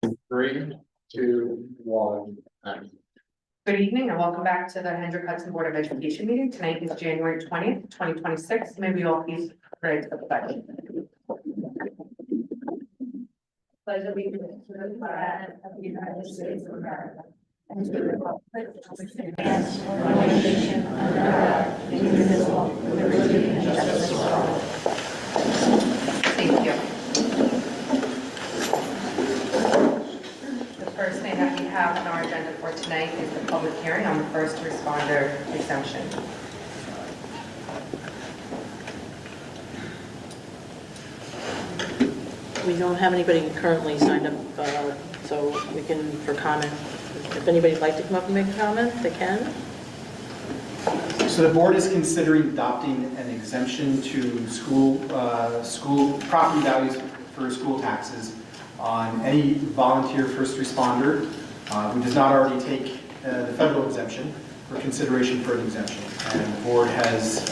Three, two, one, action. Good evening and welcome back to the Hendrick Hudson Board of Education meeting. Tonight is January 20th, 2026. May we all please pray to the pledge. Pledge allegiance to the flag of the United States of America and to the republic which stands one nation under God, indivisible, with liberty and justice for all. Thank you. The first thing that we have on our agenda for tonight is the public hearing on the first responder exemption. We don't have anybody currently signed up, so we can, for comment. If anybody'd like to come up and make a comment, they can. So the board is considering adopting an exemption to school property values for school taxes on any volunteer first responder who does not already take the federal exemption for consideration for an exemption. And the board has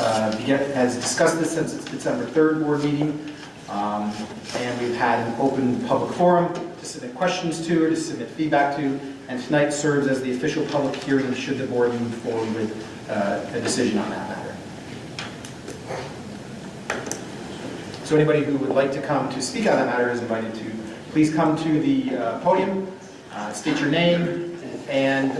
discussed this since its December 3rd board meeting. And we've had an open public forum to submit questions to or to submit feedback to, and tonight serves as the official public hearing should the board move forward with a decision on that matter. So anybody who would like to come to speak on that matter is invited to please come to the podium, state your name, and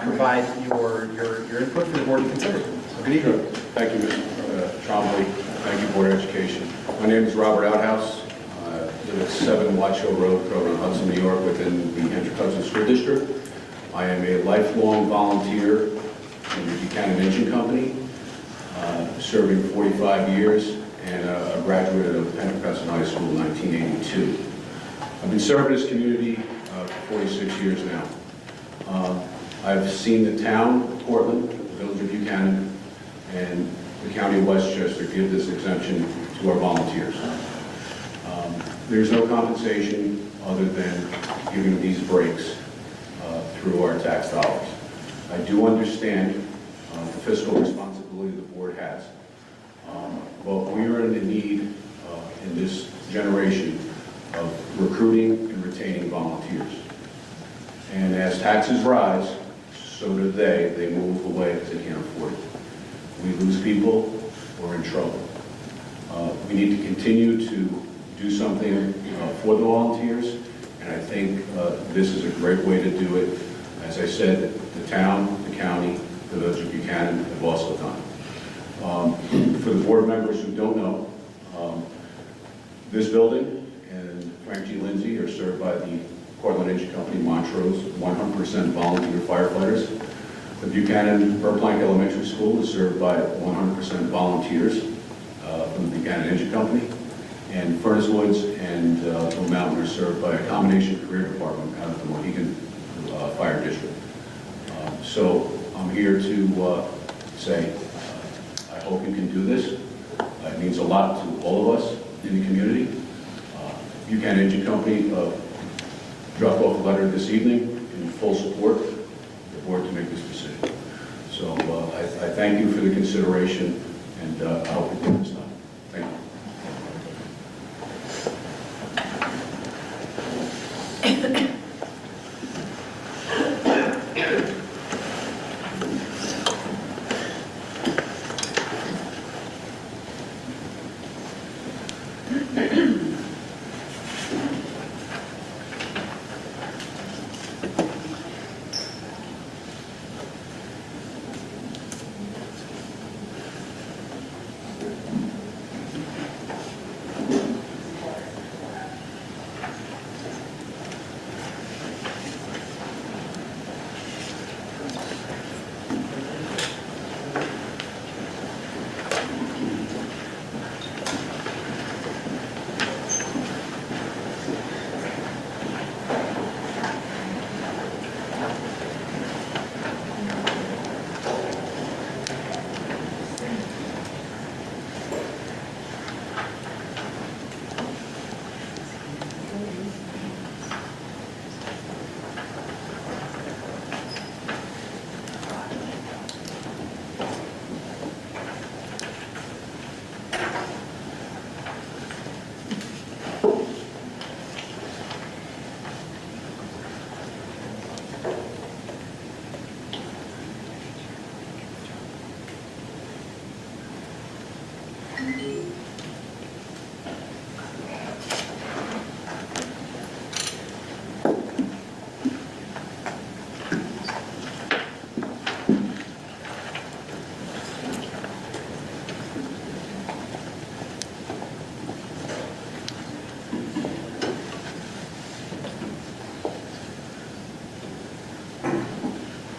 provide your input for the board to consider. So good evening. Thank you, Mr. Trombley. Thank you, Board of Education. My name is Robert Outhouse. I live at 7 Watch Hill Road, Provo, Hudson, New York, within the Hendrick Hudson School District. I am a lifelong volunteer in the Buchanan Engine Company, serving 45 years, and a graduate of Hendrick Hudson High School in 1982. I've been serving this community for 46 years now. I've seen the town of Portland, the village of Buchanan, and the county of Westchester give this exemption to our volunteers. There's no compensation other than giving these breaks through our tax dollars. I do understand the fiscal responsibility the board has, but we are in the need in this generation of recruiting and retaining volunteers. And as taxes rise, so do they. They move away because they can't afford it. We lose people, we're in trouble. We need to continue to do something for the volunteers, and I think this is a great way to do it. As I said, the town, the county, the village of Buchanan have also done. For the board members who don't know, this building and Frank G. Lindsay are served by the Portland Engine Company Montrose 100% volunteer firefighters. The Buchanan Verplank Elementary School is served by 100% volunteers from the Buchanan Engine Company. And Furnace Woods and Blue Mountain are served by a combination career department out of the Mohegan Fire District. So I'm here to say, I hope you can do this. It means a lot to all of us in the community. Buchanan Engine Company dropped off a letter this evening in full support of the board to make this decision. So I thank you for the consideration, and I hope you get this done. Thank you.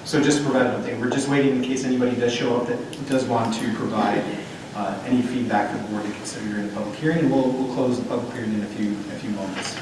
So just to provide an update, we're just waiting in case anybody does show up that does want to provide any feedback for the board to consider during the public hearing, and we'll close the public hearing in a few moments.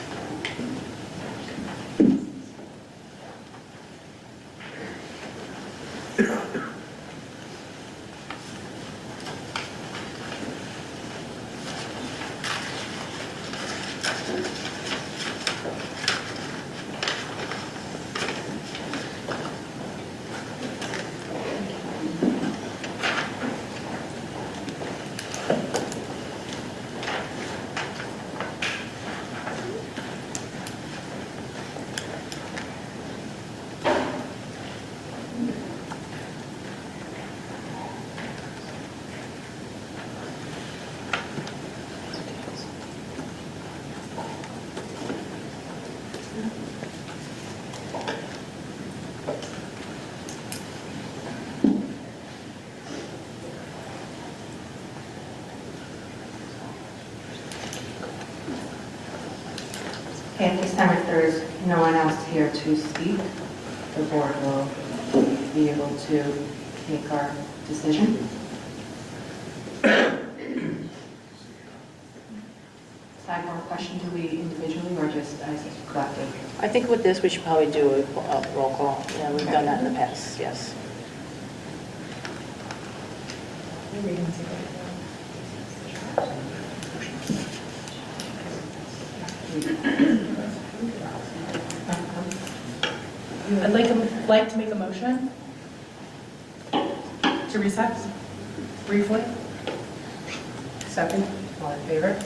Okay, at this time, if there's no one else here to speak, the board will be able to make our decision. Sidebar question, do we individually or just as a collective? I think with this, we should probably do a roll call. Yeah, we've done that in the past, yes. I'd like to make a motion to recess briefly. Second, all in favor?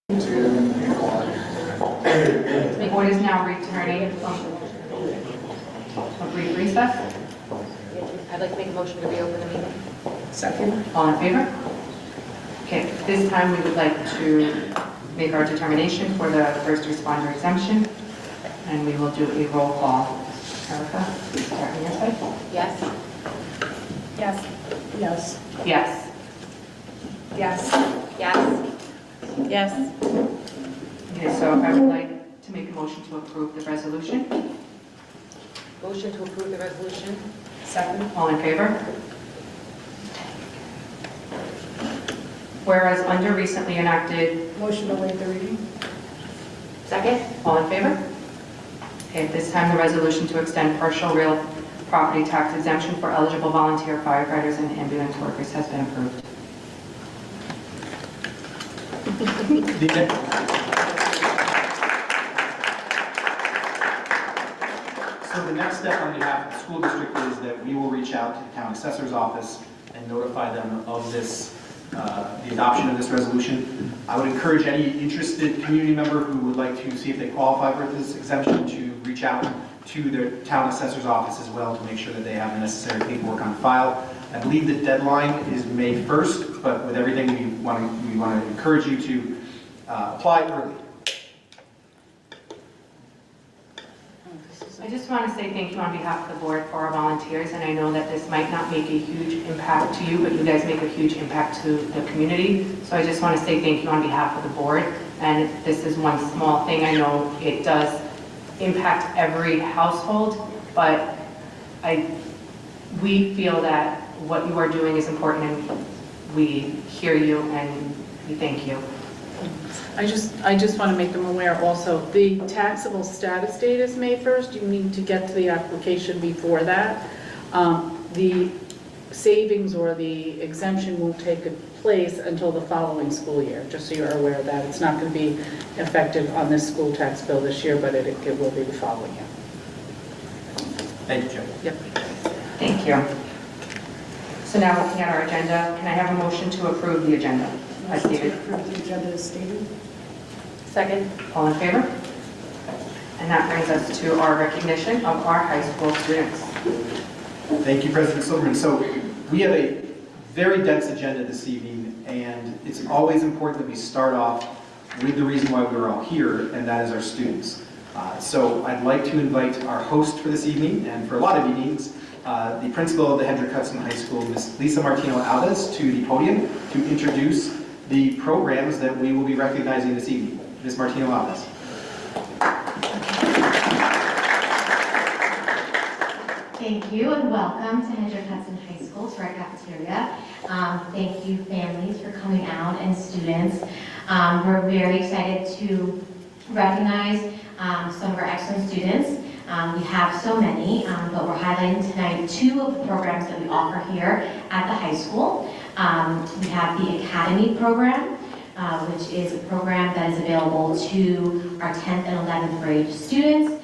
The board is now returning from a brief recess. I'd like to make a motion to reopen the meeting. Second. All in favor? Okay, this time we would like to make our determination for the first responder exemption, and we will do a roll call. Erica, start on your side. Yes. Yes. Yes. Yes. Yes. Yes. Yes. Okay, so I would like to make a motion to approve the resolution. Motion to approve the resolution. Second. All in favor? Whereas under recently enacted, Motion to waive the reading. Second. all in favor? Okay, at this time, the resolution to extend partial real property tax exemption for eligible volunteer firefighters and ambulance workers has been approved. So the next step on behalf of the school district is that we will reach out to the town assessor's office and notify them of this, the adoption of this resolution. I would encourage any interested community member who would like to see if they qualify for this exemption to reach out to their town assessor's office as well to make sure that they have the necessary paperwork on file. I believe the deadline is May 1st, but with everything, we want to encourage you to apply early. I just want to say thank you on behalf of the board for our volunteers, and I know that this might not make a huge impact to you, but you guys make a huge impact to the community. So I just want to say thank you on behalf of the board, and this is one small thing. I know it does impact every household, but we feel that what you are doing is important, and we hear you, and we thank you. I just want to make them aware also, the taxable status date is May 1st. You need to get to the application before that. The savings or the exemption won't take place until the following school year, just so you're aware of that. It's not going to be effective on this school tax bill this year, but it will be the following year. Thank you, Joe. Yep. Thank you. So now looking at our agenda, can I have a motion to approve the agenda as stated? Approve the agenda as stated. Second? All in favor? And that brings us to our recognition of our high school students. Thank you, President Silverman. So we have a very dense agenda this evening, and it's always important that we start off with the reason why we're all here, and that is our students. So I'd like to invite our host for this evening, and for a lot of evenings, the principal of the Hendrick Hudson High School, Ms. Lisa Martino-Alves, to the podium to introduce the programs that we will be recognizing this evening. Ms. Martino-Alves. Thank you and welcome to Hendrick Hudson High School, to our cafeteria. Thank you families for coming out and students. We're very excited to recognize some of our excellent students. We have so many, but we're highlighting tonight 2 of the programs that we offer here at the high school. We have the Academy program, which is a program that is available to our 10th and 11th grade students.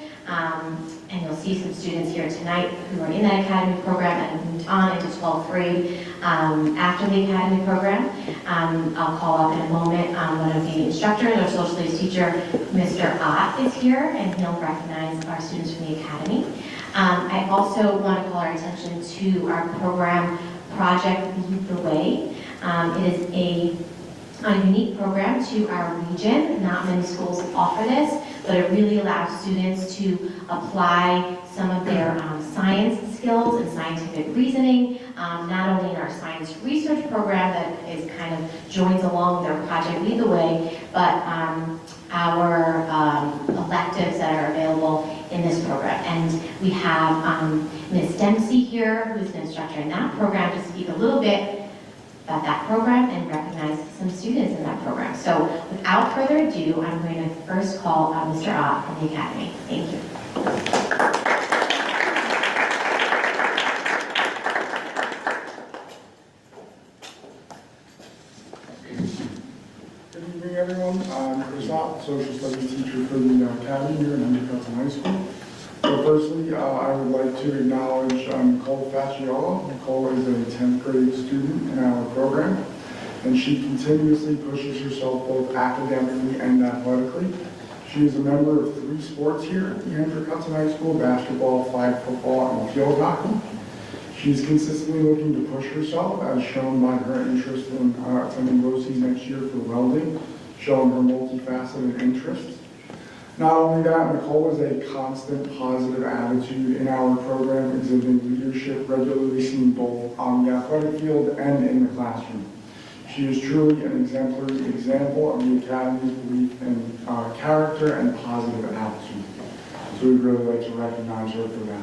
And you'll see some students here tonight who are in that Academy program and have moved on into 12th grade after the Academy program. I'll call up in a moment one of the instructors, our social studies teacher, Mr. Ott, is here, and he'll recognize our students from the Academy. I also want to call our attention to our program, Project Lead the Way. It is a unique program to our region. Not many schools offer this, but it really allows students to apply some of their science skills and scientific reasoning, not only in our science research program that is kind of joins along with our Project Lead the Way, but our electives that are available in this program. And we have Ms. Dempsey here, who's an instructor in that program, to speak a little bit about that program and recognize some students in that program. So without further ado, I'm going to first call Mr. Ott from the Academy. Thank you. Good evening, everyone. I'm Chris Ott, social studies teacher for the Academy here in Hendrick Hudson High School. So firstly, I would like to acknowledge Nicole Fasciola. Nicole is a 10th grade student in our program, and she continuously pushes herself both academically and athletically. She is a member of 3 sports here at the Hendrick Hudson High School: basketball, flag football, and field hockey. She's consistently looking to push herself, as shown by her interest in attending BOCES next year for welding, showing her multifaceted interests. Not only that, Nicole is a constant positive attitude in our program, exhibiting leadership regularly seen both on the athletic field and in the classroom. She is truly an exemplary example of the Academy's belief in character and positive attitude. So we'd really like to recognize her for that.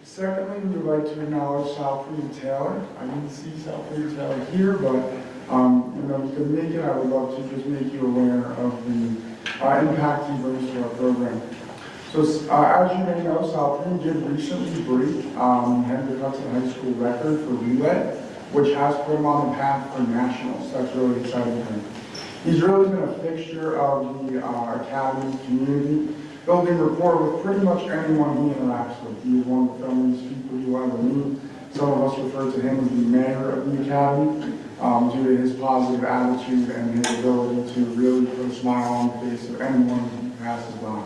Secondly, we would like to acknowledge Salpreen Taylor. I didn't see Salpreen Taylor here, but you can make it. I would love to just make you aware of the impact he brings to our program. So as you may know, Salpreen did recently break Hendrick Hudson High School record for relay, which has put him on the path for nationals. That's really exciting for him. He's really been a fixture of the Academy community, building rapport with pretty much anyone he interacts with. He is one of the friendliest people you'll ever meet. Some of us refer to him as the mayor of the Academy. due to his positive attitude and his ability to really put a smile on the face of anyone who passes by.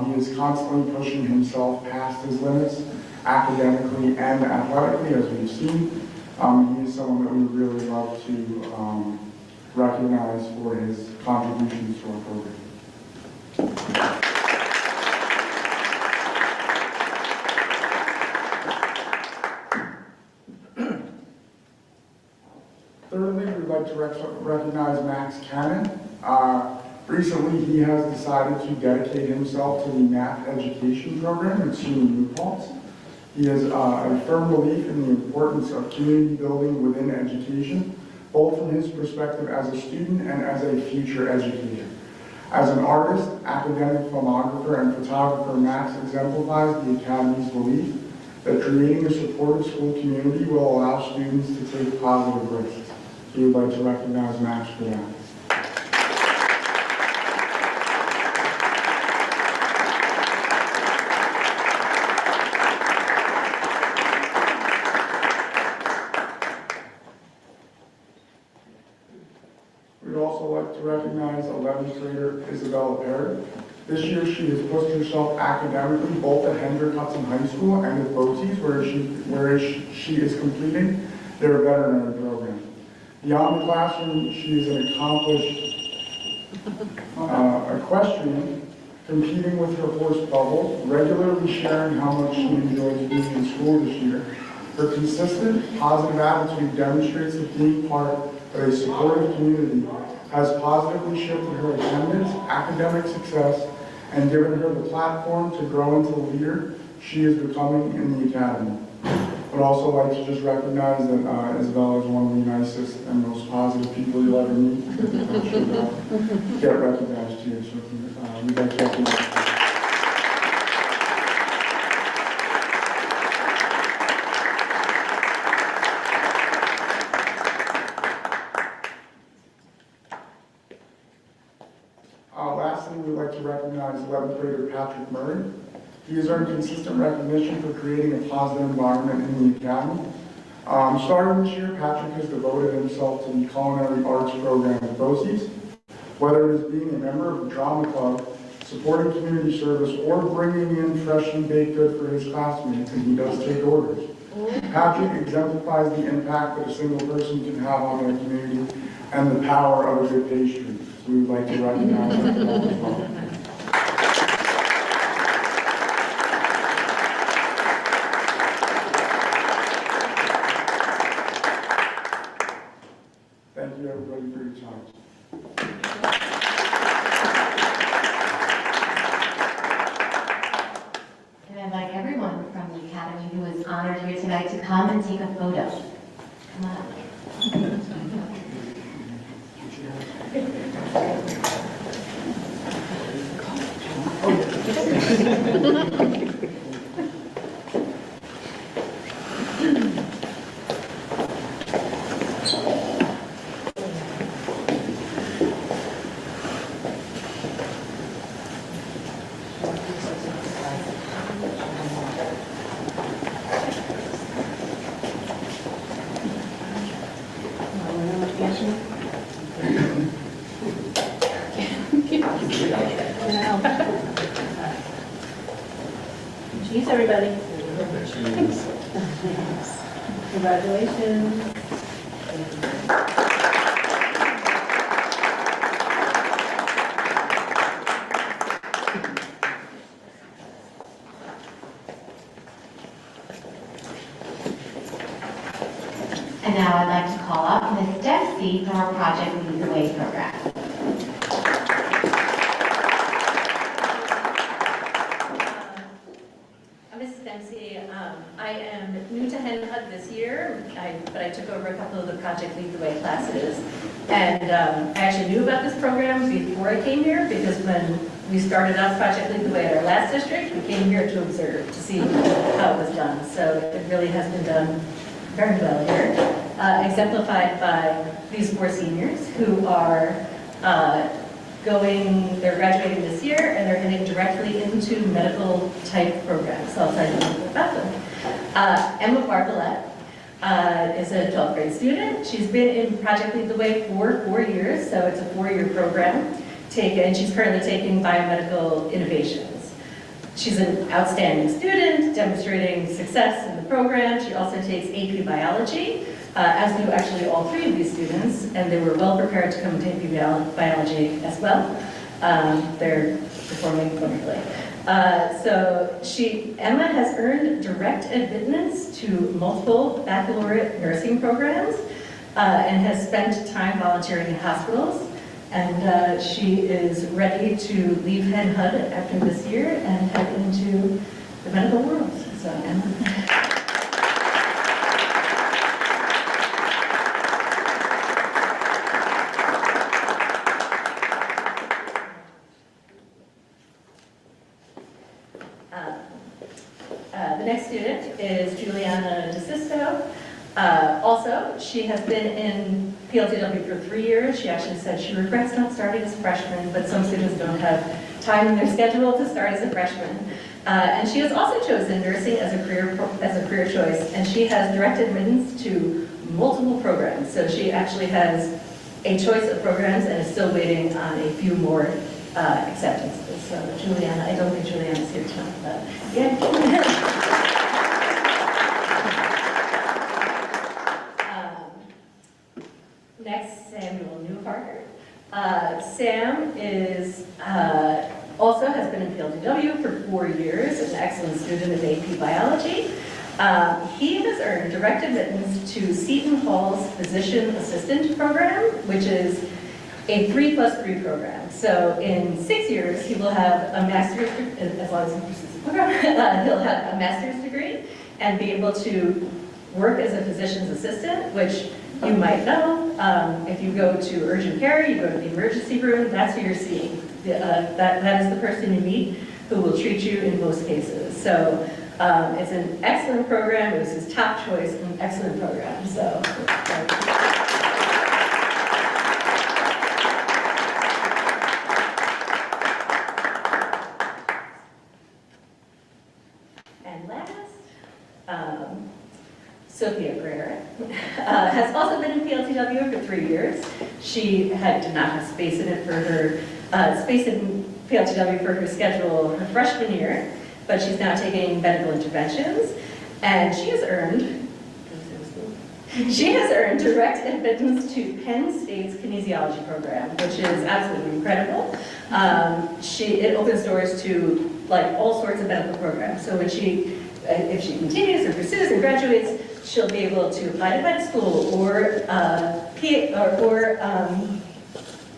He is constantly pushing himself past his limits, academically and athletically, as we've seen. He is someone that we would really love to recognize for his contributions to our program. Thirdly, we'd like to recognize Max Cannon. Recently, he has decided to dedicate himself to the math education program at SUNY New Paltz. He has a firm belief in the importance of community building within education, both from his perspective as a student and as a future educator. As an artist, academic filmographer, and photographer, Max exemplifies the Academy's belief that creating a supportive school community will allow students to take positive risks. So we'd like to recognize Max for that. We'd also like to recognize 11th grader Isabella Perry. This year she has pushed herself academically both at Hendrick Hudson High School and at BOCES, where she is completing their veterinary program. Beyond the classroom, she is an accomplished equestrian, competing with her horse Bubble, regularly sharing how much she enjoys being in school this year. Her consistent, positive attitude demonstrates that being part of a supportive community has positively shifted her attendance, academic success, and given her the platform to grow into the leader she is becoming in the Academy. I'd also like to just recognize that Isabella is one of the nicest and most positive people you'll ever meet. I'm sure they'll get recognized here, so we'd like to recognize her. Lastly, we'd like to recognize 11th grader Patrick Murray. He has earned consistent recognition for creating a positive environment in the Academy. Starting this year, Patrick has devoted himself to the culinary arts program at BOCES. Whether it is being a member of the drama club, supporting community service, or bringing in freshly baked goods for his classmates, and he does take orders. Patrick exemplifies the impact that a single person can have on their community and the power of a good pastry. So we would like to recognize him for that as well. Thank you, everybody, for your time. And I'd like everyone from the Academy who is honored here tonight to come and take a photo. Come on. Cheese, everybody. Congratulations. And now I'd like to call up Ms. Dempsey from our Project Lead the Way program. I'm Mrs. Dempsey. I am new to Hendrick this year, but I took over a couple of the Project Lead the Way classes. And I actually knew about this program before I came here, because when we started out Project Lead the Way at our last district, we came here to observe, to see how it was done. So it really has been done very well here, exemplified by these 4 seniors who are they're graduating this year, and they're heading directly into medical type programs. So I'll tell you a little bit about them. Emma Barbalette, is a 12th grade student. She's been in Project Lead the Way for 4 years, so it's a 4-year program. And she's currently taking biomedical innovations. She's an outstanding student, demonstrating success in the program. She also takes AP Biology, as do actually all 3 of these students, and they were well prepared to come to AP Biology as well. They're performing wonderfully. Emma has earned direct admittance to multiple baccalaureate nursing programs and has spent time volunteering in hospitals. And she is ready to leave Head HUD after this year and head into the medical world. So, Emma. The next student is Juliana DeSisto. Also, she has been in PLTW for 3 years. She actually said she regrets not starting as a freshman, but some students don't have time in their schedule to start as a freshman. And she has also chosen nursing as a career choice, and she has direct admittance to multiple programs. So she actually has a choice of programs and is still waiting on a few more acceptances. So Juliana, I don't think Juliana's here tonight, but yeah. Next, Samuel Newharter. Sam is also has been in PLTW for 4 years, an excellent student of AP Biology. He has earned direct admittance to Seton Hall's Physician Assistant Program, which is a 3+3 program. So in 6 years, he will have a master's, as long as he pursues the program, he'll have a master's degree and be able to work as a physician's assistant, which you might know. If you go to urgent care, you go to the emergency room, that's who you're seeing. That is the person you meet who will treat you in most cases. So it's an excellent program. It was his top choice, an excellent program. So. And last, Sophia Guerrero has also been in PLTW for 3 years. She did not have space in it for her PLTW for her schedule her freshman year, but she's now taking medical interventions, and she has earned direct admittance to Penn State's kinesiology program, which is absolutely incredible. It opens doors to all sorts of medical programs. So when if she continues and pursues and graduates, she'll be able to apply to med school or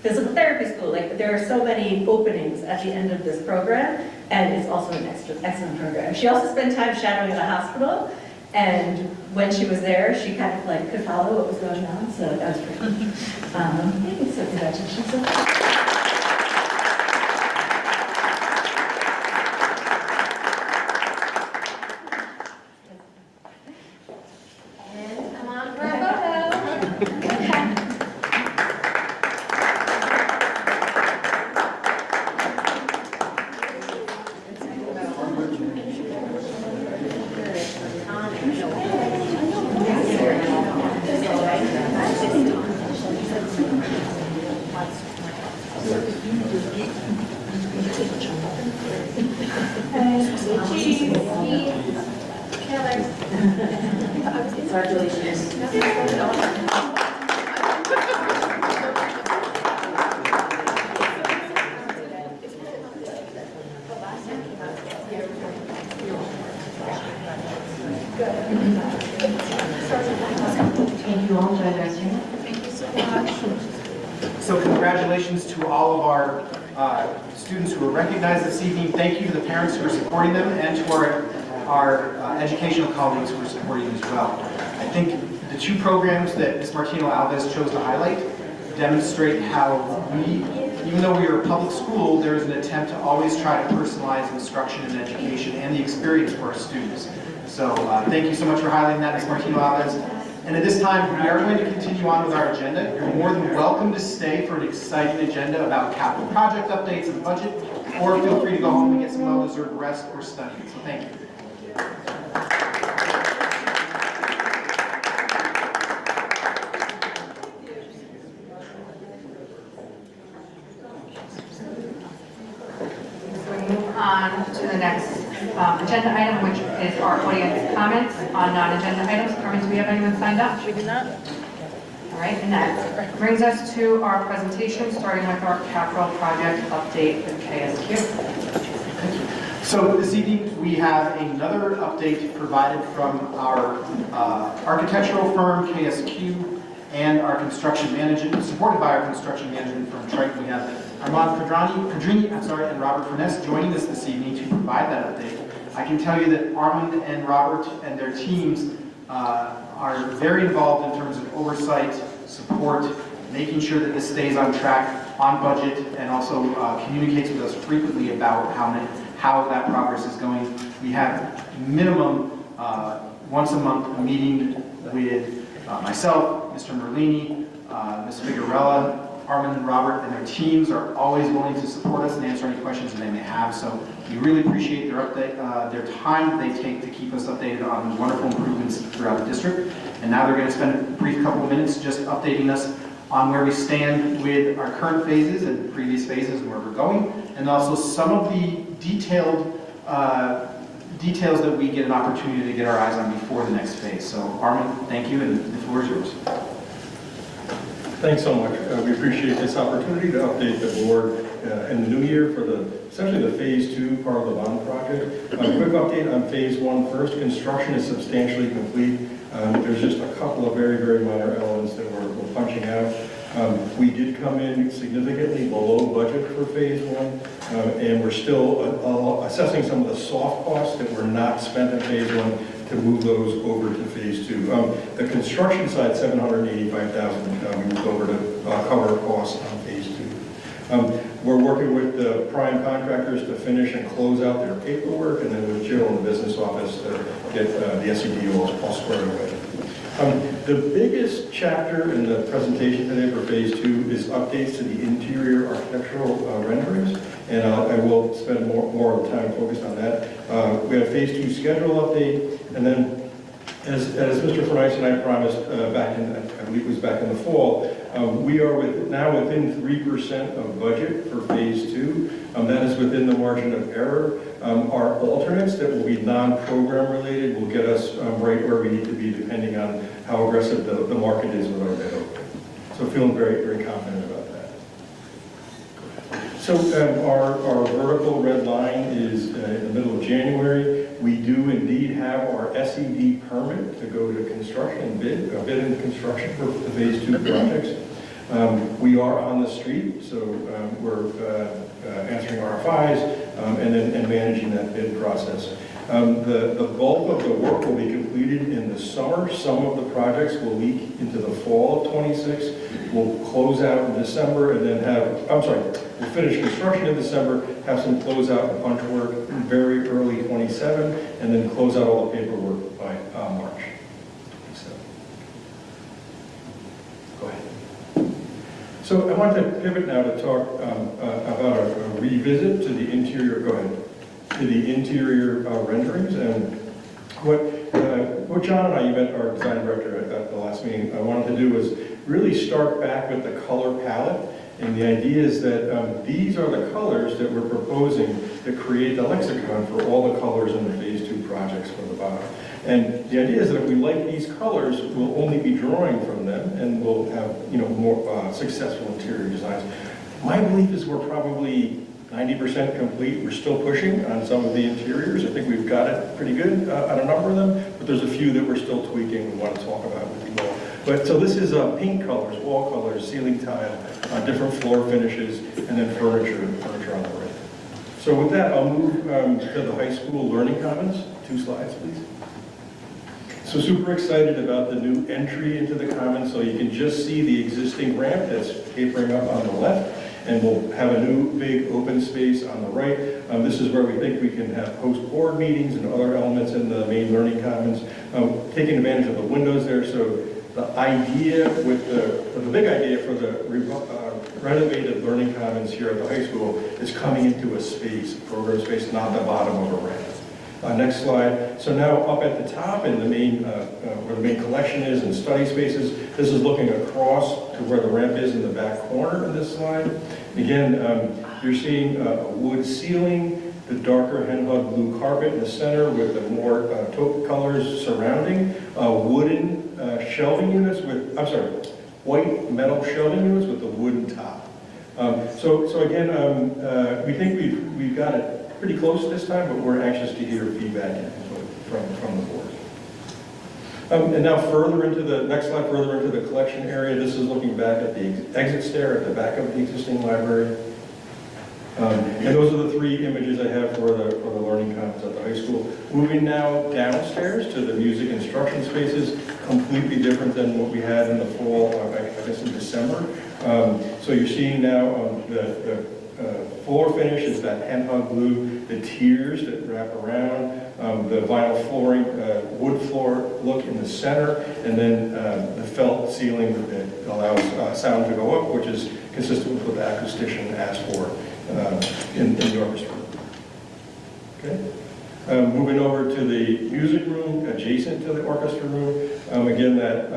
physical therapy school. There are so many openings at the end of this program, and it's also an excellent program. She also spent time shadowing at a hospital, and when she was there, she kind of could follow what was going on, so that was pretty cool. So congratulations. Thank you all. Enjoy the rest of your night. Thank you so much. So congratulations to all of our students who were recognized this evening. Thank you to the parents who are supporting them and to our educational colleagues who are supporting them as well. I think the 2 programs that Ms. Martino Alves chose to highlight demonstrate how even though we are a public school, there is an attempt to always try to personalize instruction and education and the experience for our students. So thank you so much for highlighting that, Ms. Martino Alves. And at this time, we are going to continue on with our agenda. You're more than welcome to stay for an exciting agenda about capital project updates and budget, or feel free to go home and get some well-deserved rest or study. So thank you. on to the next agenda item, which is our audience comments on non-agenda items. Carmen, do we have anyone signed up? We do not? All right, and that brings us to our presentation, starting with our capital project update with KSQ. So this evening, we have another update provided from our architectural firm, KSQ, and our construction management, supported by our construction management firm, Triton. We have Armand Pedrini, and Robert Furness joining us this evening to provide that update. I can tell you that Armand and Robert and their teams are very involved in terms of oversight, support, making sure that this stays on track, on budget, and also communicates with us frequently about how that progress is going. We have minimum once a month a meeting with myself, Mr. Merlini, Ms. Figuerella, Armand and Robert, and their teams are always willing to support us and answer any questions that they may have. So we really appreciate their update, their time that they take to keep us updated on the wonderful improvements throughout the district. And now they're going to spend a brief couple of minutes just updating us on where we stand with our current phases and previous phases and where we're going, and also some of the details that we get an opportunity to get our eyes on before the next phase. So Armand, thank you, and the floor is yours. Thanks so much. We appreciate this opportunity to update the board in the new year for essentially the phase 2 part of the bond project. A quick update on phase 1 first. Construction is substantially complete. There's just a couple of very, very minor elements that we're punching out. We did come in significantly below budget for phase 1, and we're still assessing some of the soft costs that were not spent in phase 1 to move those over to phase 2. The construction side, $785,000, we moved over to cover costs on phase 2. We're working with the prime contractors to finish and close out their paperwork, and then with Jill in the business office to get the SED all squared away. The biggest chapter in the presentation today for phase 2 is updates to the interior architectural renderings, and I will spend more of the time focused on that. We have phase 2 schedule update, and then as Mr. Furness and I promised back in, I believe it was back in the fall, we are now within 3% of budget for phase 2. That is within the margin of error. Our alternates that will be non-program related will get us right where we need to be depending on how aggressive the market is with our bid opening. So feeling very, very confident about that. So our vertical red line is in the middle of January. We do indeed have our SED permit to go to construction, bid in construction for the phase 2 projects. We are on the street, so we're answering RFIs and managing that bid process. The bulk of the work will be completed in the summer. Some of the projects will leak into the fall of 26. We'll close out in December and then we'll finish construction in December, have some closeout and punch work in very early 27, and then close out all the paperwork by March. So, go ahead. So I want to pivot now to talk about a revisit to the interior, to the interior renderings. And what John and I, you met our design director at the last meeting, I wanted to do was really start back with the color palette. And the idea is that these are the colors that we're proposing to create the lexicon for all the colors in the phase 2 projects from the bottom. And the idea is that if we like these colors, we'll only be drawing from them and we'll have more successful interior designs. My belief is we're probably 90% complete. We're still pushing on some of the interiors. I think we've got it pretty good on a number of them, but there's a few that we're still tweaking we want to talk about with you all. But so this is paint colors, wall colors, ceiling tile, different floor finishes, and then furniture on the right. So with that, I'll move to the high school learning commons. 2 slides, please. So super excited about the new entry into the commons. So you can just see the existing ramp that's tapering up on the left, and we'll have a new big open space on the right. This is where we think we can have post-board meetings and other elements in the main learning commons, taking advantage of the windows there. So the idea the big idea for the renovated learning commons here at the high school is coming into a space, a program space, not the bottom of a ramp. Next slide. So now up at the top in the main, where the main collection is and study spaces, this is looking across to where the ramp is in the back corner of this slide. Again, you're seeing a wood ceiling the darker hen hug blue carpet in the center with the more taupe colors surrounding, wooden shelving units with, I'm sorry, white metal shelving units with the wooden top. So again, we think we've got it pretty close this time, but we're anxious to hear feedback from the board. And now further into the, next slide, further into the collection area, this is looking back at the exit stair at the back of the existing library. And those are the three images I have for the learning commons at the high school. Moving now downstairs to the music instruction spaces, completely different than what we had in the fall, I guess in December. So you're seeing now the floor finish is that hen hug blue, the tiers that wrap around, the vinyl flooring, wood floor look in the center, and then the felt ceiling that allows sound to go up, which is consistent with what the acoustician asked for in the orchestra. Okay. Moving over to the music room adjacent to the orchestra room. Again, that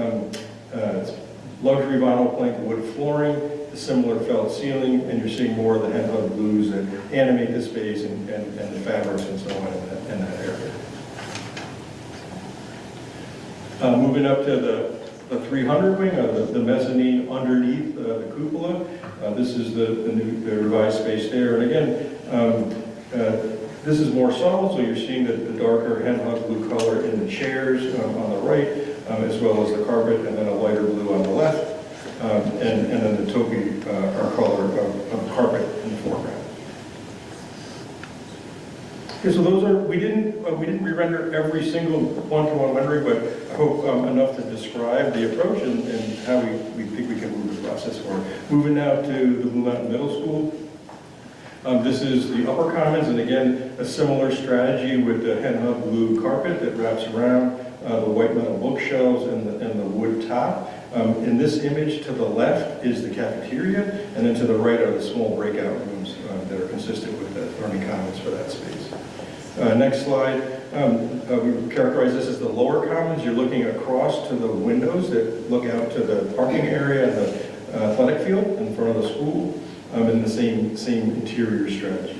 luxury vinyl plank wood flooring, the similar felt ceiling, and you're seeing more of the hen hug blues that animate the space and the fabrics and so on in that area. Moving up to the 300 wing, the mezzanine underneath the cupola. This is the revised space there. And again, this is more subtle, so you're seeing the darker hen hug blue color in the chairs on the right, as well as the carpet, and then a lighter blue on the left, and then the taupey color of the carpet in the foreground. Okay, so those are, we didn't re-render every single one-to-one rendering, but I hope enough to describe the approach and how we think we can move the process forward. Moving now to the Blue Mountain Middle School. This is the upper commons, and again, a similar strategy with the hen hug blue carpet that wraps around the white metal bookshelves and the wood top. In this image to the left is the cafeteria, and then to the right are the small breakout rooms that are consistent with the learning commons for that space. Next slide, we characterize this as the lower commons. You're looking across to the windows that look out to the parking area and the athletic field in front of the school, and the same interior strategy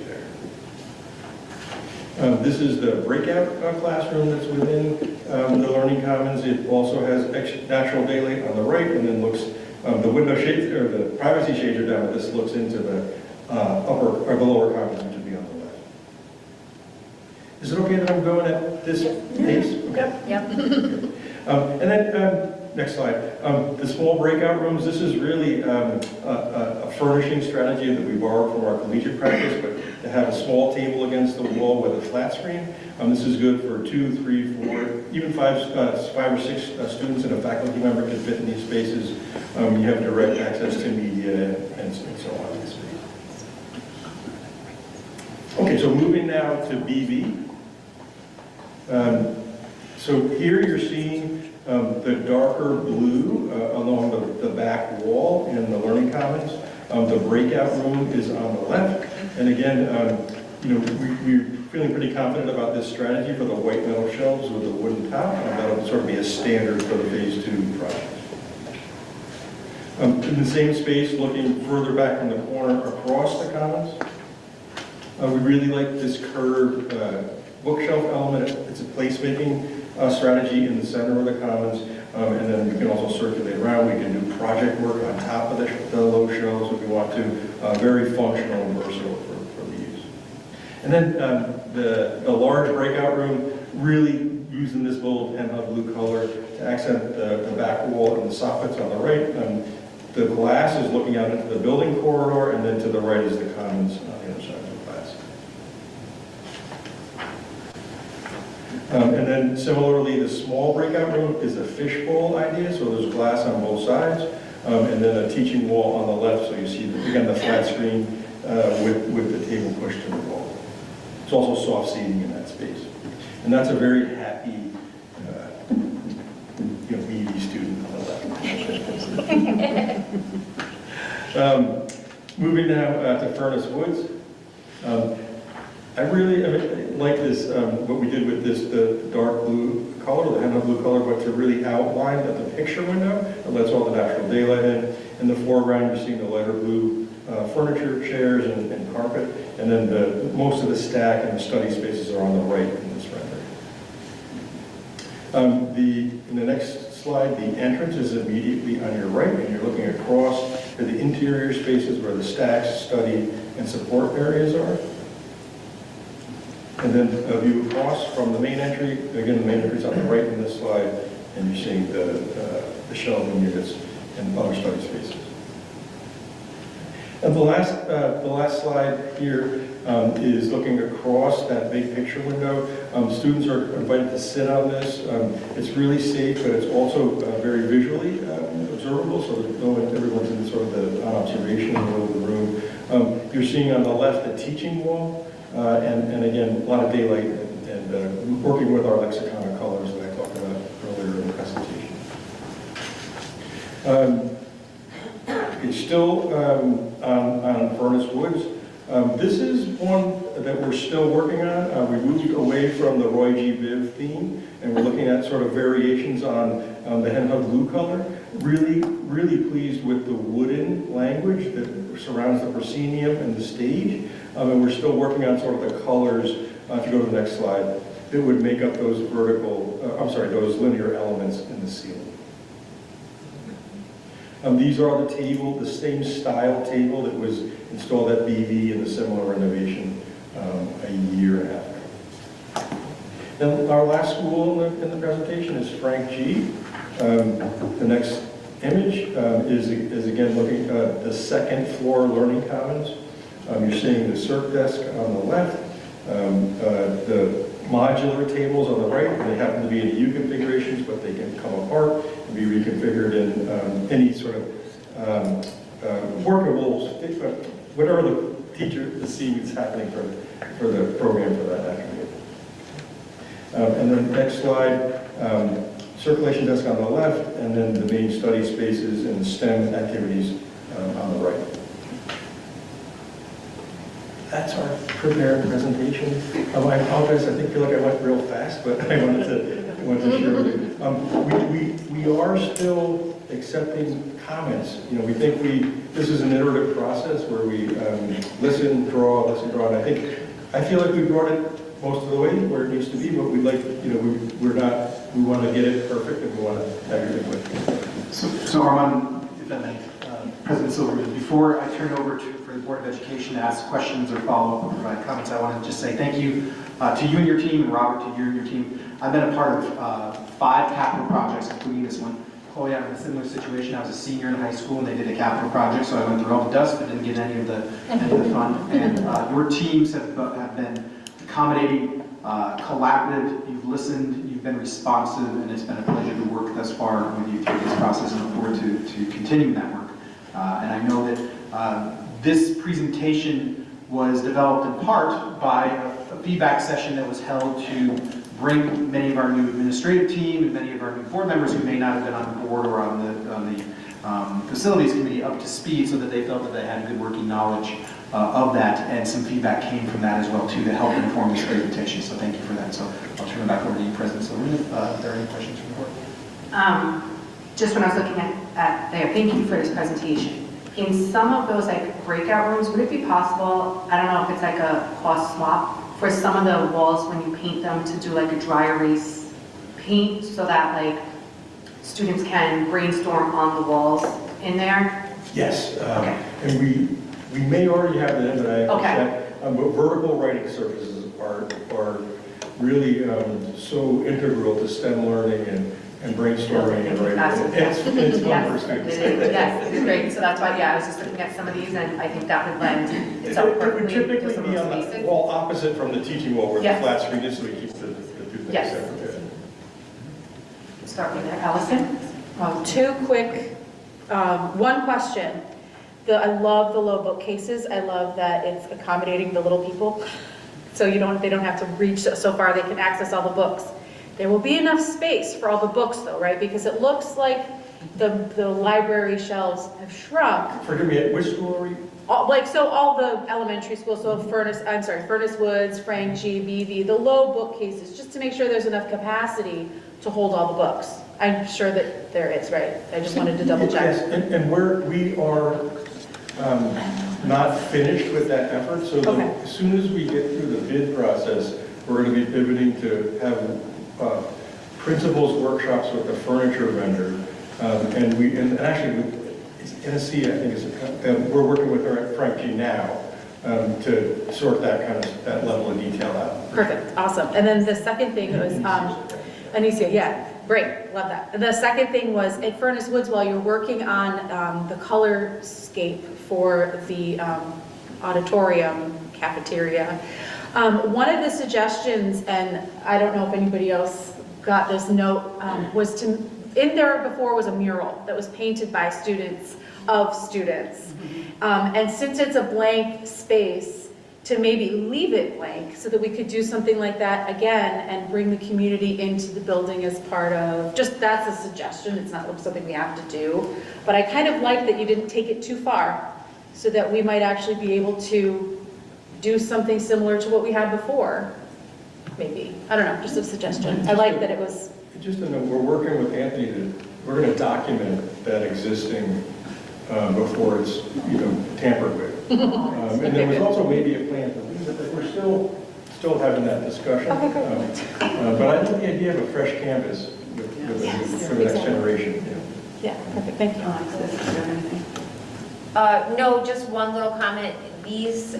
there. This is the breakout classroom that's within the learning commons. It also has natural daylight on the right, and then looks, the window shades, or the privacy shades are down, but this looks into the upper, or the lower commons, which would be on the left. Is it okay that I'm going at this pace? Okay. Yep. And then, next slide. The small breakout rooms, this is really a furnishing strategy that we borrowed from our collegiate practice, but to have a small table against the wall with a flat screen. This is good for 2, 3, 4, even 5 or 6 students and a faculty member can fit in these spaces. You have direct access to media and so on in this space. Okay, so moving now to BV. So here you're seeing the darker blue along the back wall in the learning commons. The breakout room is on the left. And again, we're feeling pretty confident about this strategy for the white metal shelves with the wooden top. That'll sort of be a standard for the phase 2 project. In the same space, looking further back from the corner across the commons, we really like this curved bookshelf element. It's a placemaking strategy in the center of the commons, and then we can also circulate around. We can do project work on top of the low shelves if we want to. Very functional and versatile for the use. And then the large breakout room, really using this bold hen hug blue color to accent the back wall and the soffits on the right. The glass is looking out into the building corridor, and then to the right is the commons on the other side of the glass. And then similarly, the small breakout room is a fishbowl idea, so there's glass on both sides, and then a teaching wall on the left, so you see, again, the flat screen with the table pushed to the wall. It's also soft seating in that space. And that's a very happy BV student on the left. Moving now to Furnace Woods. I really like this, what we did with this, the dark blue color, the hen hug blue color, but to really outline the picture window. It lets all the natural daylight in. In the foreground, you're seeing the lighter blue furniture, chairs, and carpet. and then most of the stack and the study spaces are on the right in this rendering. In the next slide, the entrance is immediately on your right, and you're looking across to the interior spaces where the stacks, study, and support areas are. And then a view across from the main entry. Again, the main entry is on the right in this slide, and you're seeing the shelving units and other study spaces. And the last slide here is looking across that big picture window. Students are invited to sit on this. It's really safe, but it's also very visually observable, so that everyone's in sort of the observation in the middle of the room. You're seeing on the left the teaching wall, and again, a lot of daylight and working with our lexicon of colors that I talked about earlier in the presentation. It's still on Furnace Woods. This is one that we're still working on. We moved away from the Roy G. Biv theme, and we're looking at sort of variations on the henna blue color. Really, really pleased with the wooden language that surrounds the proscenium and the stage. And we're still working on sort of the colors, if you go to the next slide, that would make up those those linear elements in the ceiling. These are the same style table that was installed at BV in a similar renovation a year after. Then our last school in the presentation is Frank G. The next image is again looking at the second floor learning commons. You're seeing the circ desk on the left, the modular tables on the right. They happen to be in EU configurations, but they can come apart and be reconfigured in any sort of workable, whatever the teacher is seeing is happening for the program for that afternoon. And then next slide, circulation desk on the left, and then the main study spaces and STEM activities on the right. That's our prepared presentation. I apologize, I feel like I went real fast, but I wanted to share with you. We are still accepting comments. You know, we think this is an iterative process where we listen, draw, and I feel like we brought it most of the way where it needs to be, but we'd like, we want to get it perfect and we want to have your input. So Armand, if I may, President Silverman, before I turn over for the Board of Education to ask questions or follow up or provide comments, I want to just say thank you to you and your team, and Robert, to you and your team. I've been a part of 5 capital projects, including this one. Chloe, I'm in a similar situation. I was a senior in high school and they did a capital project, so I went through all the dust but didn't get any of the fun. And your teams have been accommodating, collaborative, you've listened, you've been responsive, and it's been a pleasure to work thus far with you through this process, and look forward to continuing that work. And I know that this presentation was developed in part by a feedback session that was held to bring many of our new administrative team and many of our new board members who may not have been on the board or on the facilities committee up to speed, so that they felt that they had good working knowledge of that, and some feedback came from that as well too to help inform this presentation. So thank you for that. So I'll turn it back over to you, President Silverman, if there are any questions from the board. Just when I was looking at there, thank you for this presentation. In some of those like breakout rooms, would it be possible, I don't know if it's like a cost swap, for some of the walls when you paint them to do like a dry erase paint so that like students can brainstorm on the walls in there? Yes, Okay. and we may already have that, but I have to Okay. check. But vertical writing surfaces are really so integral to STEM learning and brainstorming and writing. It's fun for Yes, students. it is. Yes, it is great. So that's why, I was just looking at some of these, and I think that would lend It itself would perfectly to typically some be of on those the spaces. wall opposite from the teaching wall where Yes. the flat screen is, so we keep the two things Yes. separate. Start with there, Allison. 2 quick, one question. I love the low bookcases. I love that it's accommodating the little people. So they don't have to reach so far, they can access all the books. There will be enough space for all the books though, right? Because it looks like the library shelves have shrunk. Forgive me, which school are we? All the elementary schools, so Furnace Woods, Frank G, BV, the low bookcases, just to make sure there's enough capacity to hold all the books. I'm sure that there is, right? I just wanted to double check. Yes, and we are not finished with that effort, so Okay. as soon as we get through the bid process, we're going to be pivoting to have principals workshops with the furniture vendor, and actually, it's NSC, I think, we're working with her at Frank G now to sort that level of detail out. Perfect, awesome. And then the second thing was, Anicia, yeah, great, love that. The second thing was, at Furnace Woods, while you're working on the color scape for the auditorium cafeteria, one of the suggestions, and I don't know if anybody else got this note, was to, in there before was a mural that was painted by students of students. And since it's a blank space, to maybe leave it blank so that we could do something like that again and bring the community into the building as part of, just that's a suggestion, it's not something we have to do. But I kind of like that you didn't take it too far so that we might actually be able to do something similar to what we had before, maybe. I don't know, just a suggestion. I like that it was. Just to know, we're working with Anthony we're going to document that existing before it's, tampered with. And there was also maybe a plan to leave it, but we're still having that discussion. Okay, great. But I like the idea of a fresh canvas for the next generation. Yeah, perfect, thank you. Alexis, do you have anything? No, just one little comment. These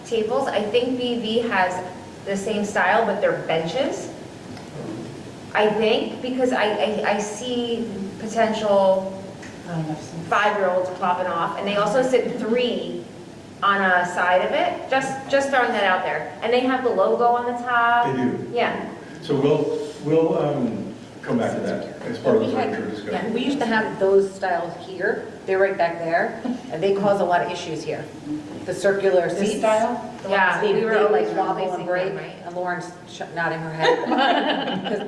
tables, I think BV has the same style, but they're benches. I think, because I see potential 5-year-olds popping off, and they also sit 3 on a side of it. Just throwing that out there. And they have the logo on the top. They do. Yeah. So we'll come back to that as part of the furniture discussion. We used to have those styles here, they're right back there, and they cause a lot of issues here. The circular seat style. Yeah, They we were like always wobble replacing and break, them, right? and Lauren's nodding her head.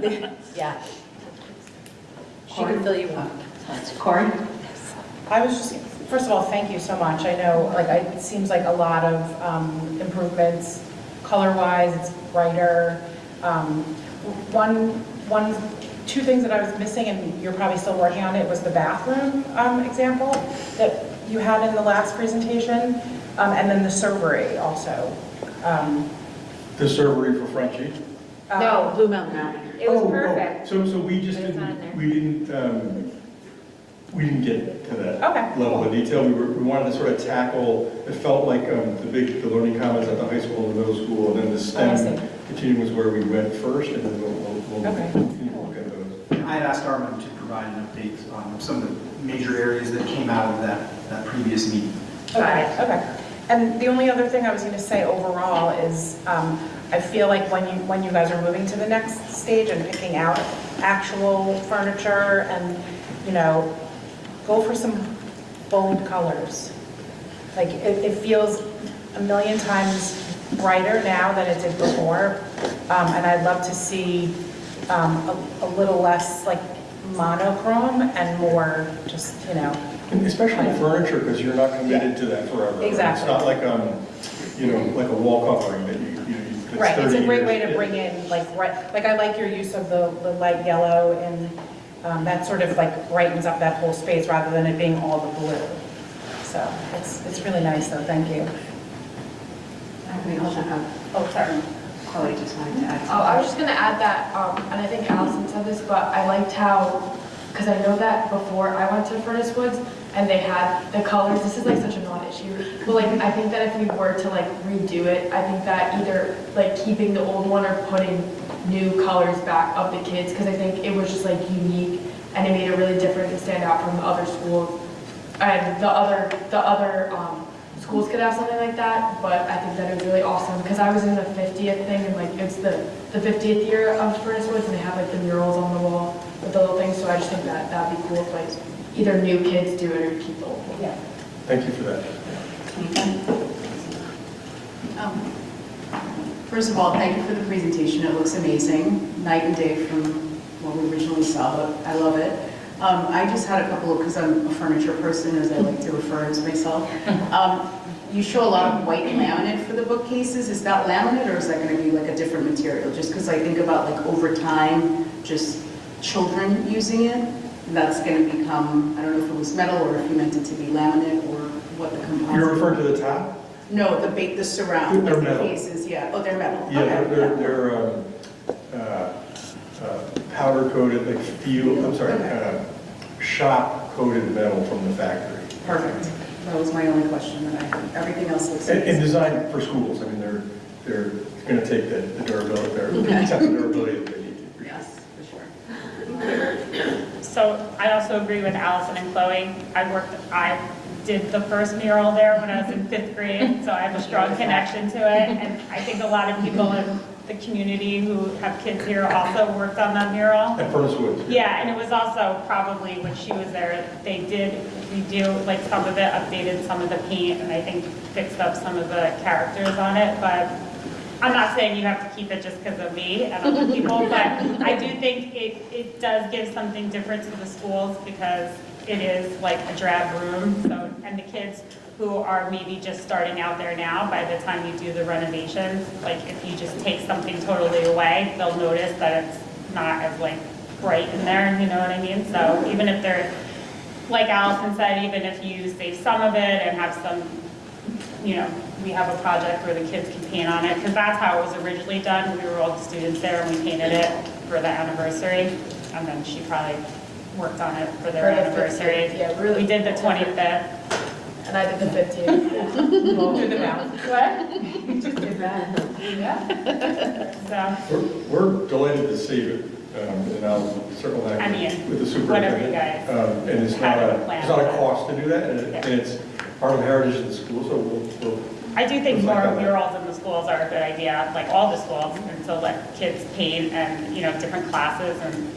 'Cause yeah. She can fill you up. Corey? I was just, first of all, thank you so much. I know, it seems like a lot of improvements, color-wise, it's brighter. Two things that I was missing, and you're probably still working on it, was the bathroom example that you had in the last presentation, and then the servery also. The servery for Frenchie? No, Blue Mountain. it was perfect. So we just But it's not in there. we didn't get to that Okay. level of detail. We wanted to sort of tackle, it felt like the learning commons at the high school and the middle school, and then the STEM continuum was where we went first, and then we'll Okay. continue to look at those. I had asked Armin to provide an update on some of the major areas that came out of that previous meeting. Okay. And the only other thing I was going to say overall is, I feel like when you guys are moving to the next stage and picking out actual furniture and, go for some bold colors. Like, it feels a million times brighter now than it did before. And I'd love to see a little less like monochrome and more just, And especially furniture, because you're not committed to that forever. Exactly. It's not like, like a wall covering that you it's Right, it's a 30 great years. way to bring in, I like your use of the light yellow, and that sort of brightens up that whole space rather than it being all the blue. So it's really nice though, thank you. We also have, Sorry. Chloe just wanted to add something. Oh, I was just gonna add that, and I think Allison said this, but I liked how, because I know that before I went to Furnace Woods and they had the colors, this is such a non-issue, but I think that if we were to redo it, I think that either keeping the old one or putting new colors back of the kids, because I think it was just unique and it made it really different to stand out from the other schools. And the other schools could have something like that, but I think that it was really awesome because I was in the 50th thing, and it's the 50th year of Furnace Woods, and they have the murals on the wall with the little things, so I just think that that'd be cool if either new kids do it or keep the old one. Yeah. Thank you for that. First of all, thank you for the presentation. It looks amazing, night and day from what we originally saw, but I love it. I just had a couple of, because I'm a furniture person, as I like to refer to myself. You show a lot of white laminate for the bookcases. Is that laminate, or is that going to be a different material? Just because I think about over time, just children using it, that's going to become, I don't know if it was metal or if you meant it to be laminate or what the composite. You're referring to the top? No, the surround, They're like the metal. cases, yeah. Oh, they're metal. Yeah, Okay, they're powder coated, like shop coated metal from the factory. Perfect. That was my only question that I had. Everything else looks And nice. designed for schools. I mean, they're going to take the durability, the durability that they need to. Yes, for sure. So I also agree with Allison and Chloe. I did the first mural there when I was in 5th grade, so I have a strong connection to it. And I think a lot of people in the community who have kids here also worked on that mural. At Furnace Woods. Yeah, and it was also probably when she was there, they did redo like some of it, updated some of the paint, and I think fixed up some of the characters on it. But I'm not saying you have to keep it just because of me and other people, but I do think it does give something different to the schools because it is like a drab room. So, and the kids who are maybe just starting out there now, by the time you do the renovations, like if you just take something totally away, they'll notice that it's not as like bright in there, you know what I mean? So even if they're, like Allison said, even if you save some of it and have some, you know, we have a project where the kids can paint on it, because that's how it was originally done. We were all the students there and we painted it for the anniversary, and then she probably worked on it for their anniversary. Yeah, really. We did the 25th. And I did the 15th. Do the math. What? You just did that. Yeah. So, We're delighted to see it, and I'll circle back I mean, with the whatever you superintendent. guys And it's have not in the plan. it's not a cost to do that, and Yeah. it's part of the heritage of the school, so we'll I do think reflect more on that. murals in the schools are a good idea, like all the schools, and to let kids paint and, you know, different classes, and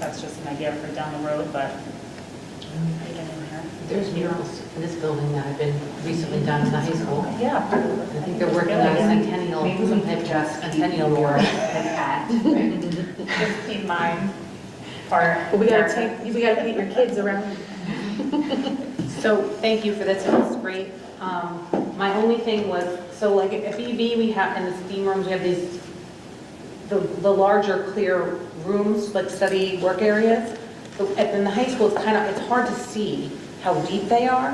that's just an idea for down the road, but. I get in there. There's murals in this building that have been recently done in the high school. Yeah. I think they're working on a centennial, some type of centennial mural. Just keep mine part. But we gotta paint your kids around. So thank you for this, it was great. My only thing was, so like at BV, we have, in the steam rooms, we have these, the larger clear rooms, like study work areas. In the high school, it's hard to see how deep they are.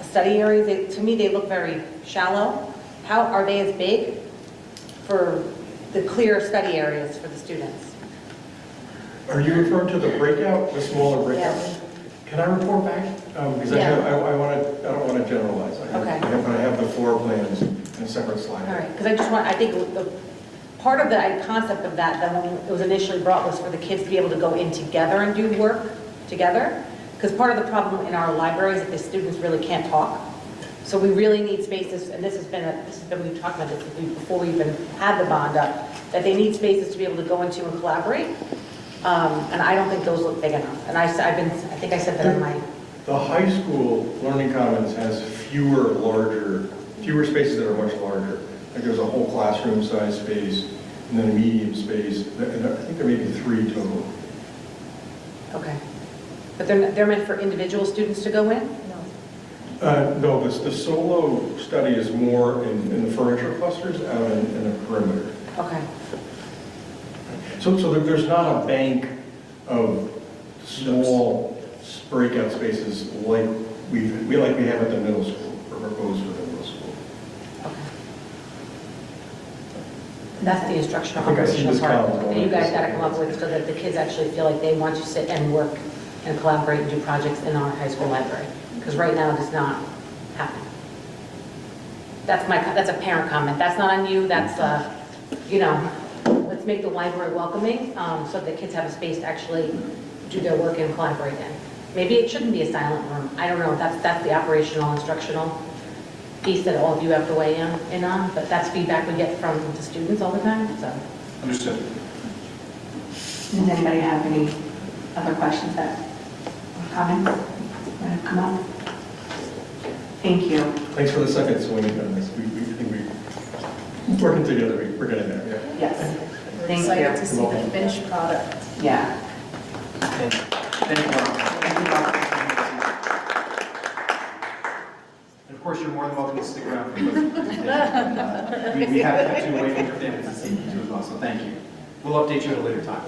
Study areas, to me, they look very shallow. How, are they as big for the clear study areas for the students? Are you referring to the breakout, the smaller breakout? Yes. Can I report back? Because Yeah. I don't want to generalize. Okay. I have the floor plans in a separate slide. All right, because I think the part of the concept of that when it was initially brought was for the kids to be able to go in together and do work together. Because part of the problem in our libraries is that the students really can't talk. So we really need spaces, and we've talked about this before we even had the bond up, that they need spaces to be able to go into and collaborate. And I don't think those look big enough. And I think I said that in my. The high school Learning Commons has fewer spaces that are much larger. Like there's a whole classroom size space, and then a medium space, and I think there may be 3 total. Okay. But they're meant for individual students to go in? No, the solo study is more in the furniture clusters out in the perimeter. Okay. So there's not a bank of small breakout spaces like we have at the middle school, or proposed for the middle school. Okay. That's the instructional I think I see operational this part column going that you guys this got to way. come up with so that the kids actually feel like they want to sit and work and collaborate and do projects in our high school library. Because right now it does not happen. That's a parent comment. That's not on you. That's, let's make the library welcoming so that kids have a space to actually do their work and collaborate in. Maybe it shouldn't be a silent room. I don't know. That's the operational, instructional piece that all of you have to weigh in on, but that's feedback we get from the students all the time, so. Understood. Does anybody have any other questions or comments that have come up? Thank you. Thanks for the second swing on this. We think we're working together. We're getting there. Yeah. Yes. We're Thank excited you. to see the finished product. Yeah. Thank you. Thank you, Rob. Thank you, Rob. And of course, you're more than welcome to stick around for the presentation. We have kept you away from your families this evening too as well, so thank you. We'll update you at a later time.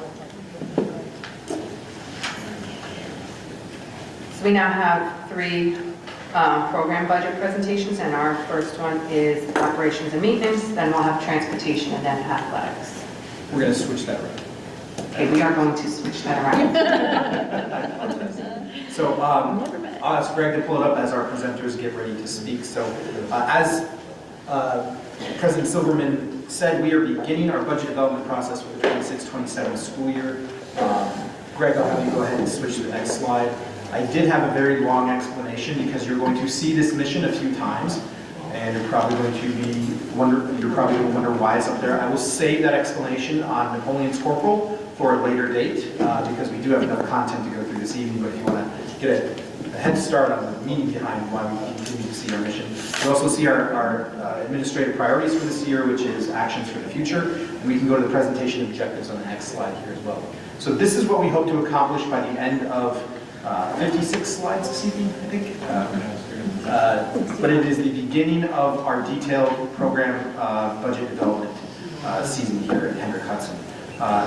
So we now have 3 program budget presentations, and our first one is operations and maintenance, then we'll have transportation, and then athletics. We're going to switch that around. Okay, we are going to switch that around. So I'll ask Greg to pull it up as our presenters get ready to speak. So as President Silverman said, we are beginning our budget development process for the 26-27 school year. Greg, I'll have you go ahead and switch to the next slide. I did have a very long explanation because you're going to see this mission a few times, and you're probably going to wonder why it's up there. I will save that explanation on Napoleon's Corporal for a later date because we do have enough content to go through this evening. But if you want to get a head start on the meaning behind why we continue to see our mission, you also see our administrative priorities for this year, which is actions for the future, and we can go to the presentation objectives on the next slide here as well. So this is what we hope to accomplish by the end of 56 slides this evening, I think. But it is the beginning of our detailed program budget development season here at Hendrick Hudson.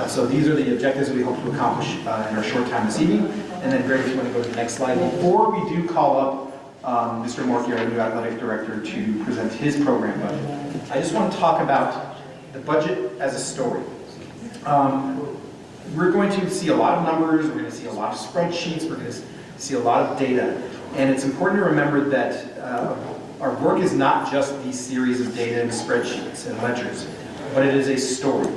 So these are the objectives that we hope to accomplish in our short time this evening. And then Greg, if you want to go to the next slide. Before we do call up Mr. Morky, our new athletic director, to present his program budget, I just want to talk about the budget as a story. We're going to see a lot of numbers, we're going to see a lot of spreadsheets, we're going to see a lot of data. And it's important to remember that our work is not just these series of data and spreadsheets and ledgers, but it is a story.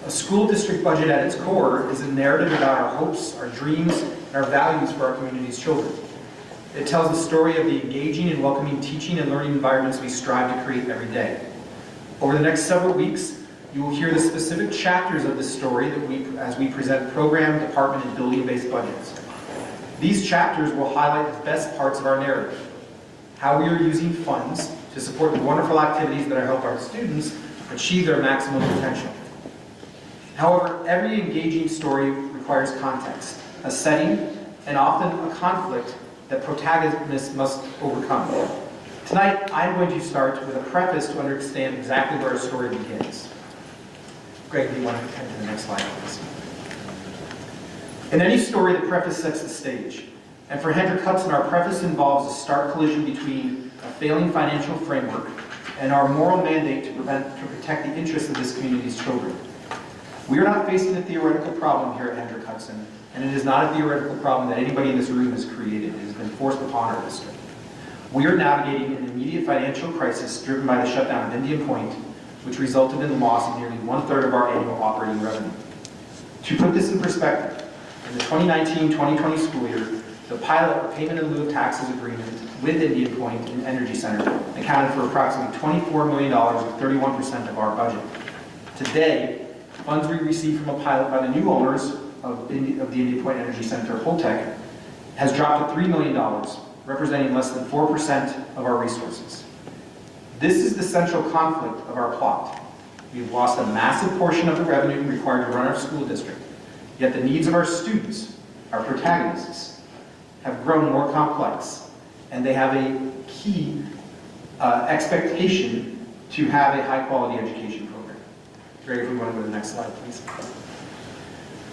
A school district budget at its core is a narrative about our hopes, our dreams, and our values for our community's children. It tells the story of the engaging and welcoming teaching and learning environments we strive to create every day. Over the next several weeks, you will hear the specific chapters of this story as we present program, department, and building-based budgets. These chapters will highlight the best parts of our narrative, how we are using funds to support the wonderful activities that help our students achieve their maximum potential. However, every engaging story requires context, a setting, and often a conflict that protagonists must overcome. Tonight, I'm going to start with a preface to understand exactly where our story begins. Greg, do you want to head to the next slide, please? In any story, the preface sets the stage. And for Hendrick Hudson, our preface involves a stark collision between a failing financial framework and our moral mandate to protect the interests of this community's children. We are not facing a theoretical problem here at Hendrick Hudson, and it is not a theoretical problem that anybody in this room has created. It has been forced upon our district. We are navigating an immediate financial crisis driven by the shutdown of Indian Point, which resulted in the loss of nearly 1/3 of our annual operating revenue. To put this in perspective, in the 2019-2020 school year, the pilot or payment in lieu of taxes agreement with Indian Point and Energy Center accounted for approximately $24 million, or 31% of our budget. Today, funds we received from a pilot by the new owners of the Indian Point Energy Center, Holtec, has dropped to $3 million, representing less than 4% of our resources. This is the central conflict of our plot. We've lost a massive portion of the revenue required to run our school district, yet the needs of our students, our protagonists, have grown more complex, and they have a key expectation to have a high-quality education program. Greg, if we want to go to the next slide, please.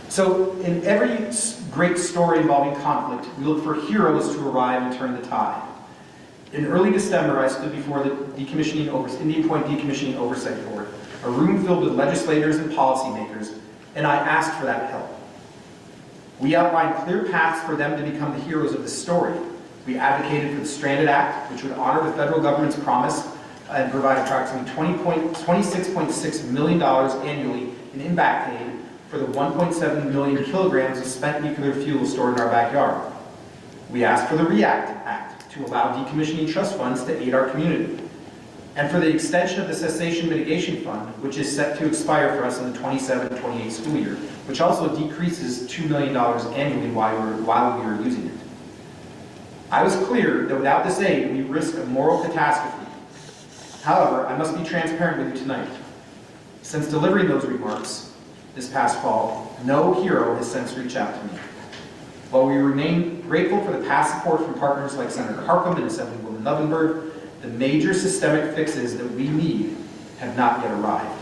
So in every great story involving conflict, we look for heroes to arrive and turn the tide. In early December, I stood before the Indian Point Decommissioning Oversight Board, a room filled with legislators and policymakers, and I asked for that help. We outlined clear paths for them to become the heroes of this story. We advocated for the Stranded Act, which would honor the federal government's promise and provide approximately $26.6 million annually in impact aid for the 1.7 million kilograms of spent nuclear fuel stored in our backyard. We asked for the REACT Act to allow decommissioning trust funds to aid our community, and for the extension of the Cessation Mitigation Fund, which is set to expire for us in the 27-28 school year, which also decreases $2 million annually while we were using it. I was clear that without this aid, we risk a moral catastrophe. However, I must be transparent with you tonight. Since delivering those remarks this past fall, no hero has since reached out to me. While we remain grateful for the past support from partners like Senator Harcum and Assemblywoman Lovenberg, the major systemic fixes that we need have not yet arrived.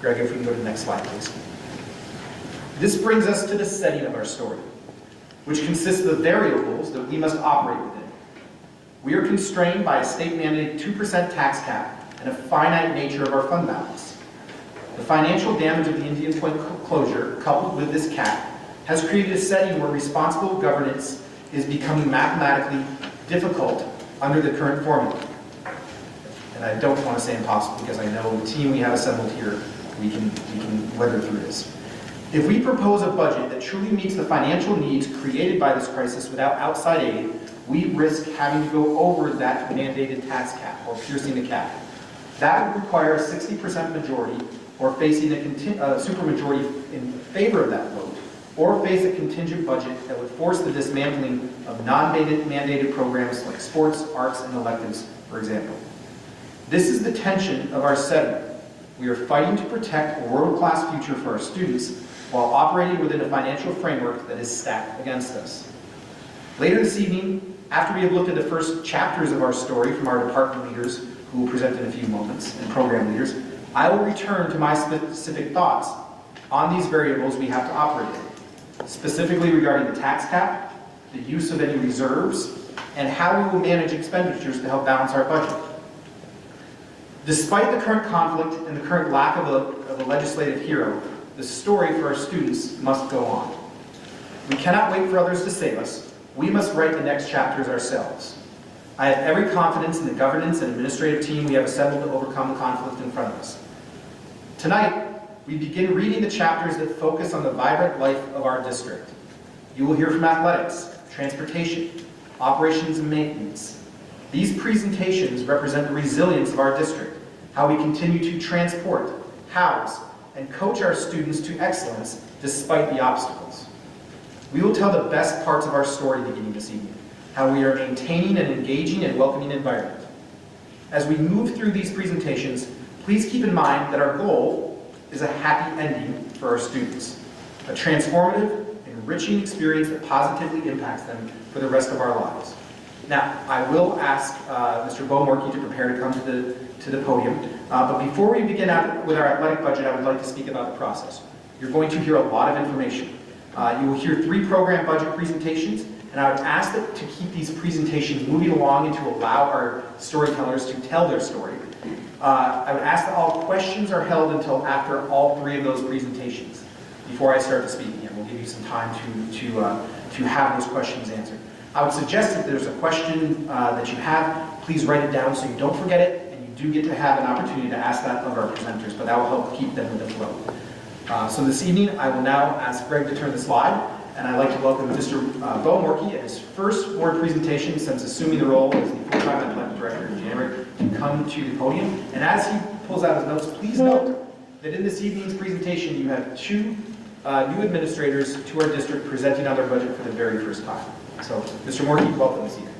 Greg, if we can go to the next slide, please. This brings us to the setting of our story, which consists of the variables that we must operate within. We are constrained by a state-mandated 2% tax cap and a finite nature of our fund balance. The financial damage of the Indian Point closure, coupled with this cap, has created a setting where responsible governance is becoming mathematically difficult under the current formula. And I don't want to say impossible, because I know the team we have assembled here, we can weather through this. If we propose a budget that truly meets the financial needs created by this crisis without outside aid, we risk having to go over that mandated tax cap, or piercing the cap. That would require a 60% majority, or facing a supermajority in favor of that vote, or face a contingent budget that would force the dismantling of non-mandated programs like sports, arts, and electives, for example. This is the tension of our setting. We are fighting to protect a world-class future for our students while operating within a financial framework that is stacked against us. Later this evening, after we have looked at the first chapters of our story from our department leaders, who will present in a few moments, and program leaders, I will return to my specific thoughts on these variables we have to operate in, specifically regarding the tax cap, the use of any reserves, and how we will manage expenditures to help balance our budget. Despite the current conflict and the current lack of a legislative hero, the story for our students must go on. We cannot wait for others to save us. We must write the next chapters ourselves. I have every confidence in the governance and administrative team we have assembled to overcome the conflict in front of us. Tonight, we begin reading the chapters that focus on the vibrant life of our district. You will hear from athletics, transportation, operations and maintenance. These presentations represent the resilience of our district, how we continue to transport, house, and coach our students to excellence despite the obstacles. We will tell the best parts of our story beginning this evening, how we are maintaining an engaging and welcoming environment. As we move through these presentations, please keep in mind that our goal is a happy ending for our students, a transformative, enriching experience that positively impacts them for the rest of our lives. Now, I will ask Mr. Beaumorky to prepare to come to the podium, but before we begin with our athletic budget, I would like to speak about the process. You're going to hear a lot of information. You will hear 3 program budget presentations, and I would ask that to keep these presentations moving along and to allow our storytellers to tell their story. I would ask that all questions are held until after all 3 of those presentations, before I start the speaking, and we'll give you some time to have those questions answered. I would suggest that there's a question that you have, please write it down so you don't forget it, and you do get to have an opportunity to ask that of our presenters, but that will help keep them with the flow. So this evening, I will now ask Greg to turn the slide, and I'd like to welcome Mr. Beaumorky at his first board presentation since assuming the role as the full-time athletic director in January to come to the podium. And as he pulls out his notes, please note that in this evening's presentation, you have 2 new administrators to our district presenting on their budget for the very first time. So, Mr. Morky, welcome this evening.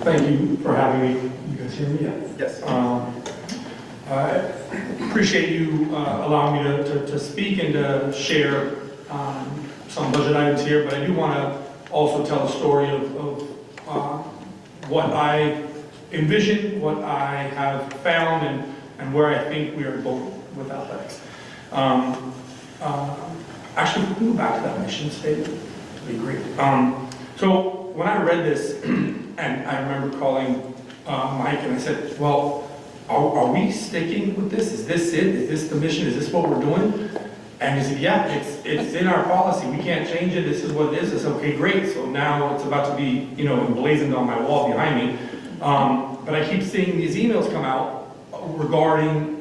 Thank you for having me. You guys hear me? Yes. I appreciate you allowing me to speak and to share some budget items here, but I do want to also tell the story of what I envision, what I have found, and where I think we are going with athletics. Actually, we can go back to that mission statement. It'd be great. So when I read this, and I remember calling Mike and I said, well, are we sticking with this? Is this it? Is this the mission? Is this what we're doing? And he said, yeah, it's in our policy. We can't change it. This is what it is. It's okay, great. So now it's about to be, emblazoned on my wall behind me. But I keep seeing these emails come out regarding,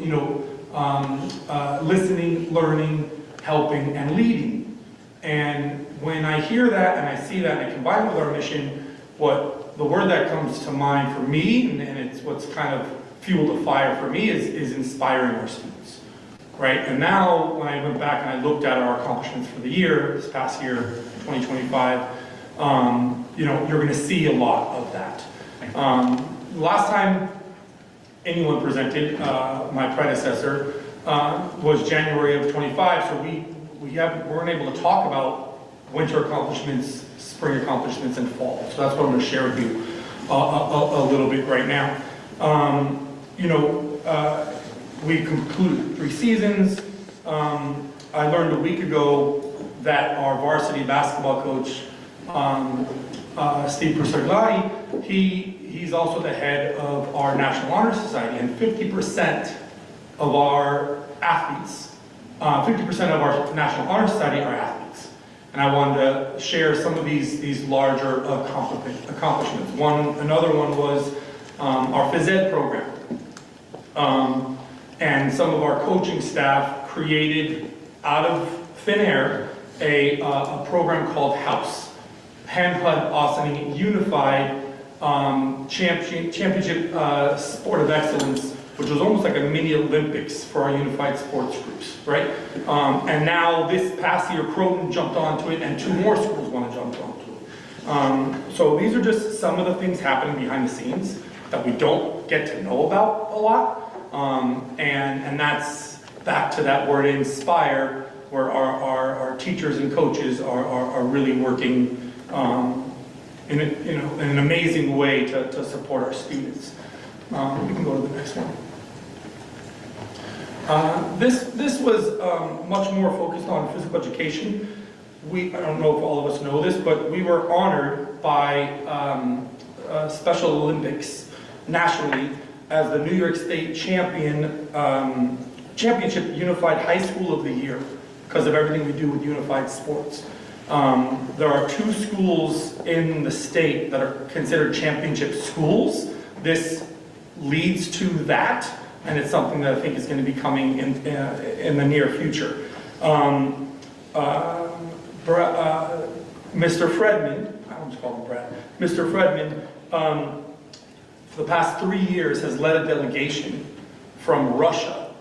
listening, learning, helping, and leading. And when I hear that and I see that and I combine it with our mission, the word that comes to mind for me, and it's what's kind of fueled the fire for me, is inspiring our students, right? And now, when I went back and I looked at our accomplishments for the year, this past year, 2025, you're going to see a lot of that. Last time anyone presented, my predecessor, was January of 25, so we weren't able to talk about winter accomplishments, spring accomplishments, and fall. So that's what I'm going to share with you a little bit right now. We concluded 3 seasons. I learned a week ago that our varsity basketball coach Steve Perseglai, he's also the head of our National Honor Society, and 50% of our athletes, 50% of our National Honor Society are athletes. And I wanted to share some of these larger accomplishments. Another one was our phys ed program. And some of our coaching staff created out of thin air a program called House, Hand-HUD Austin Unified Championship Sport of Excellence, which was almost like a mini Olympics for our unified sports groups, right? And now this past year, Croton jumped onto it, and 2 more schools want to jump onto it. So these are just some of the things happening behind the scenes that we don't get to know about a lot. And that's back to that word inspire, where our teachers and coaches are really working in an amazing way to support our students. We can go to the next one. This was much more focused on physical education. I don't know if all of us know this, but we were honored by Special Olympics nationally as the New York State Championship Unified High School of the Year because of everything we do with unified sports. There are 2 schools in the state that are considered championship schools. This leads to that, and it's something that I think is going to be coming in the near future. Mr. Fredman, I almost call him Brad, Mr. Fredman, for the past 3 years has led a delegation from Russia,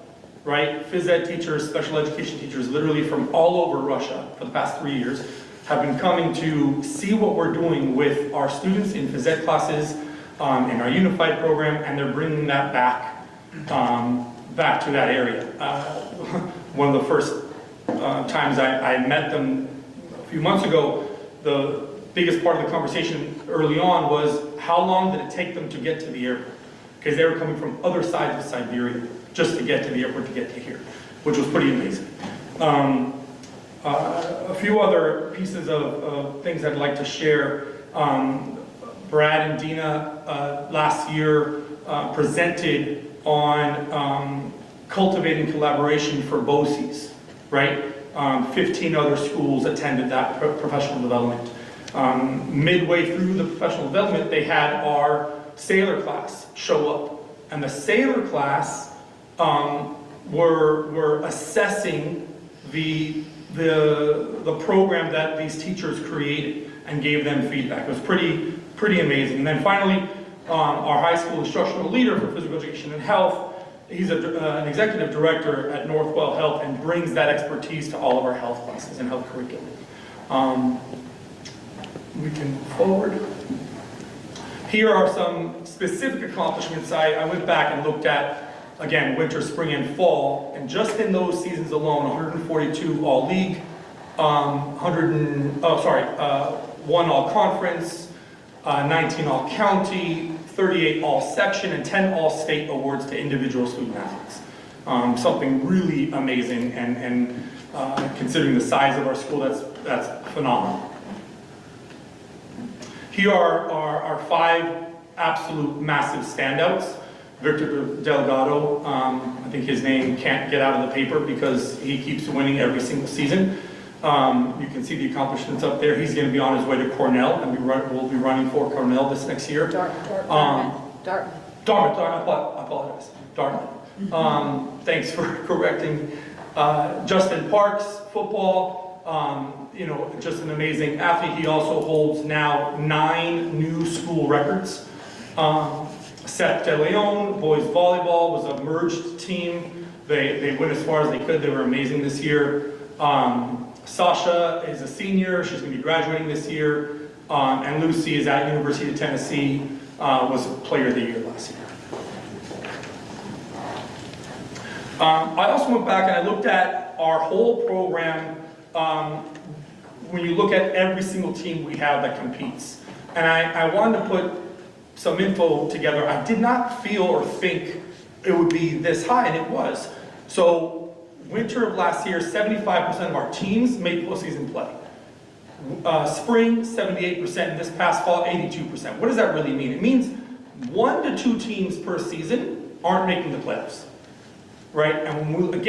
right? Phys ed teachers, special education teachers, literally from all over Russia for the past 3 years, have been coming to see what we're doing with our students in phys ed classes, in our unified program, and they're bringing that back to that area. One of the first times I met them a few months ago, the biggest part of the conversation early on was how long did it take them to get to the airport? Because they were coming from other sides of Siberia just to get to the airport to get to here, which was pretty amazing. A few other pieces of things I'd like to share. Brad and Dina last year presented on cultivating collaboration for BOCES, right? 15 other schools attended that professional development. Midway through the professional development, they had our sailor class show up. And the sailor class were assessing the program that these teachers created and gave them feedback. It was pretty amazing. And then finally, our high school instructional leader for physical education and health, he's an executive director at Northwell Health and brings that expertise to all of our health classes and health curriculum. We can move forward. Here are some specific accomplishments. I went back and looked at, again, winter, spring, and fall, and just in those seasons alone, 142 all-league, 1 all-conference, 19 all-county, 38 all-section, and 10 all-state awards to individual student athletes. Something really amazing, and considering the size of our school, that's phenomenal. Here are our 5 absolute massive standouts. Victor Delgado, I think his name can't get out of the paper because he keeps winning every single season. You can see the accomplishments up there. He's going to be on his way to Cornell, and we'll be running for Cornell this next year. Dartmouth. I apologize. Dartmouth. Thanks for correcting. Justin Parks, football. Just an amazing athlete. He also holds now 9 new school records. Seth De Leon, boys volleyball, was a merged team. They went as far as they could. They were amazing this year. Sasha is a senior. She's going to be graduating this year. And Lucy is at University of Tennessee, was player of the year last year. I also went back and I looked at our whole program. When you look at every single team we have that competes. And I wanted to put some info together. I did not feel or think it would be this high, and it was. So winter of last year, 75% of our teams made postseason play. Spring, 78%, and this past fall, 82%. What does that really mean? It means 1 to 2 teams per season aren't making the playoffs, right? And when we look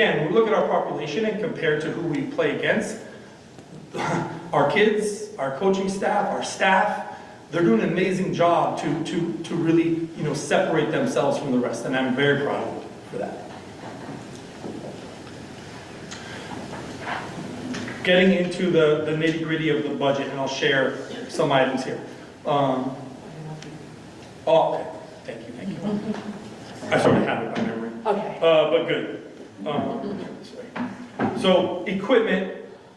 at our population and compare to who we play against, our kids, our coaching staff, our staff, they're doing an amazing job to really, separate themselves from the rest, and I'm very proud of them for that. Getting into the nitty-gritty of the budget, and I'll share some items here. Okay, thank you. I sort of have it by memory. Okay. But good. So equipment,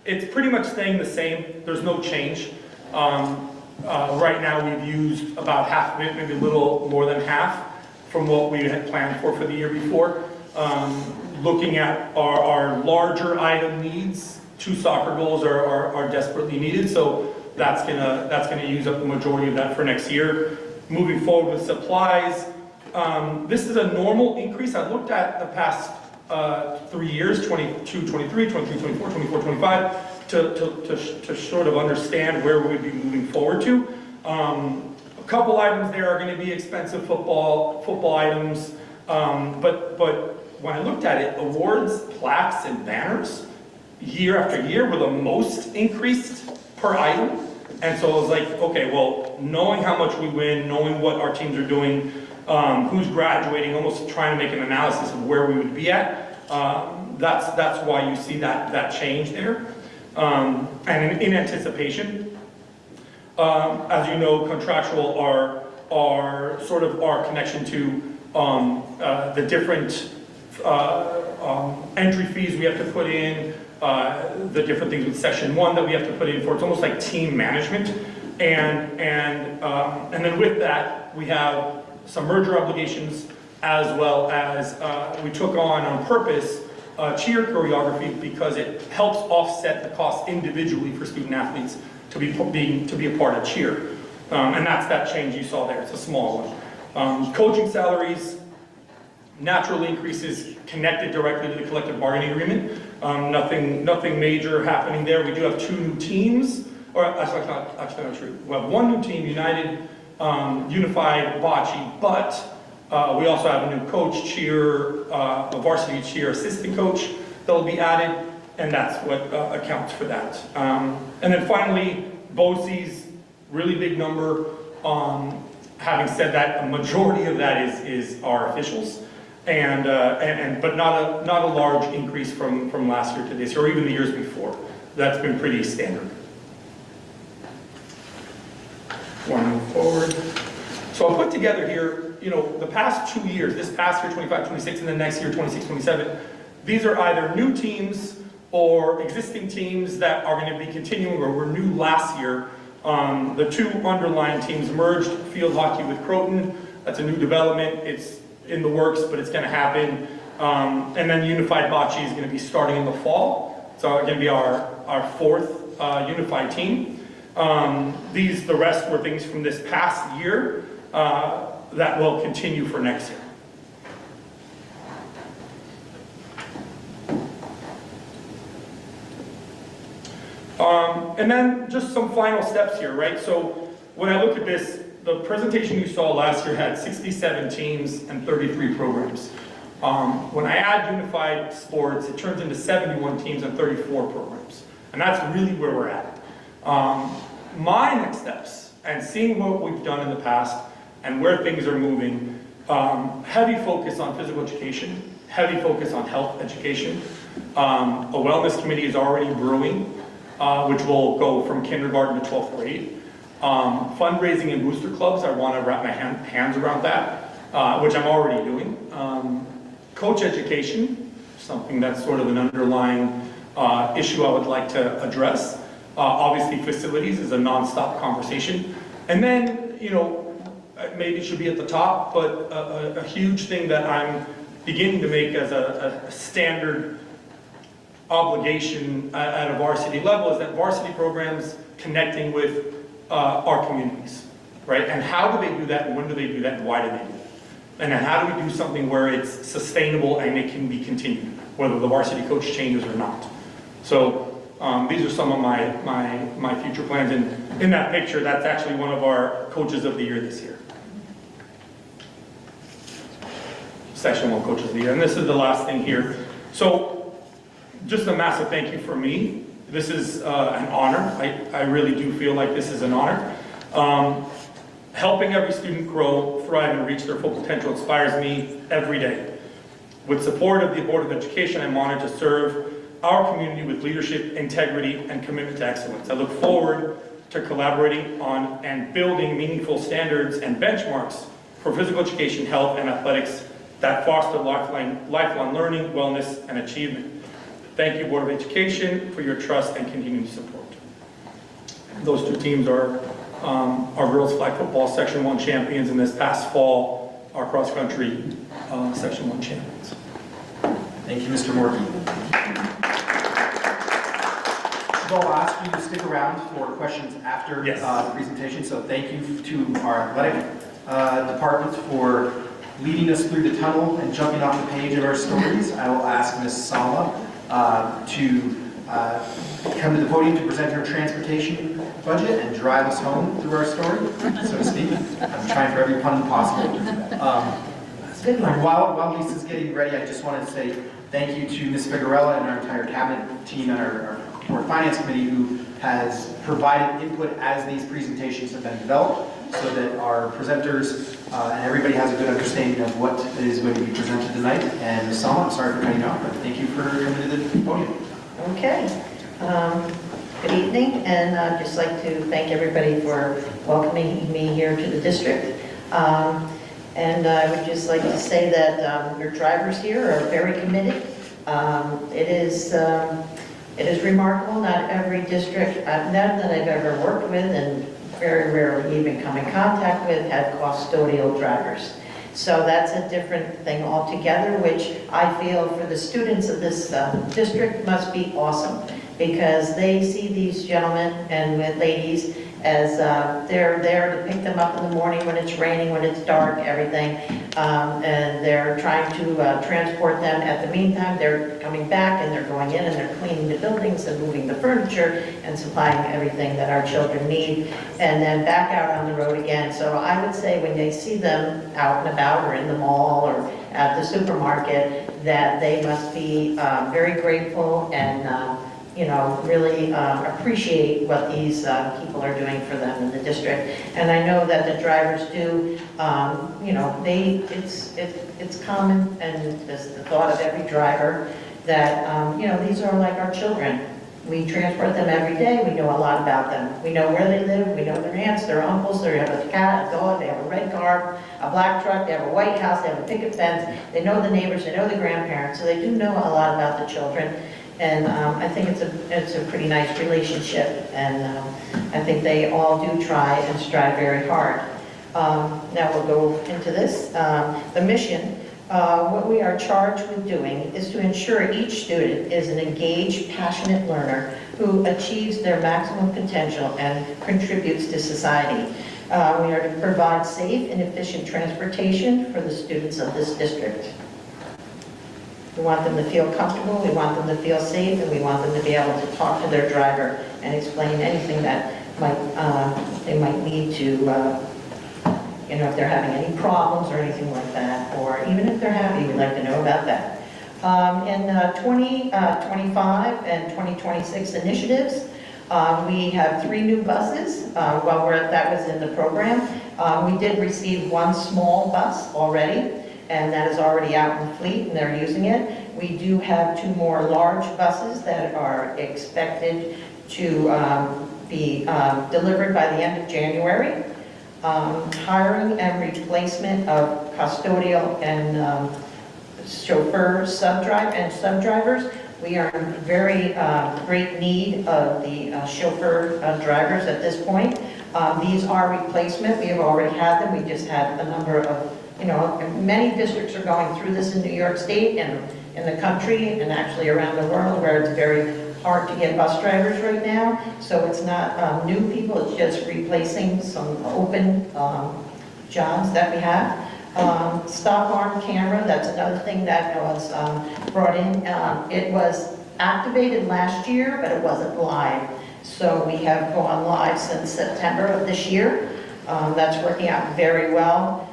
it's pretty much staying the same. There's no change. Right now, we've used about half of it, maybe a little more than half from what we had planned for the year before. Looking at our larger item needs, 2 soccer goals are desperately needed, so that's gonna use up the majority of that for next year. Moving forward with supplies, this is a normal increase. I looked at the past 3 years, 22, 23, 23, 24, 24, 25, to sort of understand where we'd be moving forward to. A couple items there are going to be expensive football items, but when I looked at it, awards, plaques, and banners, year after year, were the most increased per item. And so I was like, okay, well, knowing how much we win, knowing what our teams are doing, who's graduating, almost trying to make an analysis of where we would be at, that's why you see that change there. And in anticipation, as you know, contractual are sort of our connection to the different entry fees we have to put in, the different things with Section 1 that we have to put in for. It's almost like team management. And then with that, we have some merger obligations, as well as we took on purpose cheer choreography, because it helps offset the cost individually for student athletes to be a part of cheer. And that's that change you saw there. It's a small one. Coaching salaries, natural increases connected directly to the collective bargaining agreement. Nothing major happening there. We do have 2 new teams, or actually not true. We have 1 new team, United Unified Bocce, but we also have a new coach, cheer, a varsity cheer assistant coach that will be added, and that's what accounts for that. And then finally, BOCES, really big number. Having said that, a majority of that is our officials, but not a large increase from last year to this year, or even the years before. That's been pretty standard. Want to move forward? So I'll put together here, the past 2 years, this past year, 25, 26, and then next year, 26, 27, these are either new teams or existing teams that are going to be continuing or were new last year. The 2 underlying teams merged field hockey with Croton. That's a new development. It's in the works, but it's going to happen. And then Unified Bocce is going to be starting in the fall. So it's going to be our 4th unified team. The rest were things from this past year that will continue for next year. And then just some final steps here, right? So when I look at this, the presentation you saw last year had 67 teams and 33 programs. When I add unified sports, it turns into 71 teams and 34 programs. And that's really where we're at. My next steps, and seeing what we've done in the past and where things are moving, heavy focus on physical education, heavy focus on health education. A wellness committee is already brewing, which will go from kindergarten to 12th grade. Fundraising and booster clubs, I want to wrap my hands around that, which I'm already doing. Coach education, something that's sort of an underlying issue I would like to address. Obviously, facilities is a nonstop conversation. And then, maybe it should be at the top, but a huge thing that I'm beginning to make as a standard obligation at a varsity level is that varsity programs connecting with our communities, right? And how do they do that, and when do they do that, and why do they do that? And then how do we do something where it's sustainable and it can be continued, whether the varsity coach changes or not? So these are some of my future plans. And in that picture, that's actually one of our coaches of the year this year. Section 1 coaches of the year. And this is the last thing here. So just a massive thank you for me. This is an honor. I really do feel like this is an honor. Helping every student grow, thrive, and reach their full potential inspires me every day. With support of the Board of Education, I'm honored to serve our community with leadership, integrity, and commitment to excellence. I look forward to collaborating on and building meaningful standards and benchmarks for physical education, health, and athletics that foster lifelong learning, wellness, and achievement. Thank you, Board of Education, for your trust and continued support. Those two teams are our girls flag football Section 1 champions, and this past fall, our cross-country Section 1 champions. Thank you, Mr. Morgan. I'll ask you to stick around for questions after the presentation, so thank you to our athletic department for leading us through the tunnel and jumping off the page of our stories. I will ask Ms. Salma to come to the podium to present her transportation budget and drive us home through our story, so to speak. I'm trying for every pun possible. Good one. While Lisa's getting ready, I just wanted to say thank you to Ms. Figueroa and our entire cabinet team and our Board Finance Committee who has provided input as these presentations have been developed so that our presenters and everybody has a good understanding of what is going to be presented tonight. And Ms. Salma, I'm sorry for cutting you off, but thank you for coming to the podium. Okay. Good evening, and I'd just like to thank everybody for welcoming me here to the district. And I would just like to say that your drivers here are very committed. It is remarkable. Not every district, none that I've ever worked with, and very rarely even come in contact with, had custodial drivers. So that's a different thing altogether, which I feel for the students of this district must be awesome, because they see these gentlemen and ladies as they're there to pick them up in the morning when it's raining, when it's dark, everything. And they're trying to transport them. At the meantime, they're coming back and they're going in and they're cleaning the buildings and moving the furniture and supplying everything that our children need, and then back out on the road again. So I would say when they see them out and about or in the mall or at the supermarket, that they must be very grateful and really appreciate what these people are doing for them in the district. And I know that the drivers do, it's common, and it's the thought of every driver that, these are like our children. We transport them every day. We know a lot about them. We know where they live. We know their aunts, their uncles. They have a cat, a dog. They have a red car, a black truck. They have a white house. They have a picket fence. They know the neighbors. They know the grandparents. So they do know a lot about the children. And I think it's a pretty nice relationship, and I think they all do try and strive very hard. Now we'll go into this. The mission, what we are charged with doing is to ensure each student is an engaged, passionate learner who achieves their maximum potential and contributes to society. We are to provide safe and efficient transportation for the students of this district. We want them to feel comfortable, we want them to feel safe, and we want them to be able to talk to their driver and explain anything that they might need to, if they're having any problems or anything like that, or even if they're happy, we'd like to know about that. In 2025 and 2026 initiatives, we have 3 new buses. That was in the program. We did receive 1 small bus already, and that is already out in the fleet, and they're using it. We do have 2 more large buses that are expected to be delivered by the end of January. Hiring and replacement of custodial and chauffeurs, subdrivers. We are in very great need of the chauffeur drivers at this point. These are replacement. We have already had them. We just had a number of, many districts are going through this in New York State and in the country and actually around the world, where it's very hard to get bus drivers right now. So it's not new people, it's just replacing some open jobs that we have. Stop arm camera, that's another thing that was brought in. It was activated last year, but it wasn't live. So we have gone live since September of this year. That's working out very well.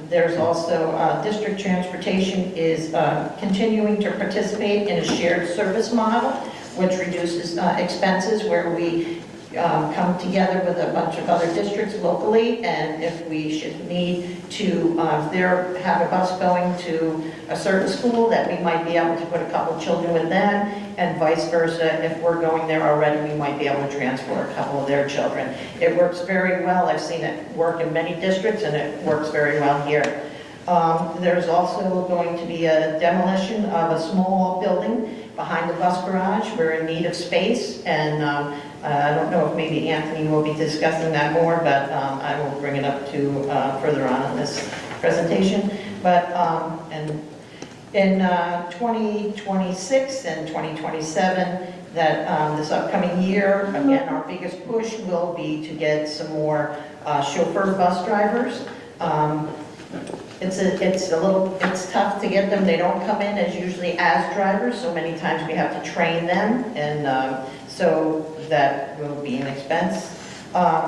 There's also, district transportation is continuing to participate in a shared service model, which reduces expenses, where we come together with a bunch of other districts locally, and if we should need to, if they have a bus going to a certain school, that we might be able to put a couple children with them, and vice versa. If we're going there already, we might be able to transfer a couple of their children. It works very well. I've seen it work in many districts, and it works very well here. There's also going to be a demolition of a small building behind the bus garage. We're in need of space, and I don't know if maybe Anthony will be discussing that more, but I will bring it up to further on in this presentation. But and in 2026 and 2027, that this upcoming year, again, our biggest push will be to get some more chauffeur bus drivers. It's tough to get them. They don't come in as usually as drivers, so many times we have to train them, and so that will be an expense.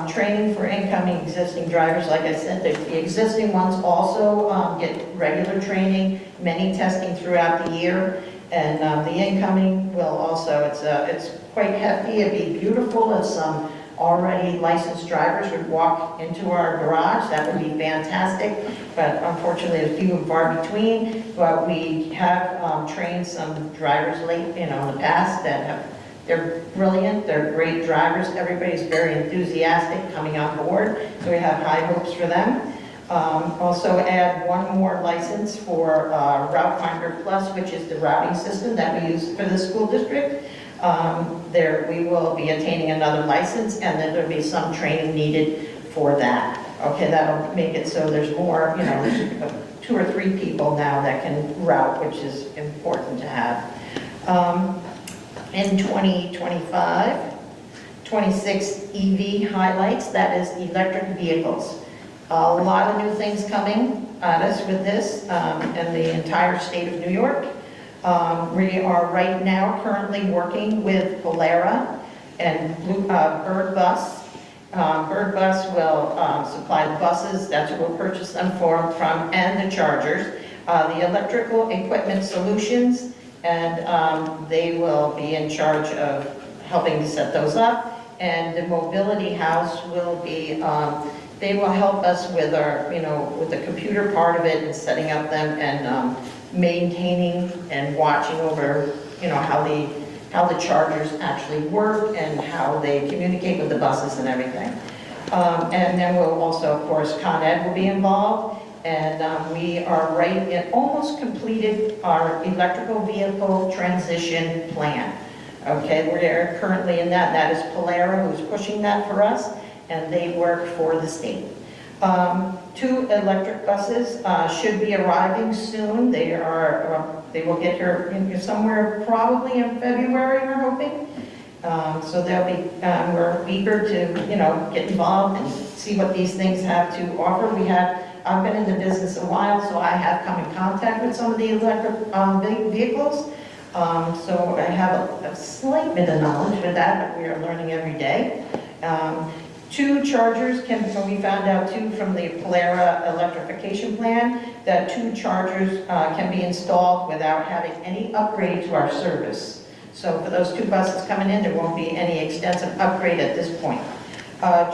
Training for incoming existing drivers, like I said, the existing ones also get regular training, many testing throughout the year, and the incoming will also, it's quite hefty. It'd be beautiful if some already licensed drivers would walk into our garage. That would be fantastic, but unfortunately, a few and far between. But we have trained some drivers in the past that have, they're brilliant, they're great drivers. Everybody's very enthusiastic coming on board, so we have high hopes for them. Also add one more license for Route Finder Plus, which is the routing system that we use for the school district. There we will be attaining another license, and then there'll be some training needed for that. Okay, that'll make it so there's more, 2 or 3 people now that can route, which is important to have. In 2025, 26 EV highlights, that is electric vehicles. A lot of new things coming at us with this in the entire state of New York. We are right now currently working with Polera and Bird Bus. Bird Bus will supply the buses, that's who we'll purchase them from, and the chargers. The electrical equipment solutions, and they will be in charge of helping to set those up. And the mobility house will be, they will help us with our, with the computer part of it and setting up them and maintaining and watching over, how the chargers actually work and how they communicate with the buses and everything. And then we'll also, of course, Con Ed will be involved. And we are almost completed our electrical vehicle transition plan. Okay, we're currently in that. That is Polera who's pushing that for us, and they work for the state. 2 electric buses should be arriving soon. They will get here somewhere probably in February, we're hoping. So they'll be, we're eager to, get involved and see what these things have to offer. I've been in the business a while, so I have come in contact with some of the electric vehicles. So I have a slight bit of knowledge with that, but we are learning every day. 2 chargers we found out too from the Polera electrification plan, that 2 chargers can be installed without having any upgrade to our service. So for those 2 buses coming in, there won't be any extensive upgrade at this point.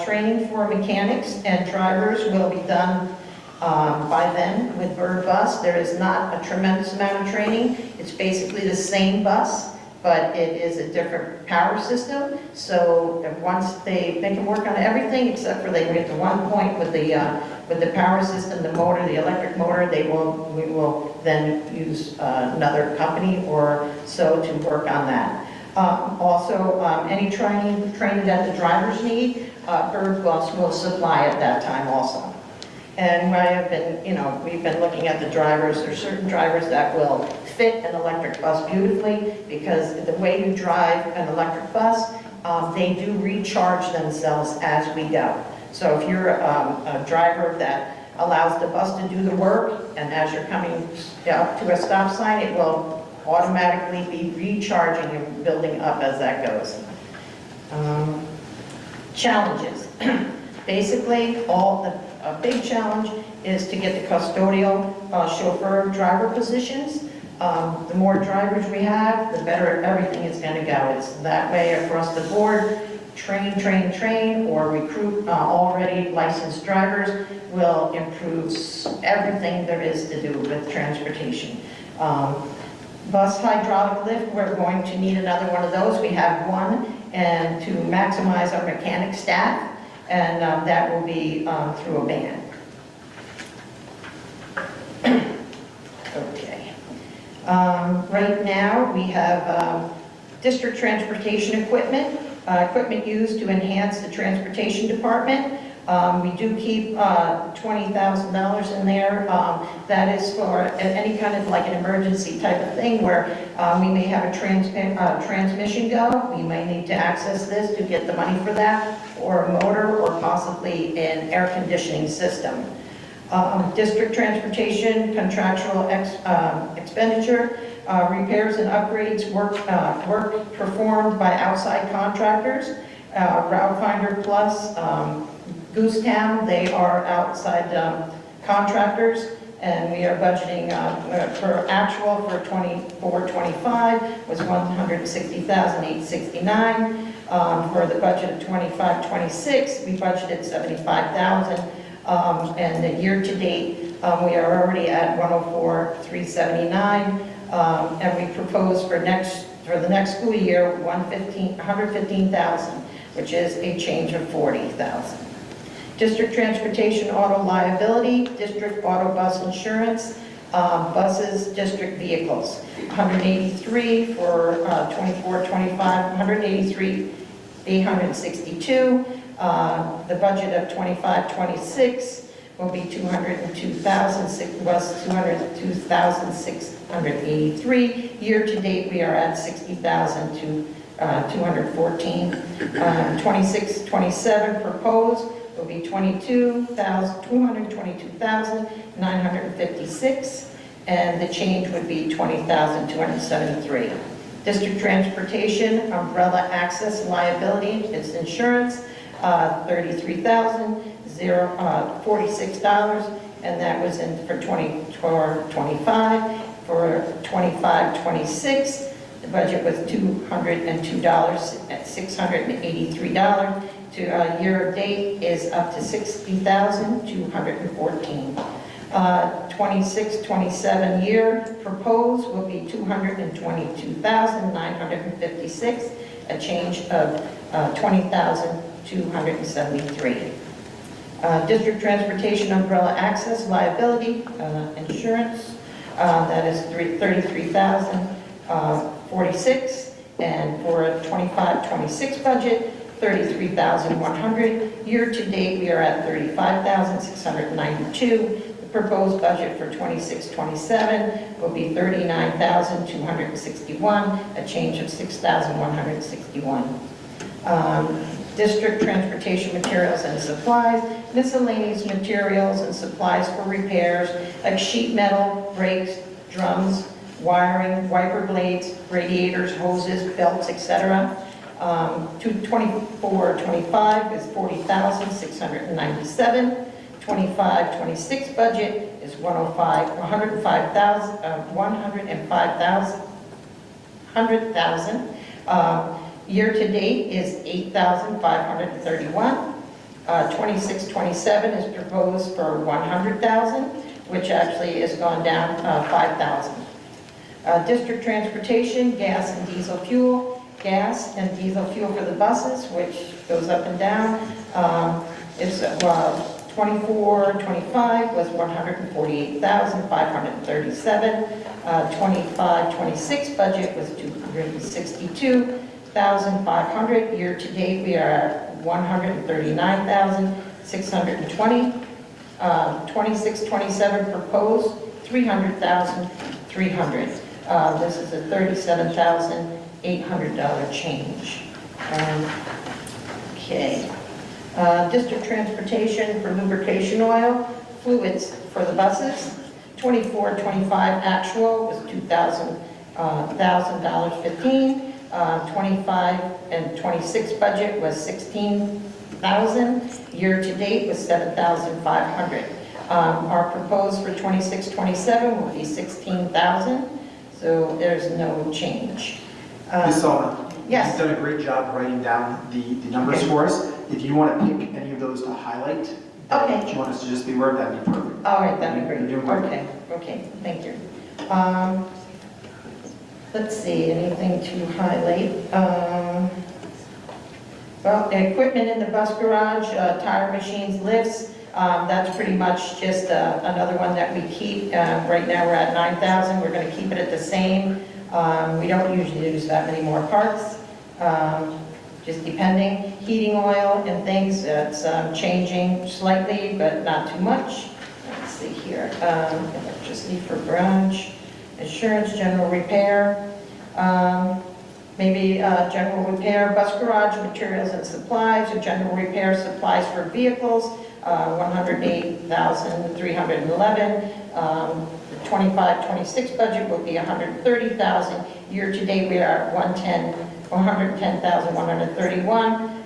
Training for mechanics and drivers will be done by then with Bird Bus. There is not a tremendous amount of training. It's basically the same bus, but it is a different power system. So once they can work on everything except for they get to one point with the power system, the motor, the electric motor, we will then use another company or so to work on that. Also, any training that the drivers need, Bird Bus will supply at that time also. And I have been, we've been looking at the drivers. There's certain drivers that will fit an electric bus beautifully because the way you drive an electric bus, they do recharge themselves as we go. So if you're a driver that allows the bus to do the work, and as you're coming up to a stop sign, it will automatically be recharging and building up as that goes. Challenges. Basically, a big challenge is to get the custodial chauffeur driver positions. The more drivers we have, the better everything is going to go. It's that way across the board. Train, or recruit already licensed drivers will improve everything there is to do with transportation. Bus hydraulic lift, we're going to need another one of those. We have one, and to maximize our mechanic staff, and that will be through a ban. Okay. Right now, we have district transportation equipment. Equipment used to enhance the transportation department. We do keep $20,000 in there. That is for any kind of like an emergency type of thing where we may have a transmission go. We may need to access this to get the money for that, or a motor, or possibly an air conditioning system. District transportation contractual expenditure. Repairs and upgrades, work performed by outside contractors. Route Finder Plus, Goosetown, they are outside contractors, and we are budgeting for actual for 24-25 was $160,869. For the budget of 25-26, we budgeted $75,000, and the year to date we are already at $104,379. And we propose for the next school year, $115,000, which is a change of $40,000. District transportation auto liability, district auto bus insurance, buses, district vehicles, 183 for 24-25, 183,862. The budget of 25-26 will be $202,683. Year to date, we are at $60,214. 26-27 proposed will be $222,956, and the change would be $20,273. District transportation, umbrella access liability, its insurance, $33,046, and that was in for 24-25. For 25-26, the budget was $202,683. To year date is up to $60,214. 26-27 year proposed will be $222,956, a change of $20,273. District transportation umbrella access liability insurance, that is $33,046, and for a 25-26 budget, $33,100. Year to date, we are at $35,692. The proposed budget for 26-27 will be $39,261, a change of $6,161. District transportation materials and supplies, miscellaneous materials and supplies for repairs, like sheet metal, brakes, drums, wiring, wiper blades, radiators, hoses, belts, etc. 24-25 is $40,697. 25-26 budget is $105,000. Year to date is $8,531. 26-27 is proposed for $100,000, which actually has gone down $5,000. District transportation, gas and diesel fuel. Gas and diesel fuel for the buses, which goes up and down. It's 24-25 was $148,537. 25-26 budget was $262,500. Year to date, we are at $139,620. 26-27 proposed $300,300. This is a $37,800 change. Okay. District transportation for lubrication oil, fluids for the buses. 24-25 actual was $2,000. $1,000.15. 25 and 26 budget was 16,000. Year-to-date was 7,500. Our proposed for 26-27 will be 16,000, so there's no change. Ms. Sullivan? Yes. You've done a great job writing down the numbers for us. If you want to pick any of those to highlight, Okay. if you want us to just be aware, that'd be perfect. All right, that'd be great. You're doing great. Okay, thank you. Let's see, anything to highlight? Well, equipment in the bus garage, tire machines, lifts, that's pretty much just another one that we keep. Right now, we're at 9,000. We're going to keep it at the same. We don't usually use that many more parts, just depending. Heating oil and things, that's changing slightly, but not too much. Let's see here. Electricity for garage, insurance, general repair, maybe general repair, bus garage, materials and supplies, or general repair supplies for vehicles, 108,311. The 25-26 budget will be 130,000. Year to date, we are at 110,131.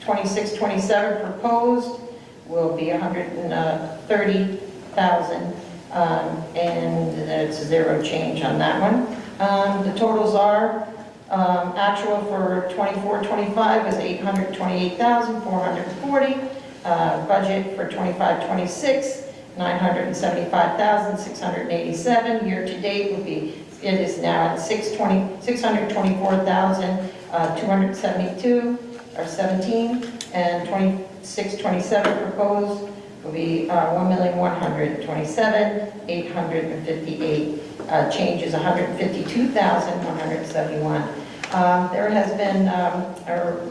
26-27 proposed will be 130,000, and there's zero change on that one. The totals are actual for 24-25 is 828,440. Budget for 25-26, 975,687. Year to date will be, it is now at 624,272 or 17, and 26-27 proposed will be 1,127,858. Changes 152,171. There has been a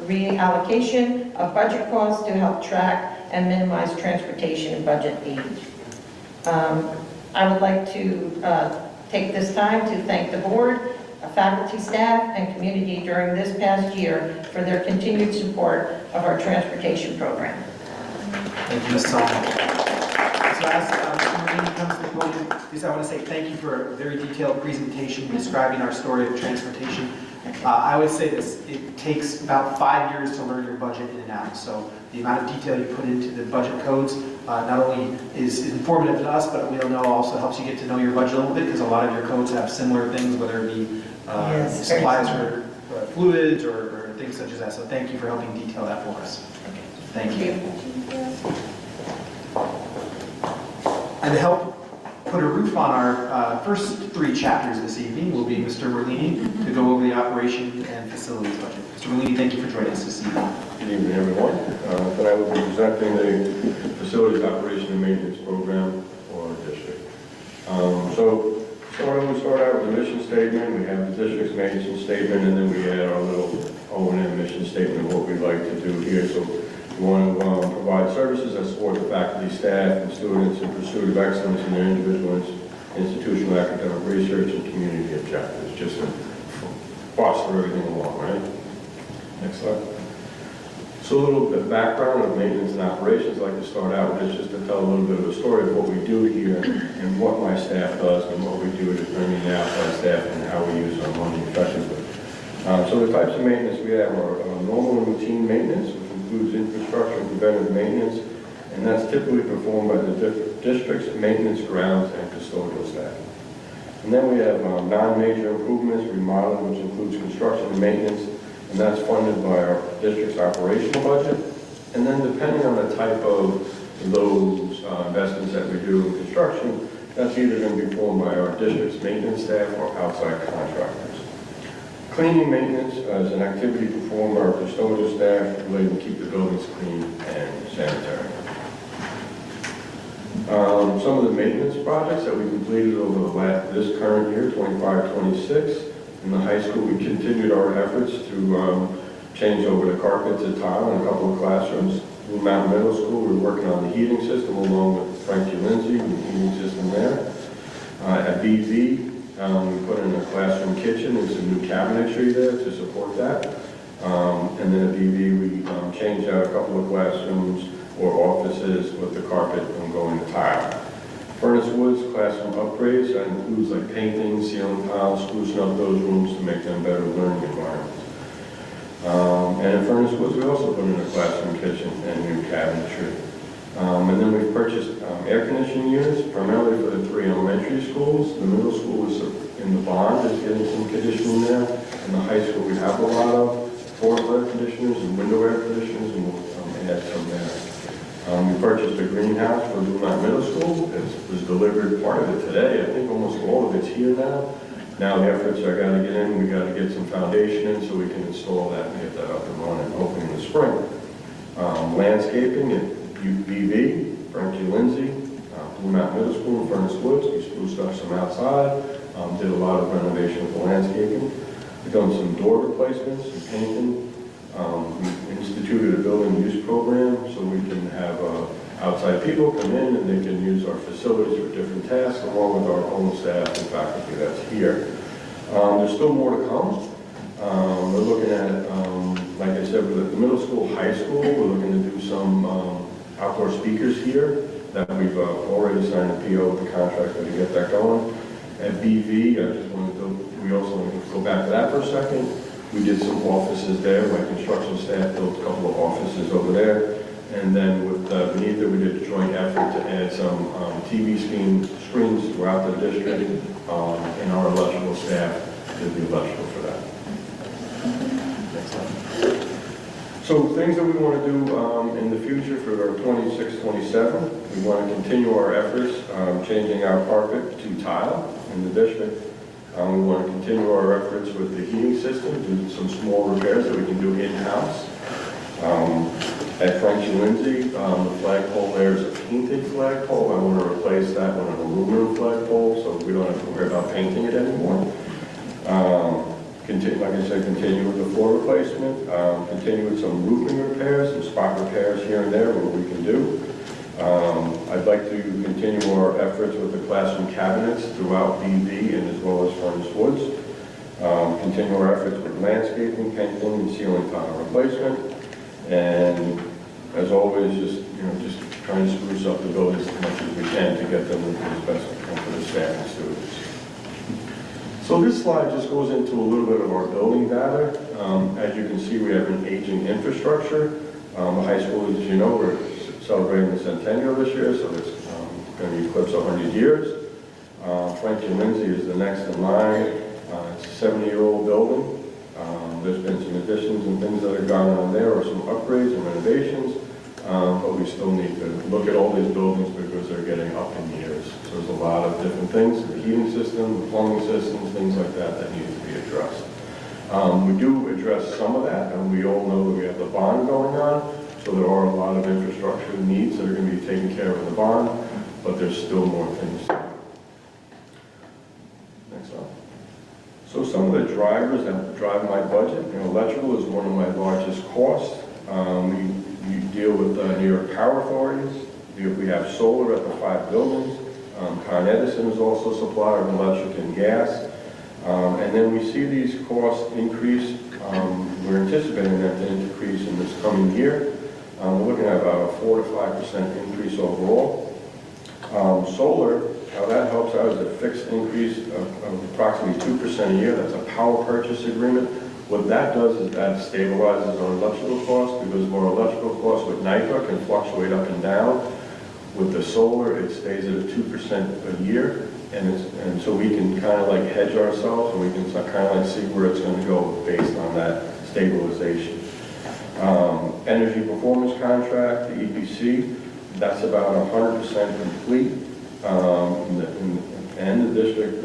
reallocation of budget costs to help track and minimize transportation and budget aid. I would like to take this time to thank the board, faculty, staff, and community during this past year for their continued support of our transportation program. Thank you, Ms. Sullivan. So as Mr. Marini comes to the podium, I want to say thank you for a very detailed presentation describing our story of transportation. I always say this, it takes about 5 years to learn your budget in and out. So the amount of detail you put into the budget codes not only is informative to us, but we know also helps you get to know your budget a little bit, because a lot of your codes have similar things, whether it be supplies for fluids or things such as that. So thank you for helping detail that for us. Thank you. And to help put a roof on our first 3 chapters this evening will be Mr. Merlini to go over the operation and facilities budget. Mr. Merlini, thank you for joining us this evening. Good evening, everyone. Tonight we'll be presenting the facilities operation and maintenance program for our district. So we start out with the mission statement. We have the district's mission statement, and then we add our little O&M mission statement of what we'd like to do here. So we want to provide services that support the faculty, staff, and students in pursuit of excellence in their individual institutional academic research and community objectives, just to foster everything along, right? Next slide. So a little bit of background of maintenance and operations. I'd like to start out with just to tell a little bit of a story of what we do here and what my staff does and what we do to bring in the outside staff and how we use our money effectively. So the types of maintenance we have are normal and routine maintenance, which includes infrastructure and preventive maintenance, and that's typically performed by the district's maintenance, grounds, and custodial staff. And then we have non-major improvements, remodeling, which includes construction and maintenance, and that's funded by our district's operational budget. And then depending on the type of those investments that we do in construction, that's either going to be performed by our district's maintenance staff or outside contractors. Cleaning maintenance is an activity performed by our custodial staff related to keep the buildings clean and sanitary. Some of the maintenance projects that we completed over this current year, 25-26, in the high school, we continued our efforts to change over the carpet to tile in a couple of classrooms. In Mountain Middle School, we were working on the heating system along with Frankie Lindsay, the heating system there. At BV, we put in a classroom kitchen and some new cabinetry there to support that. And then at BV, we changed out a couple of classrooms or offices with the carpet and going to tile. Furnace Woods classroom upgrades, that includes like painting, ceiling tiles, sprucing up those rooms to make them better learning environments. And in Furnace Woods, we also put in a classroom kitchen and new cabinetry. And then we've purchased air conditioning units, primarily for the 3 elementary schools. The middle school is in the bond, is getting some conditioning there. In the high school, we have a lot of portable air conditioners and window air conditioners, and we'll add some there. We purchased a greenhouse for Blue Mountain Middle School. It was delivered, part of it today. I think almost all of it's here now. Now the efforts are got to get in, we got to get some foundation in so we can install that and get that up and running, hopefully in the spring. Landscaping at UBV, Frankie Lindsay, Blue Mountain Middle School in Furnace Woods. We spruced up some outside, did a lot of renovation with the landscaping. We've done some door replacements, some painting. We instituted a building use program so we can have outside people come in and they can use our facilities for different tasks along with our own staff and faculty that's here. There's still more to come. We're looking at, like I said, with the middle school, high school, we're looking to do some outdoor speakers here that we've already signed a PO with the contractor to get that going. At BV, I just wanted to, we also want to go back to that for a second. We did some offices there, my construction staff built a couple of offices over there. And then with Benita, we did a joint effort to add some TV screens throughout the district, and our electrical staff did the electrical for that. Next slide. So things that we want to do in the future for our 26-27, we want to continue our efforts changing our carpet to tile in the district. We want to continue our efforts with the heating system, do some small repairs that we can do in-house. At Frankie Lindsay, the flagpole there is a painted flagpole. I want to replace that with an aluminum flagpole so we don't have to worry about painting it anymore. Continue, like I said, continue with the floor replacement, continue with some roofing repairs, some spot repairs here and there, what we can do. I'd like to continue our efforts with the classroom cabinets throughout BV and as well as Furnace Woods. Continue our efforts with landscaping, painting, and ceiling tile replacement. And as always, just trying to spruce up the buildings as much as we can to get them as best we can for the staff and students. So this slide just goes into a little bit of our building data. As you can see, we have an aging infrastructure. The high school, as you know, we're celebrating the centennial this year, so it's going to eclipse 100 years. Frankie Lindsay is the next in line. It's a 70-year-old building. There's been some additions and things that have gone on there, or some upgrades and renovations, but we still need to look at all these buildings because they're getting up in years. So there's a lot of different things, the heating system, the plumbing systems, things like that need to be addressed. We do address some of that, and we all know that we have the bond going on, so there are a lot of infrastructure needs that are going to be taken care of in the bond, but there's still more things to do. Next slide. So some of the drivers that drive my budget, electrical is one of my largest costs. We deal with New York Power Authorities. We have solar at the 5 buildings. Con Edison is also a supplier of electric and gas. And then we see these costs increase. We're anticipating that to increase in this coming year. We're looking at about a 4 to 5% increase overall. Solar, how that helps out is a fixed increase of approximately 2% a year. That's a power purchase agreement. What that does is that stabilizes our electrical costs because our electrical costs with NIPA can fluctuate up and down. With the solar, it stays at a 2% a year, and so we can kind of like hedge ourselves, and we can kind of like see where it's going to go based on that stabilization. Energy performance contract, the EPC, that's about 100% complete. And the district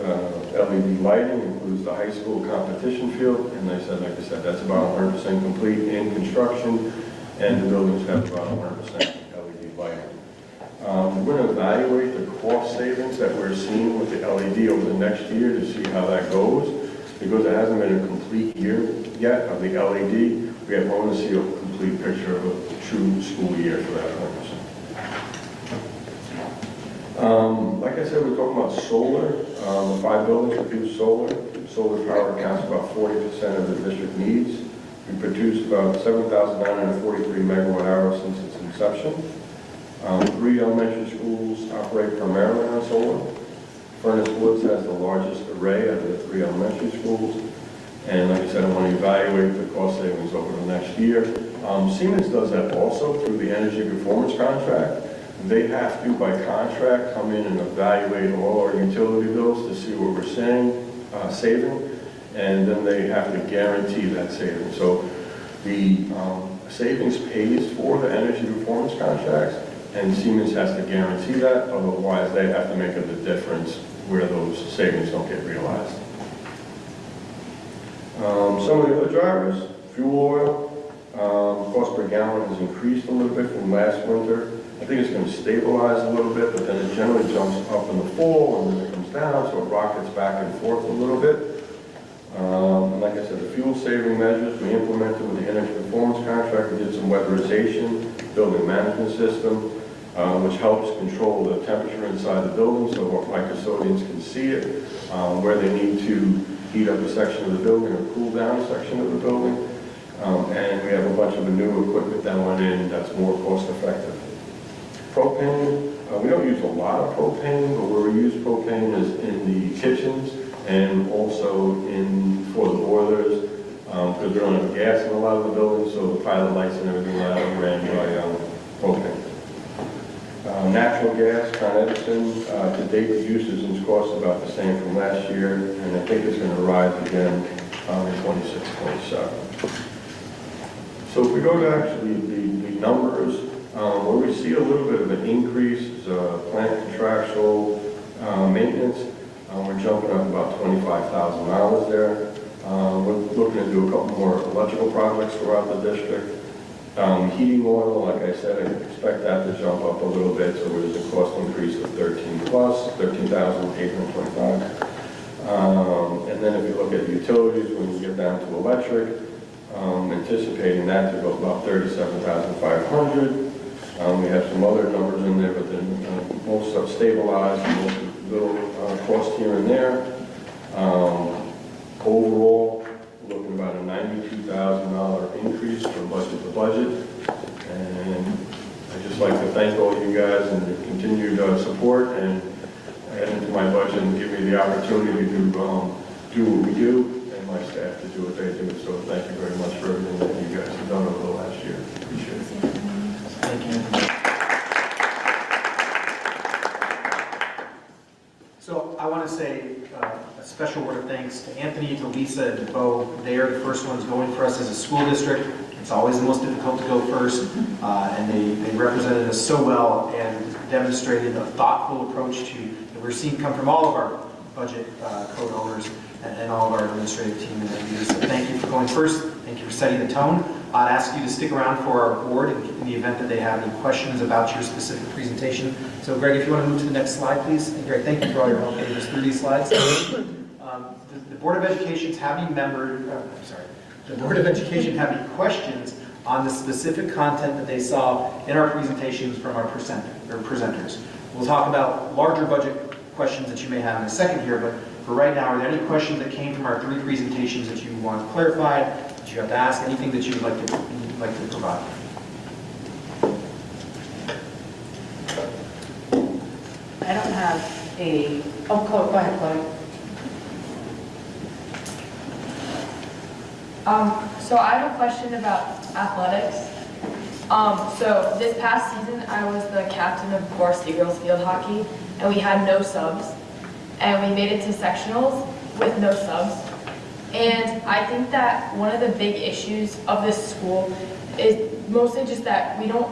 LED lighting includes the high school competition field, and like I said, that's about 100% complete in construction, and the buildings have about 100% LED lighting. We're going to evaluate the cost savings that we're seeing with the LED over the next year to see how that goes, because it hasn't been a complete year yet of the LED. We want to see a complete picture of a true school year for that purpose. Like I said, we're talking about solar. The 5 buildings produce solar. Solar power accounts for about 40% of the district needs. We produced about 7,943 megawatt hours since its inception. 3 elementary schools operate primarily on solar. Furnace Woods has the largest array out of the 3 elementary schools. And like I said, I want to evaluate the cost savings over the next year. Siemens does that also through the energy performance contract. They have to, by contract, come in and evaluate all our utility bills to see what we're saving, and then they have to guarantee that saving. So the savings pays for the energy performance contracts, and Siemens has to guarantee that, otherwise they have to make up the difference where those savings don't get realized. Some of the other drivers, fuel oil, cost per gallon has increased a little bit from last winter. I think it's going to stabilize a little bit, but then it generally jumps up in the fall and then it comes down, so it rockets back and forth a little bit. And like I said, the fuel saving measures we implemented with the energy performance contract, we did some weatherization, building management system, which helps control the temperature inside the building so my custodians can see it, where they need to heat up a section of the building or cool down a section of the building. And we have a bunch of new equipment that went in that's more cost effective. Propane, we don't use a lot of propane, but where we use propane is in the kitchens and also for the boilers, because we don't have gas in a lot of the buildings, so the pilot lights and everything like that are ran by propane. Natural gas, Con Edison, to date the usage and cost about the same from last year, and I think it's going to rise again in 26, 27. So if we go to actually the numbers, where we see a little bit of an increase is plant contractual maintenance. We're jumping up about $25,000 there. We're looking to do a couple more electrical projects throughout the district. Heating oil, like I said, I expect that to jump up a little bit, so there's a cost increase of 13,825. And then if you look at utilities, when you get down to electric, anticipating that to go about 37,500. We have some other numbers in there, but then most stuff stabilized, most little cost here and there. Overall, we're looking about a $92,000 increase from budget to budget. And I'd just like to thank all you guys and your continued support and add into my budget and give me the opportunity to do what we do and my staff to do what they do. So thank you very much for everything that you guys have done over the last year. Appreciate it. Thank you. So I want to say a special word of thanks to Anthony, to Lisa, and to Bo. They are the first ones going for us as a school district. It's always the most difficult to go first, and they represented us so well and demonstrated a thoughtful approach that we're seeing come from all of our budget code owners and all of our administrative team and leaders. So thank you for going first. Thank you for setting the tone. I'd ask you to stick around for our board in the event that they have any questions about your specific presentation. So Greg, if you want to move to the next slide, please. And Greg, thank you for all your help getting us through these slides. The Board of Education's having the Board of Education have any questions on the specific content that they saw in our presentations from our presenters. We'll talk about larger budget questions that you may have in a second here, but for right now, are there any questions that came from our 3 presentations that you want clarified, that you have to ask, anything that you would like to provide? I don't have go ahead, Chloe. So I have a question about athletics. So this past season, I was the captain of varsity girls field hockey, and we had no subs. And we made it to sectionals with no subs. And I think that one of the big issues of this school is mostly just that we don't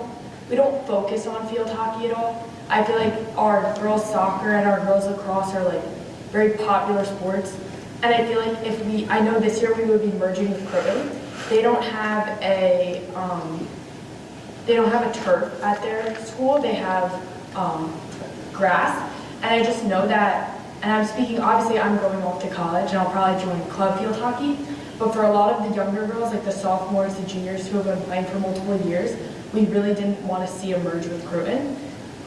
focus on field hockey at all. I feel like our girls soccer and our girls lacrosse are like very popular sports. And I feel like I know this year we would be merging with Croton. They don't have a turf at their school. They have grass. And I just know that, and I'm speaking, obviously I'm going off to college and I'll probably join club field hockey. But for a lot of the younger girls, like the sophomores, the juniors who have been playing for multiple years, we really didn't want to see a merge with Croton.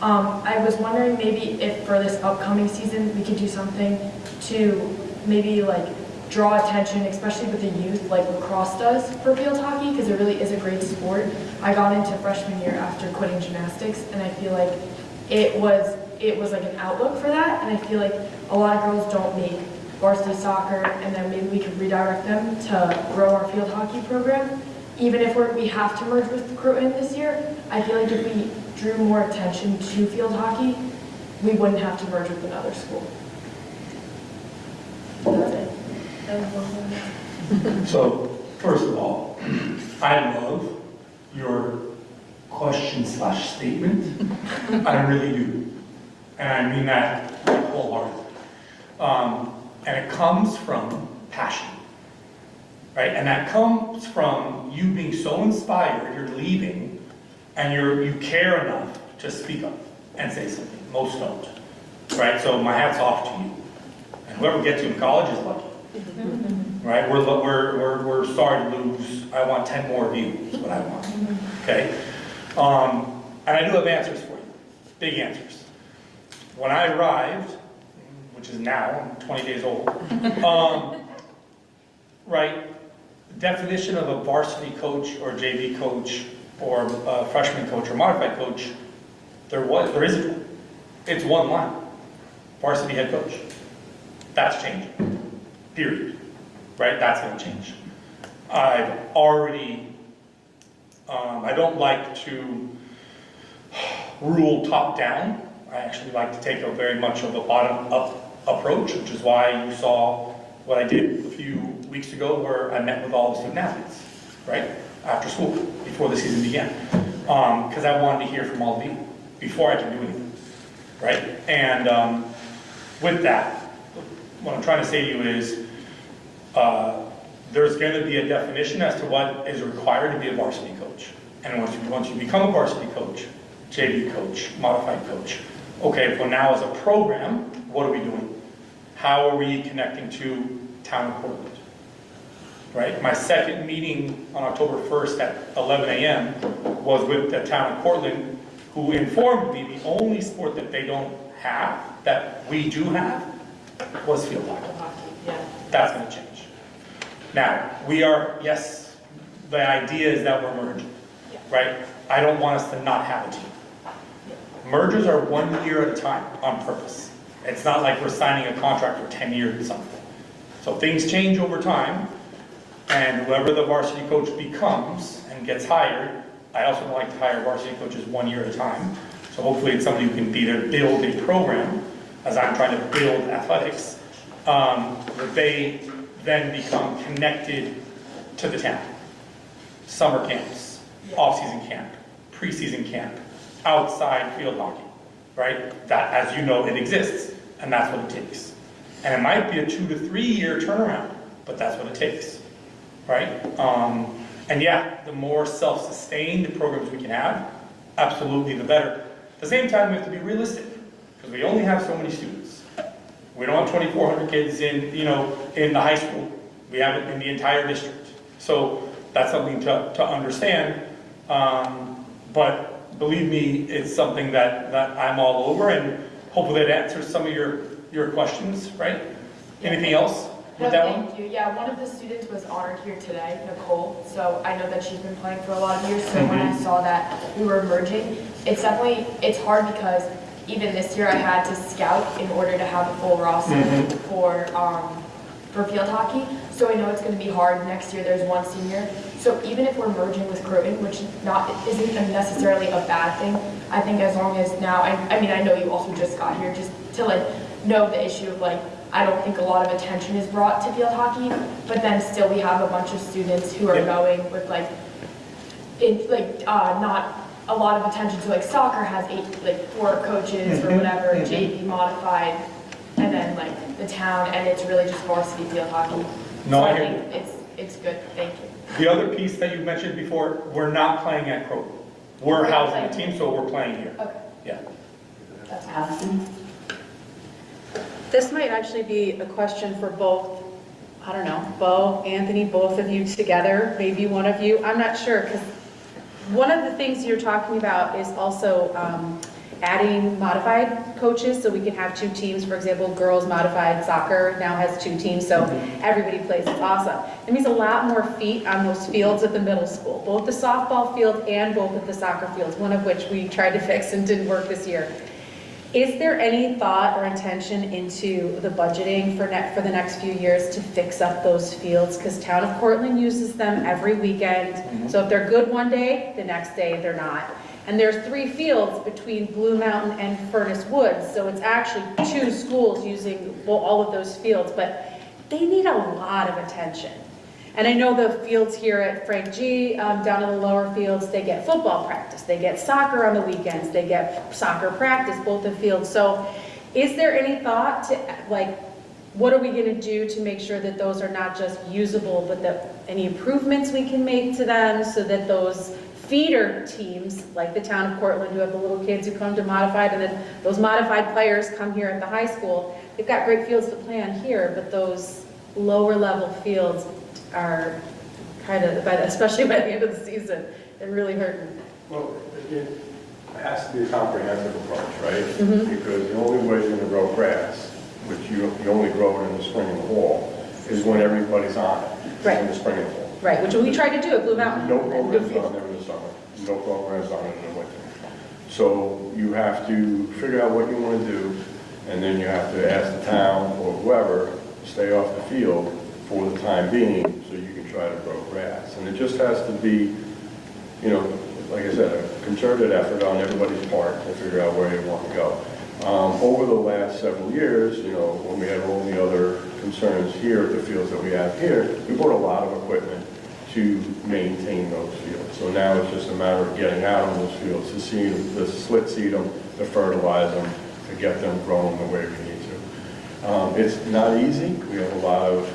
I was wondering maybe if for this upcoming season we could do something to maybe like draw attention, especially with the youth, like lacrosse does for field hockey, because it really is a great sport. I got into freshman year after quitting gymnastics, and I feel like it was like an outlook for that, and I feel like a lot of girls don't make varsity soccer, and then maybe we could redirect them to grow our field hockey program. Even if we have to merge with Croton this year, I feel like if we drew more attention to field hockey, we wouldn't have to merge with another school. That's it. So, first of all, I love your question/statement. I really do. And I mean that wholeheartedly. And it comes from passion, right? And that comes from you being so inspired, you're leaving, and you care enough to speak up and say something. Most don't, right? So my hat's off to you. And whoever gets you in college is lucky. Right? We're sorry to lose. I want 10 more of you is what I want. Okay? And I do have answers for you. Big answers. When I arrived, which is now, I'm 20 days old, right, the definition of a varsity coach or JV coach or a freshman coach or modified coach, there isn't one. It's one line. Varsity head coach. That's changing. Period. Right? That's going to change. I've already, I don't like to rule top down. I actually like to take a very much of a bottom up approach, which is why you saw what I did a few weeks ago where I met with all the student athletes, right? After school, before the season began. Because I wanted to hear from all of you before I can do anything, right? And with that, what I'm trying to say to you is, there's going to be a definition as to what is required to be a varsity coach. And once you become a varsity coach, JV coach, modified coach, okay, well now as a program, what are we doing? How are we connecting to town of Portland? Right? My second meeting on October 1st at 11 a.m. was with the town of Portland, who informed me the only sport that they don't have, that we do have, was field hockey. That's going to change. Now, yes, the idea is that we're merging, right? I don't want us to not have a team. Mergers are 1 year at a time on purpose. It's not like we're signing a contract for 10 years or something. So things change over time, and whoever the varsity coach becomes and gets hired, I also don't like to hire varsity coaches 1 year at a time. So hopefully it's somebody who can be there to build a program, as I'm trying to build athletics, that they then become connected to the town. Summer camps, off-season camp, preseason camp, outside field hockey, right? That, as you know, it exists, and that's what it takes. And it might be a 2 to 3 year turnaround, but that's what it takes, right? And yeah, the more self-sustained programs we can have, absolutely the better. At the same time, we have to be realistic, because we only have so many students. We don't have 2,400 kids in the high school. We have it in the entire district. So that's something to understand. But believe me, it's something that I'm all over, and hopefully that answers some of your questions, right? Anything else with that one? Thank you. Yeah, one of the students was honored here today, Nicole. So I know that she's been playing for a lot of years. So when I saw that we were merging, it's hard because even this year I had to scout in order to have a full roster for field hockey. So I know it's going to be hard. Next year there's one senior. So even if we're merging with Croton, which isn't necessarily a bad thing, I think as long as now, I mean, I know you also just got here, just to know the issue of I don't think a lot of attention is brought to field hockey, but then still we have a bunch of students who are going with not a lot of attention to soccer has 4 coaches or whatever, JV modified, and then the town, and it's really just varsity field hockey. No, so I I hear think it's good. Thank you. The other piece that you mentioned before, we're not playing at Croton. We're housing a team, so we're playing here. Okay. Yeah. That's awesome. This might actually be a question for both, I don't know, Bo, Anthony, both of you together, maybe one of you, I'm not sure, because one of the things you're talking about is also adding modified coaches so we can have 2 teams. For example, girls modified soccer now has 2 teams, so everybody plays. It's awesome. It means a lot more feet on those fields at the middle school, both the softball field and both of the soccer fields, one of which we tried to fix and didn't work this year. Is there any thought or intention into the budgeting for the next few years to fix up those fields? Because Town of Cortland uses them every weekend. So if they're good one day, the next day they're not. And there's 3 fields between Blue Mountain and Furnace Woods, so it's actually 2 schools using all of those fields, but they need a lot of attention. And I know the fields here at Frank G, down in the lower fields, they get football practice, they get soccer on the weekends, they get soccer practice, both the fields. So is there any thought to, like, what are we gonna do to make sure that those are not just usable, but that any improvements we can make to them so that those feeder teams, like the Town of Cortland, who have the little kids who come to modified, and then those modified players come here at the high school, they've got great fields to play on here, but those lower level fields are kind of, especially by the end of the season, they're really hurting. Well, it has to be a comprehensive approach, right? Because the only way you're going to grow grass, which you only grow it in the spring and the fall, is when everybody's on it, in the spring and fall. Right, which we tried to do at Blue Mountain. No programs on there in the summer, no programs on it in the winter. So you have to figure out what you want to do, and then you have to ask the town or whoever to stay off the field for the time being, so you can try to grow grass. And it just has to be, you know, like I said, a concerted effort on everybody's part to figure out where you want to go. Over the last several years, you know, when we had all the other concerns here at the fields that we have here, we bought a lot of equipment to maintain those fields. So now it's just a matter of getting out on those fields to seed them, to split seed them, to fertilize them, to get them growing the way we need to. It's not easy. We have a lot of,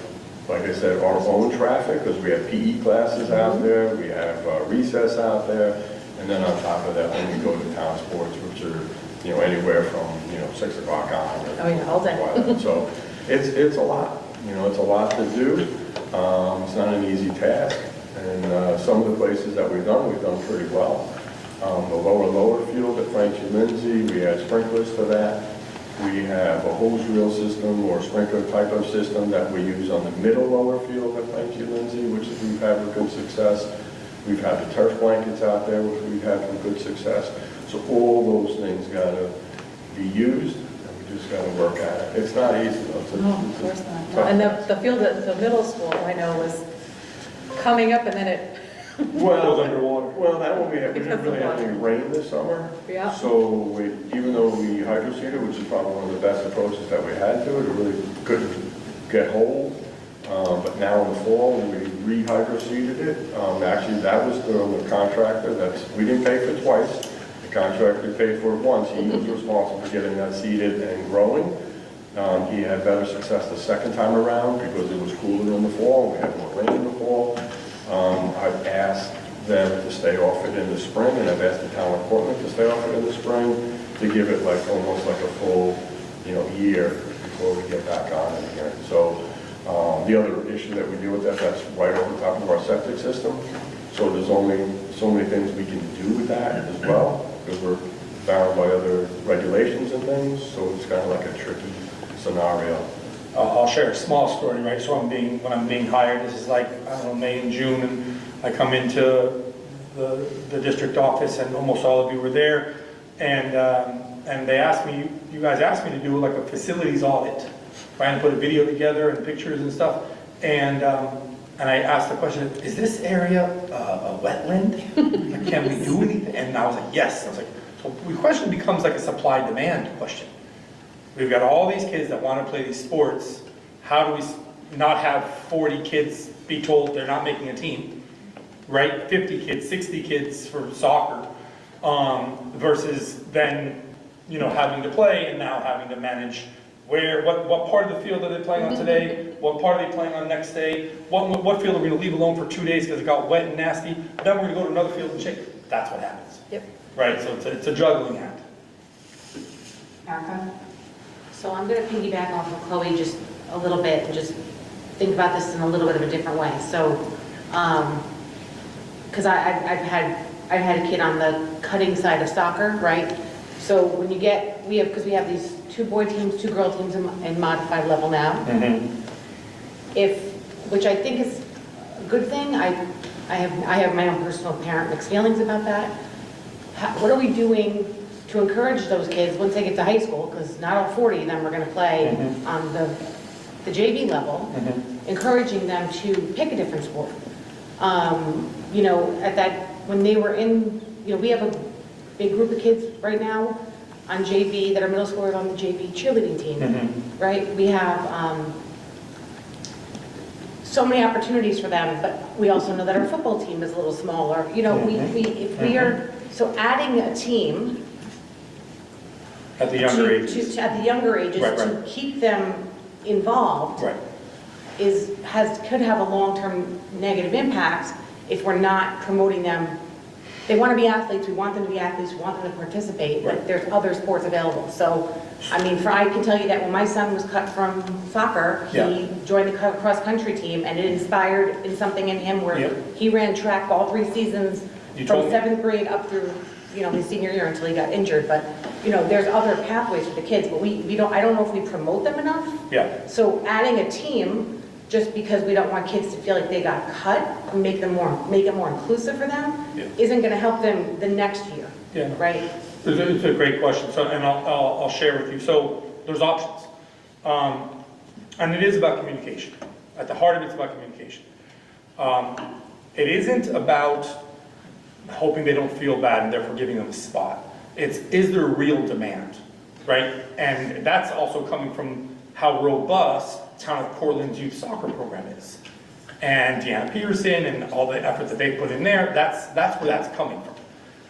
like I said, our own traffic, because we have PE classes out there, we have recess out there, and then on top of that, when we go to town sports, which are, you know, anywhere from, 6 o'clock on. All day. So it's a lot, it's a lot to do. It's not an easy task, and some of the places that we've done pretty well. The lower field at Frank G. Lindsay, we had sprinklers for that. We have a hose reel system or sprinkler type of system that we use on the middle lower field at Frank G. Lindsay, which we've had with good success. We've had the turf blankets out there, which we've had with good success. So all those things got to be used, and we just got to work at it. It's not easy, though. No, of course not. No, and the field at the middle school, I know, was coming up and then it was underwater. Well, that one we didn't really have any rain this summer. Yeah. So even though we hydroseeded, which is probably one of the best approaches that we had to it, it really couldn't get hold. But now in the fall, we rehydroseeded it. Actually, that was the contractor. We didn't pay for it twice. The contractor paid for it once. He was responsible for getting that seeded and growing. He had better success the second time around because it was cooler in the fall. We had more rain in the fall. I've asked them to stay off it in the spring, and I've asked the town of Portland to stay off it in the spring to give it almost like a full, year before we get back on it again. So the other issue that we deal with that's right over top of our septic system. So there's only so many things we can do with that as well, because we're bound by other regulations and things. So it's kind of like a tricky scenario. I'll share a small story, right? So when I'm being hired, this is May and June, and I come into the district office, and almost all of you were there, and they asked me, you guys asked me to do a facilities audit, trying to put a video together and pictures and stuff, and I asked the question, is this area a wetland? Can we do anything? And I was like, yes. I was like, so the question becomes like a supply-demand question. We've got all these kids that want to play these sports. How do we not have 40 kids be told they're not making a team, right? 50 kids, 60 kids for soccer, versus then, having to play and now having to manage what part of the field are they playing on today? What part are they playing on next day? What field are we going to leave alone for 2 days because it got wet and nasty? Then we're going to go to another field and check. That's what happens. Yep. Right, so it's a juggling act. Erica? So I'm going to piggyback off of Chloe just a little bit and just think about this in a little bit of a different way. So, because I've had a kid on the cutting side of soccer, right? So when you get, because we have these 2 boy teams, 2 girl teams in modified level now. Which I think is a good thing. I have my own personal parent mixed feelings about that. What are we doing to encourage those kids once they get to high school? Because not all 40 of them are going to play on the JV level. Encouraging them to pick a different sport. You know, when they were in, you know, we have a big group of kids right now on JV that are middle schoolers on the JV cheerleading team, right? We have so many opportunities for them, but we also know that our football team is a little smaller. You know, if we are, so adding a team At the younger ages. At the younger ages, Right. to keep them involved could have a long-term negative impact if we're not promoting them. They want to be athletes, we want them to be athletes, we want them to participate, but there's other sports available. So, I mean, I can tell you that when my son was cut from soccer, he joined the cross-country team, and it inspired something in him where he ran track all 3 seasons from 7th grade up through, you know, his senior year until he got injured. But, you know, there's other pathways for the kids, but I don't know if we promote them enough. So adding a team, just because we don't want kids to feel like they got cut, and make it more inclusive for them, isn't going to help them the next year, right? It's a great question, so, and I'll share with you. So there's options, and it is about communication. At the heart of it's about communication. It isn't about hoping they don't feel bad and therefore giving them a spot. Is there real demand, right? And that's also coming from how robust Town of Portland's youth soccer program is. And Deanna Peterson and all the effort that they put in there, that's where that's coming from,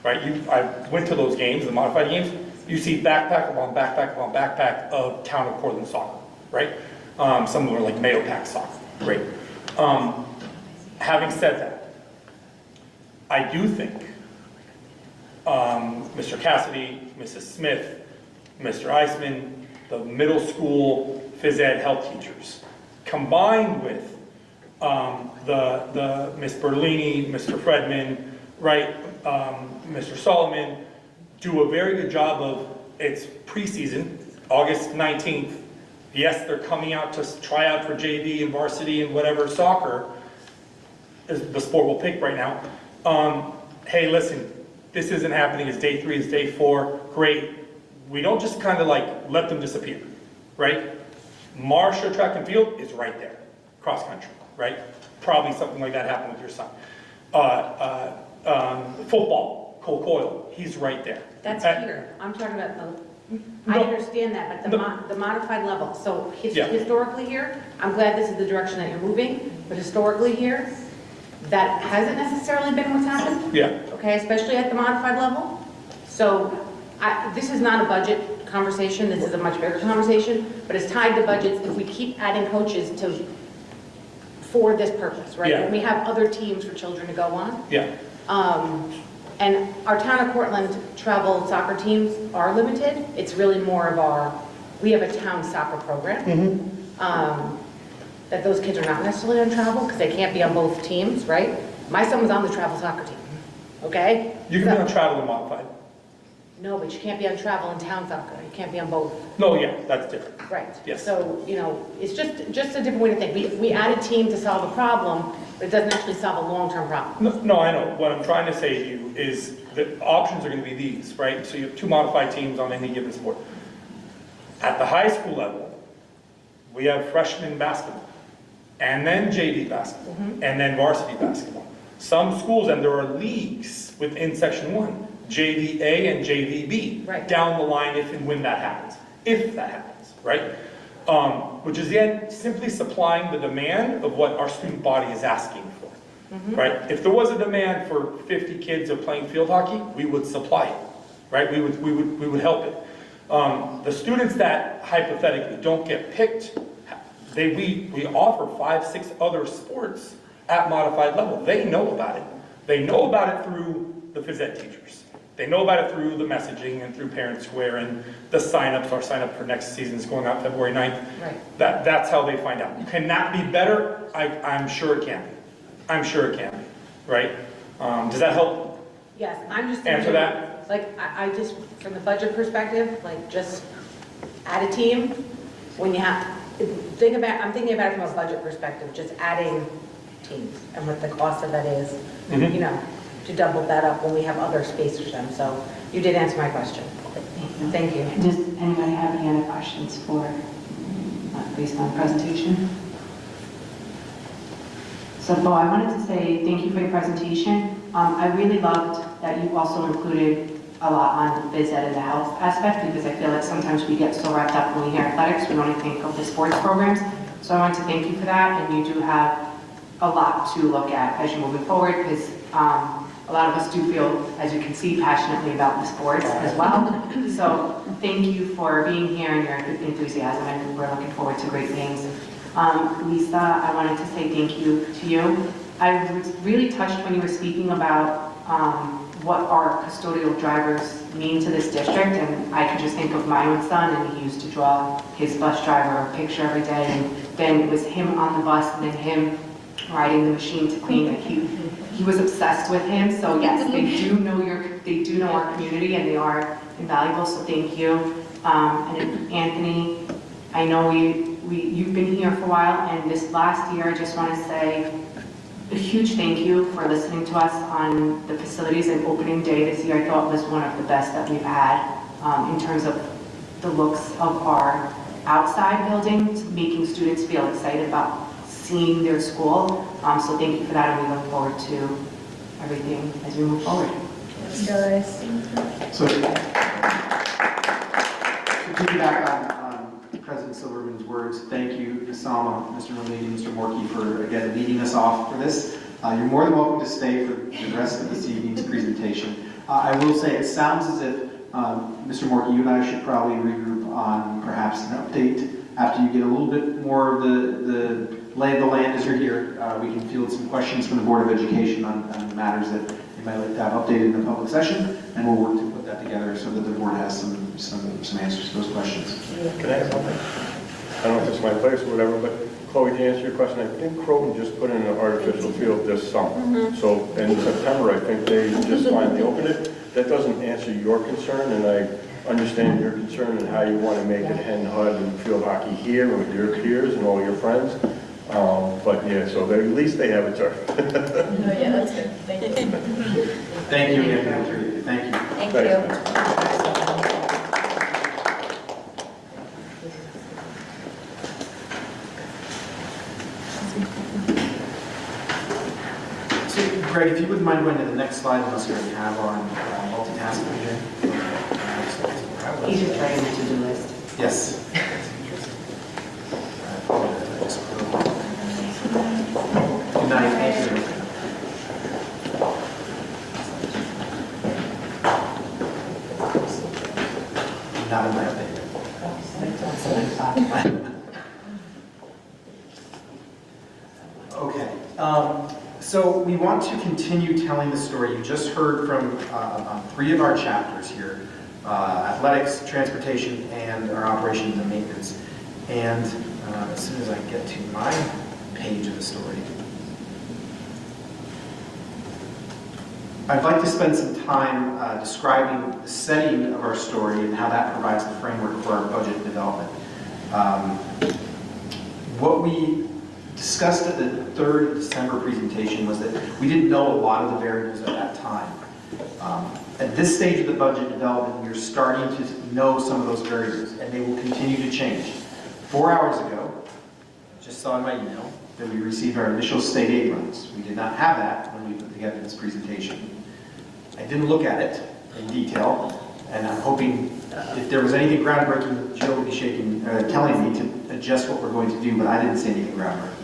right? I went to those games, the modified games, you see backpack upon backpack upon backpack of Town of Portland soccer, right? Some of them are like Mayo Pack soccer, right? Having said that, I do think Mr. Cassidy, Mrs. Smith, Mr. Eisman, the middle school phys ed health teachers, combined with the Miss Bertolini, Mr. Fredman, right, Mr. Solomon, do a very good job of, it's preseason, August 19th. Yes, they're coming out to try out for JV and varsity and whatever soccer is the sport we'll pick right now. Hey, listen, this isn't happening. It's day 3, it's day 4. Great. We don't just kind of like let them disappear, right? Marcia track and field is right there, cross country, right? Probably something like that happened with your son. Football, Cole Coyle, he's right there. That's here. I'm talking about I understand that, but the modified level. So historically here, I'm glad this is the direction that you're moving, but historically here, that hasn't necessarily been what's happened. Okay, especially at the modified level. So this is not a budget conversation, this is a much bigger conversation, but it's tied to budgets if we keep adding coaches for this purpose, right? And we have other teams for children to go on. And our Town of Portland travel soccer teams are limited. It's really more of we have a town soccer program. That those kids are not necessarily on travel because they can't be on both teams, right? My son was on the travel soccer team, okay? You can be on travel and modified. No, but you can't be on travel and town soccer. You can't be on both. No, that's different. Right. Yes. So, you know, it's just a different way to think. We add a team to solve a problem, but it doesn't actually solve a long-term problem. No, I know. What I'm trying to say to you is the options are going to be these, right? So you have 2 modified teams on any given sport. At the high school level, we have freshman basketball, and then JV basketball, and then varsity basketball. Some schools, and there are leagues within Section 1, JVA and JVB, down the line if and when that happens. If that happens, right? Which is then simply supplying the demand of what our student body is asking for, right? If there was a demand for 50 kids of playing field hockey, we would supply it, right? We would help it. The students that hypothetically don't get picked, we offer 5, 6 other sports at modified level. They know about it. They know about it through the phys ed teachers. They know about it through the messaging and through Parent Square and the sign-ups. Our sign-up for next season is going out February 9th. Right. That's how they find out. Can that be better? I'm sure it can be. I'm sure it can be, right? Does that help Yes, I'm just answer that? like, I just, from the budget perspective, like, just add a team when you have, I'm thinking about it from a budget perspective, just adding teams and what the cost of that is, you know, to double that up when we have other space for them. So you did answer my question. Thank you. Does anybody have any other questions based on the presentation? So, Bo, I wanted to say thank you for your presentation. I really loved that you also included a lot on the phys ed and the health aspect, because I feel like sometimes we get so wrapped up when we hear athletics, we don't even think of the sports programs. So I wanted to thank you for that, and you do have a lot to look at as you're moving forward, because a lot of us do feel, as you can see, passionately about the sports as well. So thank you for being here and your enthusiasm, and we're looking forward to great things. Lisa, I wanted to say thank you to you. I was really touched when you were speaking about what our custodial drivers mean to this district, and I can just think of my own son, and he used to draw his bus driver a picture every day, and then it was him on the bus, and then him riding the machine to clean. Like he was obsessed with him. So yes, they do know our community, and they are invaluable. So thank you. And Anthony, I know you've been here for a while, and this last year, I just want to say a huge thank you for listening to us on the facilities and opening day this year. I thought was one of the best that we've had in terms of the looks of our outside buildings, making students feel excited about seeing their school. So thank you for that, and we look forward to everything as we move forward. So to piggyback on President Silverman's words, thank you, Ms. Salma, Mr. Malini, Mr. Morkey, for again leading us off for this. You're more than welcome to stay for the rest of this evening's presentation. I will say it sounds as if Mr. Morkey, you and I should probably regroup on perhaps an update after you get a little bit more of the lay of the land as you're here. We can field some questions from the Board of Education on matters that you might like to have updated in the public session, and we'll work to put that together so that the board has some answers to those questions. Can I ask something? I don't know if it's my place or whatever, but Chloe, to answer your question, I think Croton just put in an artificial field this summer. So in September, I think they just finally opened it. That doesn't answer your concern, and I understand your concern and how you want to make it hen HUD and field hockey here with your peers and all your friends. But yeah, so at least they have a turf. Yeah, that's good. Thank you. Thank you, Anthony. Thank you. Thank Thanks. So, Greg, if you wouldn't mind going to the next slide, unless you already have on multitasking here. He's just writing the to-do list. Yes. Good night. Thank you. Not in my opinion. Okay. So we want to continue telling the story. You just heard from three of our chapters here. Athletics, transportation, and our operations and maintenance. And as soon as I get to my page of the story, I'd like to spend some time describing the setting of our story and how that provides the framework for our budget development. What we discussed at the third December presentation was that we didn't know a lot of the variables at that time. At this stage of the budget development, we're starting to know some of those variables, and they will continue to change. 4 hours ago, just saw in my email that we received our initial state aid runs. We did not have that when we put together this presentation. I didn't look at it in detail, and I'm hoping if there was anything groundbreaking, Jill would be telling me to adjust what we're going to do, but I didn't see anything groundbreaking.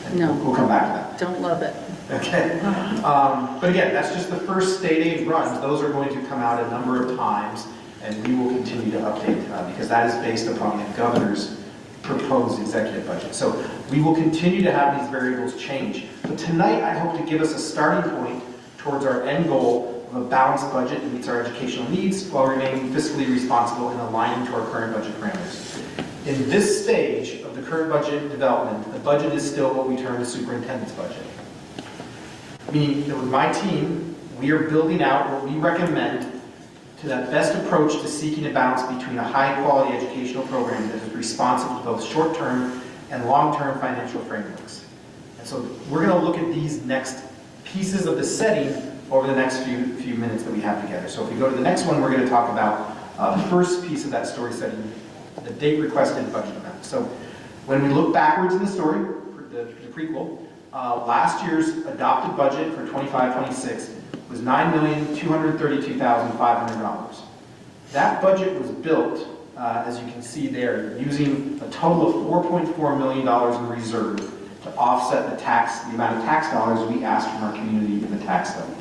And No. we'll come back to that. Don't love it. Okay. But again, that's just the first state aid runs. Those are going to come out a number of times, and we will continue to update because that is based upon the governor's proposed executive budget. So we will continue to have these variables change. But tonight, I hope to give us a starting point towards our end goal of a balanced budget that meets our educational needs while remaining fiscally responsible and aligning to our current budget parameters. In this stage of the current budget development, the budget is still what we term the superintendent's budget. Meaning that with my team, we are building out what we recommend to that best approach to seeking a balance between a high-quality educational program that is responsive to both short-term and long-term financial frameworks. And so we're going to look at these next pieces of the setting over the next few minutes that we have together. So if we go to the next one, we're going to talk about the first piece of that story setting, the date requested budget amount. So when we look backwards in the story, the prequel, last year's adopted budget for 25-26 was $9,232,500. That budget was built, as you can see there, using a total of $4.4 million in reserve to offset the amount of tax dollars we asked from our community in the tax levy.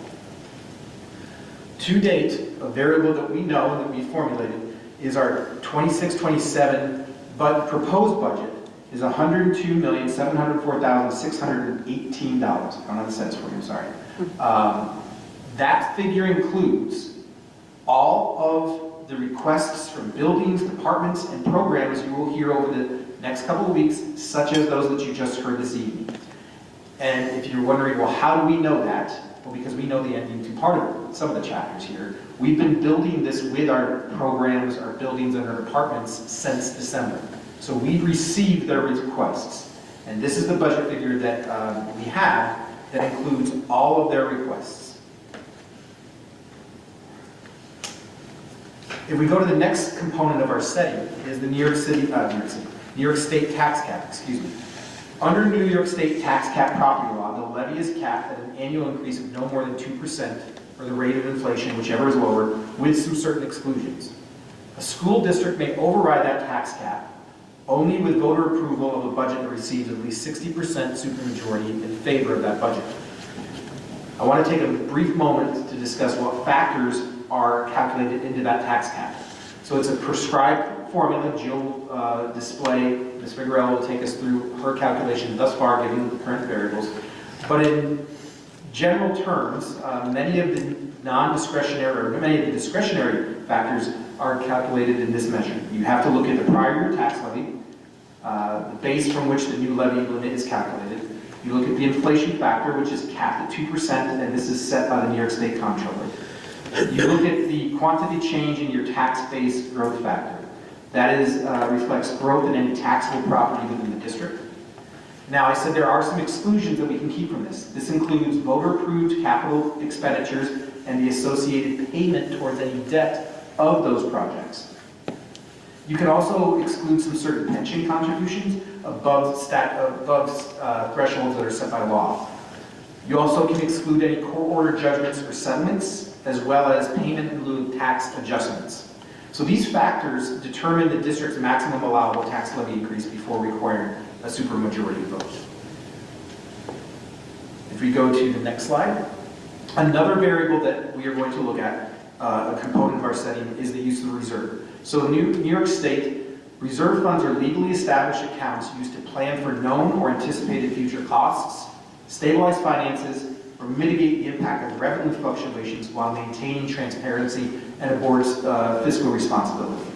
To date, a variable that we know and that we formulated is our 26-27 proposed budget is $102,704,618. I don't have the cents for you, sorry. That figure includes all of the requests from buildings, departments, and programs you will hear over the next couple of weeks, such as those that you just heard this evening. And if you're wondering, well, how do we know that? Well, because we know the ending to part of it, some of the chapters here. We've been building this with our programs, our buildings, and our departments since December. So we've received their requests. And this is the budget figure that we have that includes all of their requests. If we go to the next component of our setting, is the New York State tax cap, excuse me. Under New York State tax cap property law, the levy is capped at an annual increase of no more than 2% or the rate of inflation, whichever is lower, with some certain exclusions. A school district may override that tax cap only with voter approval of a budget that receives at least 60% supermajority in favor of that budget. I want to take a brief moment to discuss what factors are calculated into that tax cap. So it's a prescribed formula. Jill will display, Ms. Figueroa will take us through her calculation thus far, given the current variables. But in general terms, many of the discretionary factors are calculated in this measure. You have to look at the prior year tax levy, the base from which the new levy limit is calculated. You look at the inflation factor, which is capped at 2%, and this is set by the New York State Comptroller. You look at the quantity change in your tax base growth factor. That reflects growth in any taxable property within the district. Now, I said there are some exclusions that we can keep from this. This includes voter-approved capital expenditures and the associated payment towards any debt of those projects. You can also exclude some certain pension contributions above thresholds that are set by law. You also can exclude any court order judgments or settlements, as well as payment in lieu of tax adjustments. So these factors determine the district's maximum allowable tax levy increase before requiring a supermajority vote. If we go to the next slide, another variable that we are going to look at, a component of our setting, is the use of the reserve. So New York State, reserve funds are legally established accounts used to plan for known or anticipated future costs, stabilize finances, or mitigate the impact of revenue fluctuations while maintaining transparency and a board's fiscal responsibility.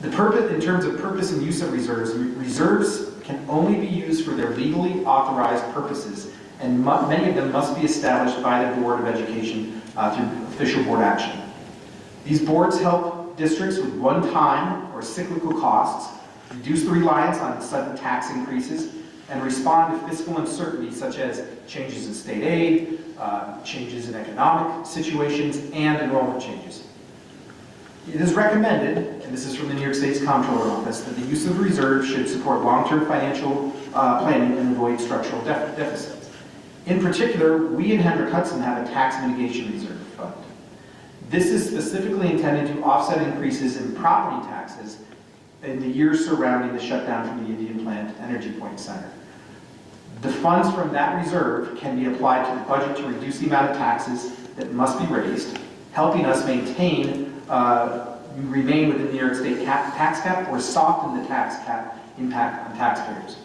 The purpose, in terms of purpose and use of reserves, reserves can only be used for their legally authorized purposes, and many of them must be established by the Board of Education through official board action. These boards help districts with one-time or cyclical costs, reduce the reliance on sudden tax increases, and respond to fiscal uncertainty such as changes in state aid, changes in economic situations, and enrollment changes. It is recommended, and this is from the New York State's Comptroller Office, that the use of the reserve should support long-term financial planning and avoid structural deficits. In particular, we in Hendrick Hudson have a tax mitigation reserve fund. This is specifically intended to offset increases in property taxes in the years surrounding the shutdown from the Indian Plant Energy Point Center. The funds from that reserve can be applied to the budget to reduce the amount of taxes that must be raised, helping us remain within the New York State tax cap or soften the tax cap impact on taxpayers.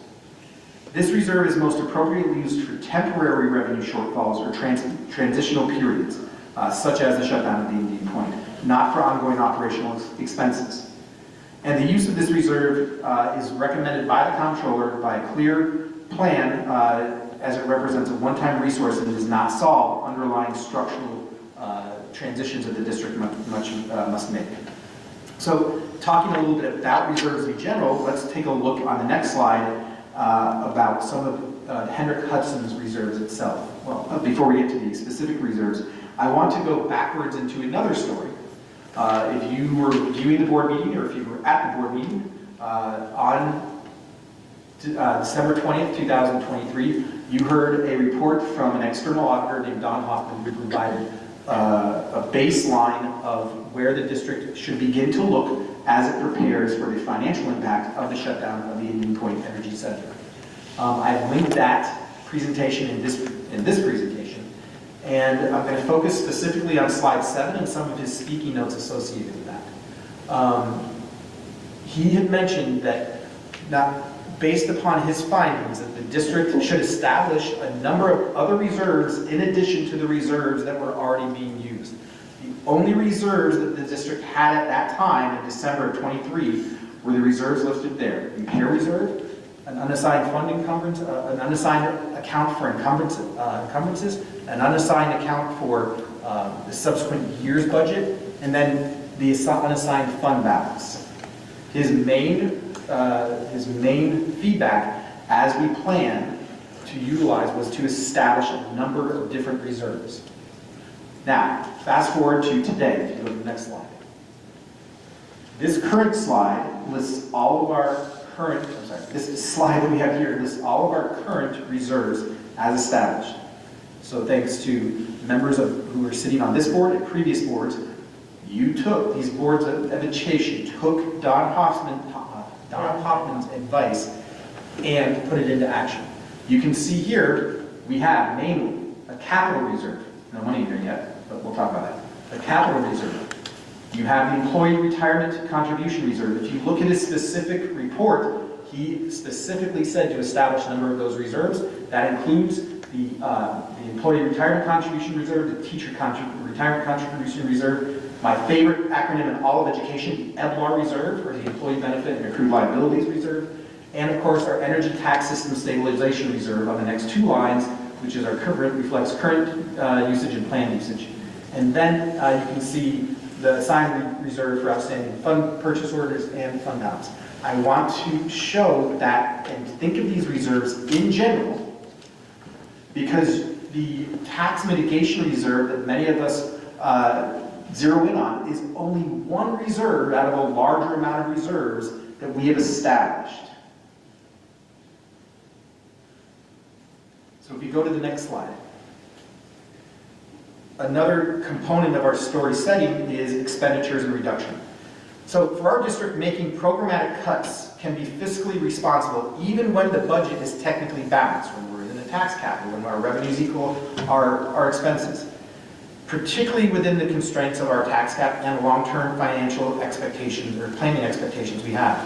This reserve is most appropriately used for temporary revenue shortfalls or transitional periods, such as the shutdown of the Indian Point, not for ongoing operational expenses. And the use of this reserve is recommended by the comptroller by a clear plan as it represents a one-time resource and does not solve underlying structural transitions that the district must make. So talking a little bit about reserves in general, let's take a look on the next slide about some of Hendrick Hudson's reserves itself. Well, before we get to the specific reserves, I want to go backwards into another story. If you were viewing the board meeting or if you were at the board meeting on December 20th, 2023, you heard a report from an external auditor named Don Hoffman who provided a baseline of where the district should begin to look as it prepares for the financial impact of the shutdown of the Indian Point Energy Center. I've linked that presentation in this presentation, and I'm going to focus specifically on slide 7 and some of his speaking notes associated with that. He had mentioned that based upon his findings, that the district should establish a number of other reserves in addition to the reserves that were already being used. The only reserves that the district had at that time in December of 23 were the reserves listed there. The repair reserve, an unassigned fund encumbrance, an unassigned account for encumbrances, an unassigned account for the subsequent year's budget, and then the unassigned fund balance. His main feedback as we plan to utilize was to establish a number of different reserves. Now, fast forward to today, if you go to the next slide. This current slide lists all of our current, this slide that we have here lists all of our current reserves as established. So thanks to members who are sitting on this board and previous boards, you took these boards of education, took Don Hoffman's advice and put it into action. You can see here, we have namely a capital reserve. No money in there yet, but we'll talk about that. A capital reserve. You have the employee retirement contribution reserve. If you look at his specific report, he specifically said to establish a number of those reserves. That includes the employee retirement contribution reserve, the teacher retirement contribution reserve, my favorite acronym in all of education, the EBLAR reserve, or the employee benefit and accrued liabilities reserve, and of course our energy tax system stabilization reserve on the next two lines, which is our current, reflects current usage and planned usage. And then you can see the assigned reserve for outstanding fund purchase orders and fund balance. I want to show that and think of these reserves in general, because the tax mitigation reserve that many of us zero in on is only one reserve out of a larger amount of reserves that we have established. So if you go to the next slide. Another component of our story setting is expenditures and reduction. So for our district, making programmatic cuts can be fiscally responsible even when the budget is technically balanced, when we're in a tax cap, or when our revenues equal our expenses, particularly within the constraints of our tax cap and long-term financial expectations or planning expectations we have.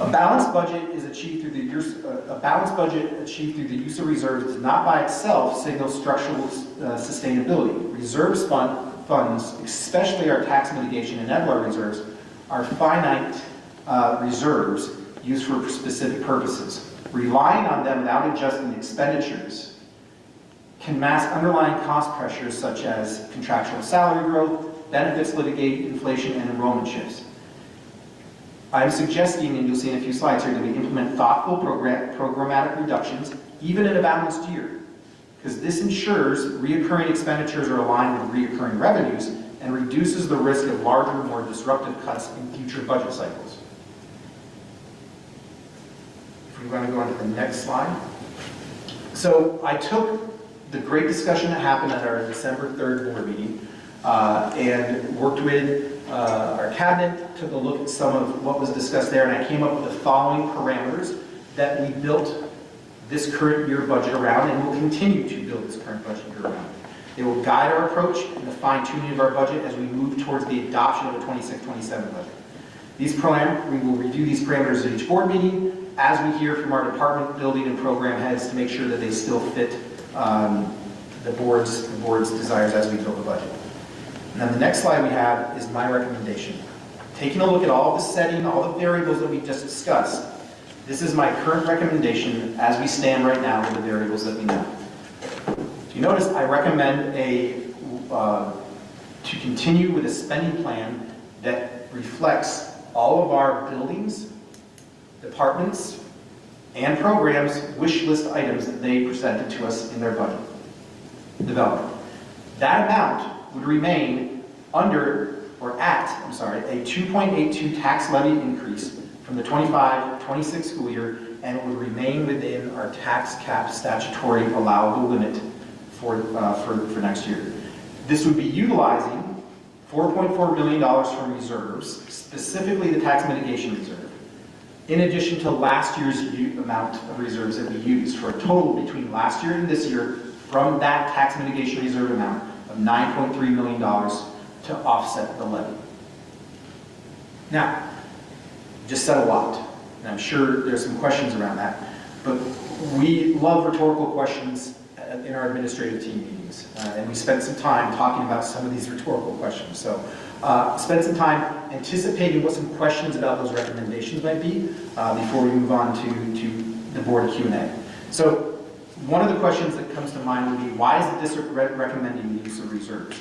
A balanced budget is achieved through the use of reserves does not by itself signal structural sustainability. Reserves funds, especially our tax mitigation and EBLAR reserves, are finite reserves used for specific purposes. Relying on them without adjusting expenditures can mask underlying cost pressures such as contractual salary growth, benefits litigate, inflation, and enrollment shifts. I'm suggesting, and you'll see in a few slides here, that we implement thoughtful programmatic reductions even in a balanced year, because this ensures reoccurring expenditures are aligned with reoccurring revenues and reduces the risk of larger, more disruptive cuts in future budget cycles. If we want to go on to the next slide. So I took the great discussion that happened at our December 3rd board meeting and worked with our cabinet, took a look at some of what was discussed there, and I came up with the following parameters that we built this current year budget around and will continue to build this current budget year around. They will guide our approach in the fine-tuning of our budget as we move towards the adoption of a 26-27 budget. We will review these parameters at each board meeting as we hear from our department, building, and program heads to make sure that they still fit the board's desires as we build the budget. And then the next slide we have is my recommendation. Taking a look at all the setting, all the variables that we just discussed, this is my current recommendation as we stand right now with the variables that we know. If you notice, I recommend a to continue with a spending plan that reflects all of our buildings, departments, and programs wish list items that they presented to us in their budget development. That amount would remain under, or at, a 2.82 tax levy increase from the 25-26 school year, and it would remain within our tax cap statutory allowable limit for next year. This would be utilizing $4.4 million from reserves, specifically the tax mitigation reserve, in addition to last year's amount of reserves that we used, for a total between last year and this year from that tax mitigation reserve amount of $9.3 million to offset the levy. Now, just said a lot, and I'm sure there's some questions around that, but we love rhetorical questions in our administrative team meetings, and we spent some time talking about some of these rhetorical questions. So spend some time anticipating what some questions about those recommendations might be before we move on to the board Q&A. So one of the questions that comes to mind would be, why is the district recommending the use of reserves?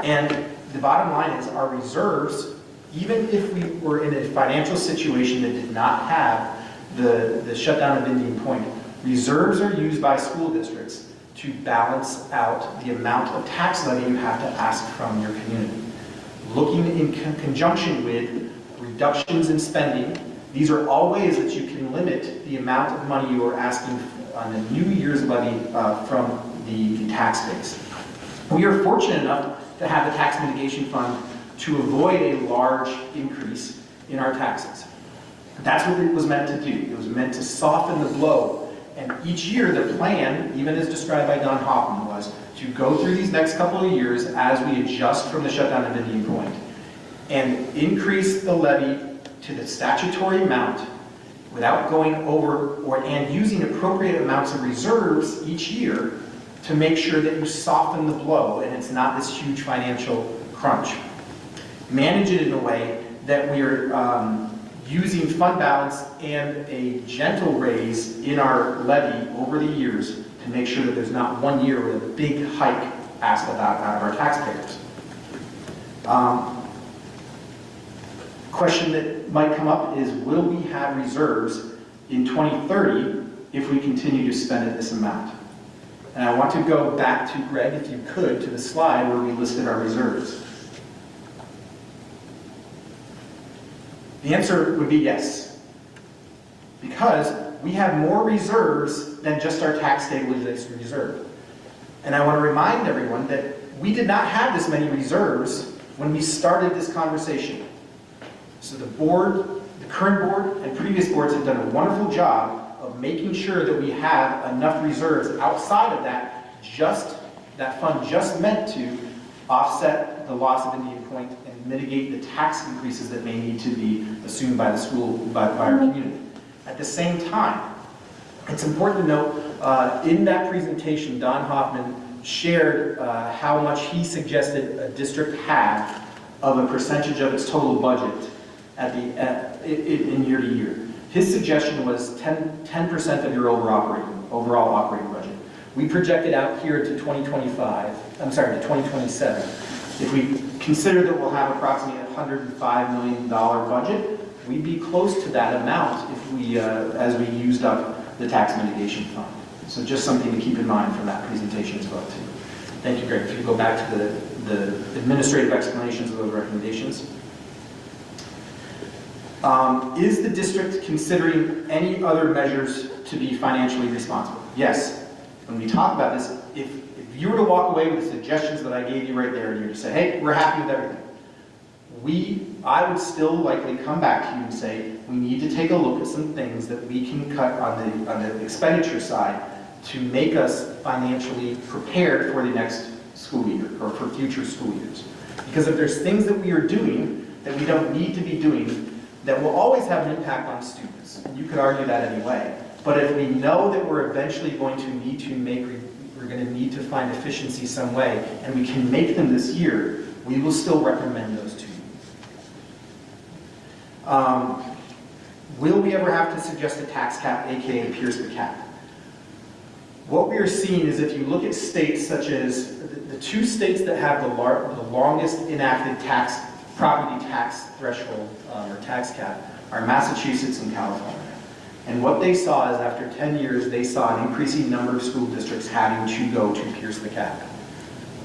And the bottom line is, our reserves, even if we were in a financial situation that did not have the shutdown of Indian Point, reserves are used by school districts to balance out the amount of tax levy you have to ask from your community. Looking in conjunction with reductions in spending, these are all ways that you can limit the amount of money you are asking on a New Year's levy from the tax base. We are fortunate enough to have the tax mitigation fund to avoid a large increase in our taxes. That's what it was meant to do. It was meant to soften the blow. And each year the plan, even as described by Don Hoffman, was to go through these next couple of years as we adjust from the shutdown of Indian Point and increase the levy to the statutory amount without going over and using appropriate amounts of reserves each year to make sure that you soften the blow and it's not this huge financial crunch. Manage it in a way that we are using fund balance and a gentle raise in our levy over the years to make sure that there's not one year with a big hike asked out of our taxpayers. Question that might come up is, will we have reserves in 2030 if we continue to spend at this amount? And I want to go back to, Greg, if you could, to the slide where we listed our reserves. The answer would be yes, because we have more reserves than just our tax stabilization reserve. And I want to remind everyone that we did not have this many reserves when we started this conversation. So the board, the current board, and previous boards have done a wonderful job of making sure that we have enough reserves outside of that fund just meant to offset the loss of Indian Point and mitigate the tax increases that may need to be assumed by the school, by our community. At the same time, it's important to note, in that presentation, Don Hoffman shared how much he suggested a district had of a percentage of its total budget in year to year. His suggestion was 10% of your overall operating budget. We projected out here to 2027. If we consider that we'll have approximately $105 million budget, we'd be close to that amount if we, as we used up the tax mitigation fund. So just something to keep in mind from that presentation as well too. Thank you, Greg. If you could go back to the administrative explanations of those recommendations. Is the district considering any other measures to be financially responsible? Yes. When we talk about this, if you were to walk away with the suggestions that I gave you right there and you were to say, hey, we're happy with everything, I would still likely come back to you and say, we need to take a look at some things that we can cut on the expenditure side to make us financially prepared for the next school year or for future school years. Because if there's things that we are doing that we don't need to be doing, that will always have an impact on students. You could argue that anyway. But if we know that we're eventually going to need to we're going to need to find efficiency some way, and we can make them this year, we will still recommend those to you. Will we ever have to suggest a tax cap, aka pierce the cap? What we are seeing is if you look at states such as the two states that have the longest enacted property tax threshold or tax cap are Massachusetts and California. And what they saw is after 10 years, they saw an increasing number of school districts having to go to pierce the cap.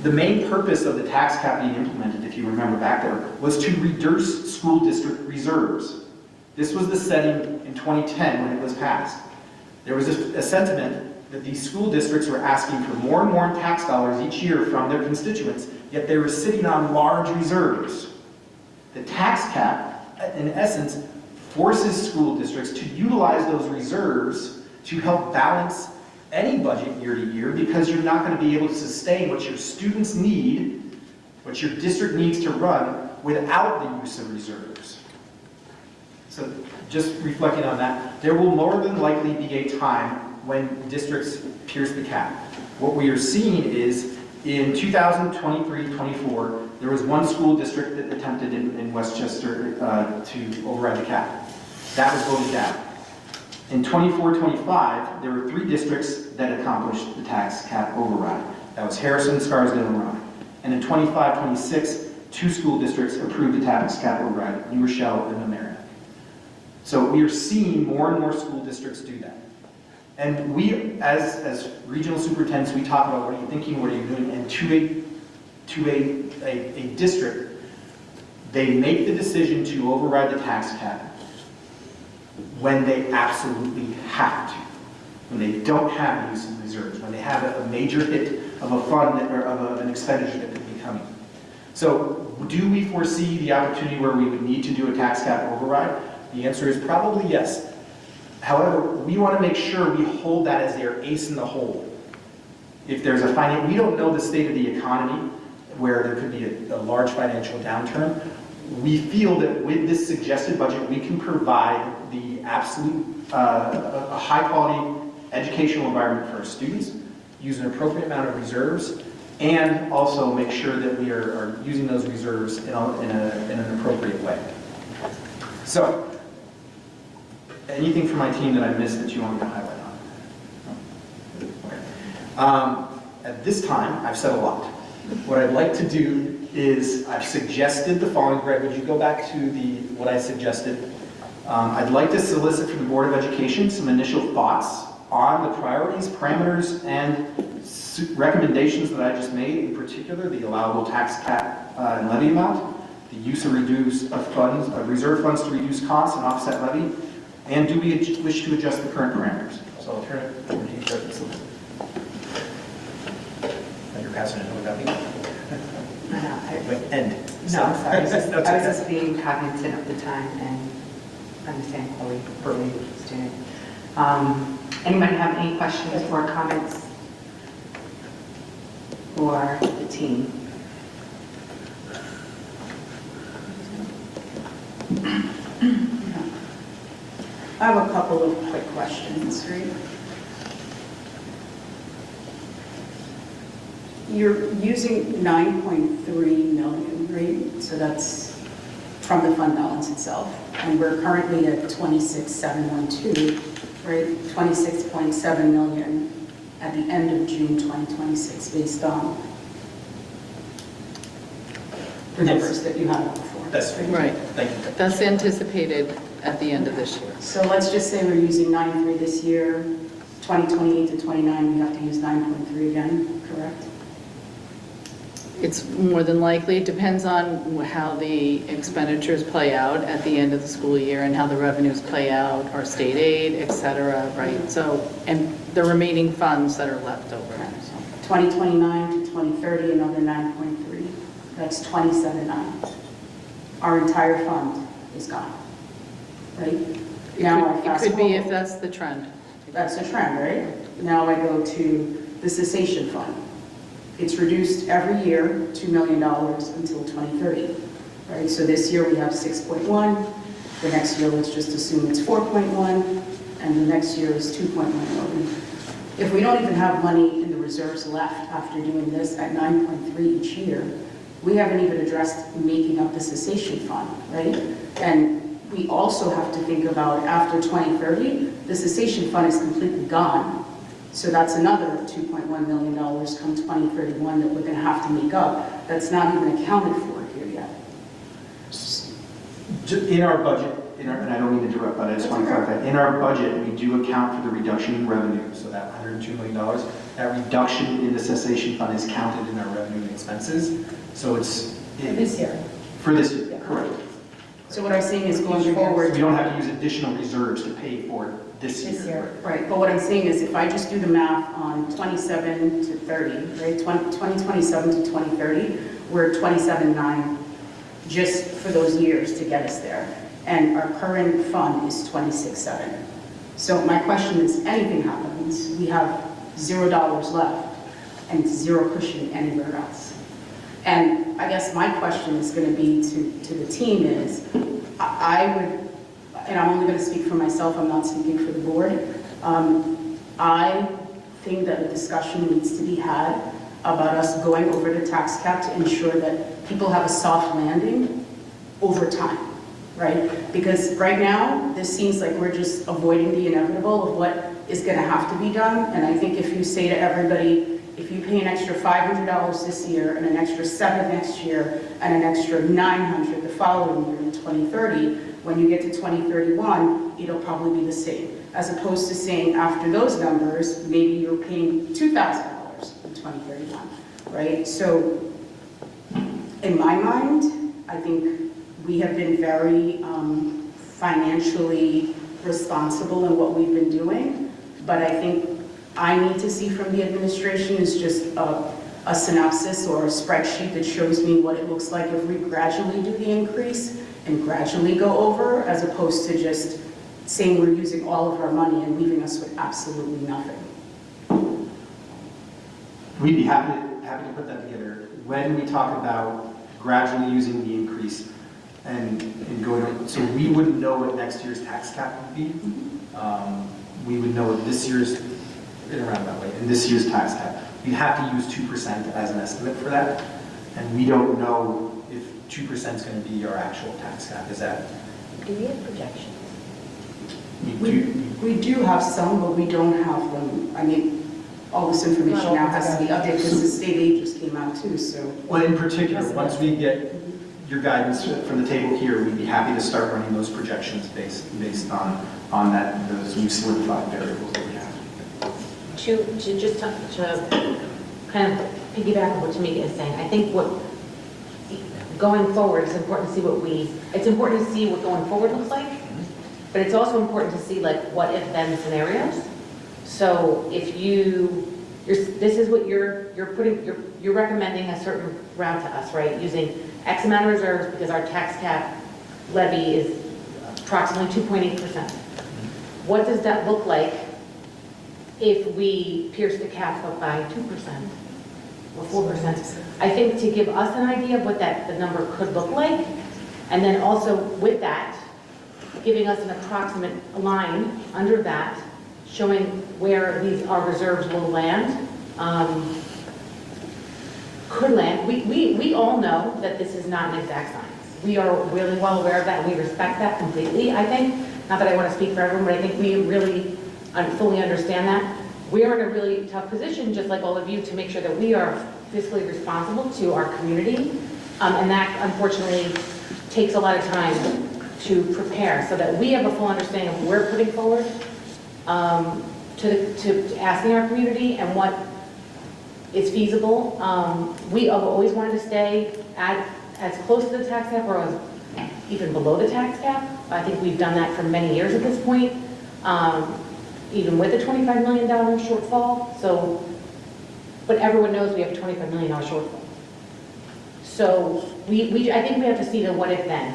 The main purpose of the tax cap being implemented, if you remember back there, was to reduce school district reserves. This was the setting in 2010 when it was passed. There was a sentiment that these school districts were asking for more and more tax dollars each year from their constituents, yet they were sitting on large reserves. The tax cap, in essence, forces school districts to utilize those reserves to help balance any budget year to year, because you're not going to be able to sustain what your students need, what your district needs to run without the use of reserves. So just reflecting on that, there will more than likely be a time when districts pierce the cap. What we are seeing is in 2023-24, there was one school district that attempted in Westchester to override the cap. That was voted down. In 24-25, there were 3 districts that accomplished the tax cap override. That was Harrison, Scarsdale, and Rye. And in 25-26, 2 school districts approved the tax cap override, New Rochelle and Mamaroneck. So we are seeing more and more school districts do that. And we, as regional superintendents, we talk about what are you thinking, what are you doing, and to a district, they make the decision to override the tax cap when they absolutely have to, when they don't have the use of reserves, when they have a major hit of a fund or of an expenditure that could be coming. So do we foresee the opportunity where we would need to do a tax cap override? The answer is probably yes. However, we want to make sure we hold that as their ace in the hole. If there's we don't know the state of the economy where there could be a large financial downturn. We feel that with this suggested budget, we can provide the absolute, a high-quality educational environment for our students, use an appropriate amount of reserves, and also make sure that we are using those reserves in an appropriate way. So, anything from my team that I missed that you want me to highlight on? Okay. At this time, I've said a lot. What I'd like to do is I've suggested the following. Greg, would you go back to what I suggested? I'd like to solicit from the Board of Education some initial thoughts on the priorities, parameters, and recommendations that I just made, in particular the allowable tax cap and levy amount, the use of reserve funds to reduce costs and offset levy, and do we wish to adjust the current parameters? So I'll turn it over to you, President. And you're passing it without me. End. No, I'm sorry. I was just being cognizant of the time and understand Chloe, Berlin, student. Anybody have any questions or comments for the team? I have a couple of quick questions, right? You're using 9.3 million, right? So that's from the fund balance itself. And we're currently at 26,712, right? 26.7 million at the end of June 2026 based on the numbers that you had before. That's Right. Thank you. That's anticipated at the end of this year. So let's just say we're using 9.3 this year, 2028 to 29, we have to use 9.3 again, correct? It's more than likely, it depends on how the expenditures play out at the end of the school year and how the revenues play out, our state aid, et cetera, right? So, and the remaining funds that are left over. 2029 to 2030, another 9.3. That's 27.9. Our entire fund is gone, right? Now It could be if that's the trend. That's the trend, right? Now I go to the cessation fund. It's reduced every year, $2 million until 2030, right? So this year we have 6.1. The next year, let's just assume it's 4.1, and the next year is 2.1 million. If we don't even have money in the reserves left after doing this at 9.3 each year, we haven't even addressed making up the cessation fund, right? And we also have to think about after 2030, the cessation fund is completely gone. So that's another $2.1 million come 2031 that we're going to have to make up. That's not even accounted for here yet. In our budget, and I don't mean to interrupt, but I just want to clarify, in our budget, we do account for the reduction in revenue, so that $102 million, that reduction in the cessation fund is counted in our revenue and expenses, so it's... This year. For this year, correct. So what I'm saying is going forward... We don't have to use additional reserves to pay for this year. Right, but what I'm saying is if I just do the math on 27 to 30, right, 2027 to 2030, we're at 27.9 just for those years to get us there. And our current fund is 26.7. So my question is, anything happens, we have $0 left and zero cushion anywhere else. And I guess my question is going to be to the team is, I would, and I'm only going to speak for myself, I'm not speaking for the board, I think that a discussion needs to be had about us going over the tax cap to ensure that people have a soft landing over time, right? Because right now, this seems like we're just avoiding the inevitable of what is going to have to be done. And I think if you say to everybody, if you pay an extra $500 this year and an extra $700 next year and an extra $900 the following year in 2030, when you get to 2031, it'll probably be the same. As opposed to saying after those numbers, maybe you're paying $2,000 in 2031, right? So in my mind, I think we have been very financially responsible in what we've been doing, but I think I need to see from the administration is just a synopsis or a spreadsheet that shows me what it looks like if we gradually do the increase and gradually go over, as opposed to just saying we're using all of our money and leaving us with absolutely nothing. We'd be happy to put that together. When we talk about gradually using the increase and going over, so we wouldn't know what next year's tax cap would be. We would know what this year's, in around that way, in this year's tax cap. We'd have to use 2% as an estimate for that, and we don't know if 2% is going to be our actual tax cap. Is that? Do we have projections? We do have some, but we don't have them. I mean, all this information now has to be updated because the state aid just came out too, so. Well, in particular, once we get your guidance from the table here, we'd be happy to start running those projections based on that, those new solidified variables that we have. To kind of piggyback on what Tamika is saying, I think what going forward is important to see it's important to see what going forward looks like, but it's also important to see like what if then scenarios. So if this is what you're recommending a certain route to us, right? Using X amount of reserves because our tax cap levy is approximately 2.8%. What does that look like if we pierce the cap up by 2% or 4%? I think to give us an idea of what the number could look like, and then also with that, giving us an approximate line under that, showing where our reserves will land, could land. We all know that this is not an exact science. We are really well aware of that, and we respect that completely, I think. Not that I want to speak for everyone, but I think we really fully understand that. We are in a really tough position, just like all of you, to make sure that we are fiscally responsible to our community. And that, unfortunately, takes a lot of time to prepare so that we have a full understanding of what we're putting forward to asking our community and what is feasible. We have always wanted to stay as close to the tax cap or as even below the tax cap. I think we've done that for many years at this point, even with a $25 million shortfall. So, but everyone knows we have a $25 million shortfall. So I think we have to see the what if then.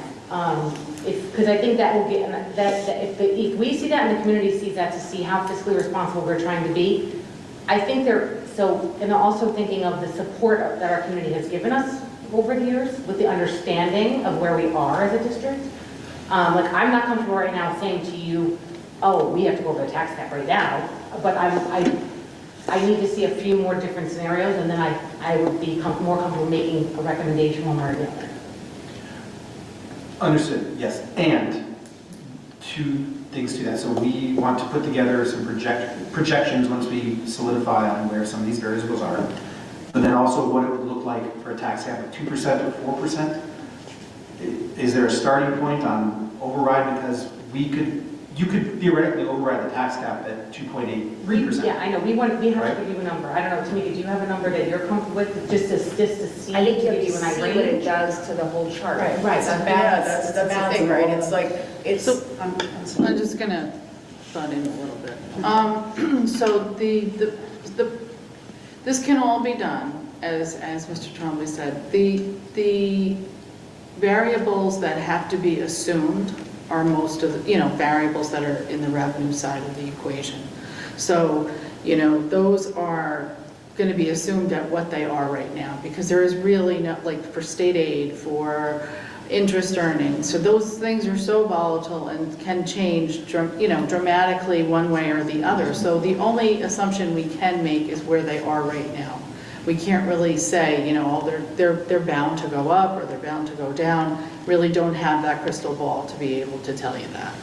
Because I think that will get, if we see that and the community sees that, to see how fiscally responsible we're trying to be, I think and also thinking of the support that our community has given us over the years with the understanding of where we are as a district. Like I'm not comfortable right now saying to you, oh, we have to go over the tax cap right now, but I need to see a few more different scenarios, and then I would be more comfortable making a recommendation one way or the other. Understood, yes. And two things to that. So we want to put together some projections once we solidify on where some of these variables are. But then also what it would look like for a tax cap of 2% or 4%. Is there a starting point on override? Because you could theoretically override the tax cap at 2.83%. Yeah, I know, we have to give you a number. I don't know, Tamika, do you have a number that you're comfortable with, just to see? I think you have give to an see range? what it does to the whole chart. Right, It's a so balance, that's the thing, right? It's like, it's, So I'm just gonna butt in a little bit. So this can all be done, as Mr. Trombley said. The variables that have to be assumed are most of the, variables that are in the revenue side of the equation. So, those are going to be assumed at what they are right now, because there is really no, like for state aid, for interest earnings. So those things are so volatile and can change, dramatically one way or the other. So the only assumption we can make is where they are right now. We can't really say, they're bound to go up or they're bound to go down. Really don't have that crystal ball to be able to tell you that.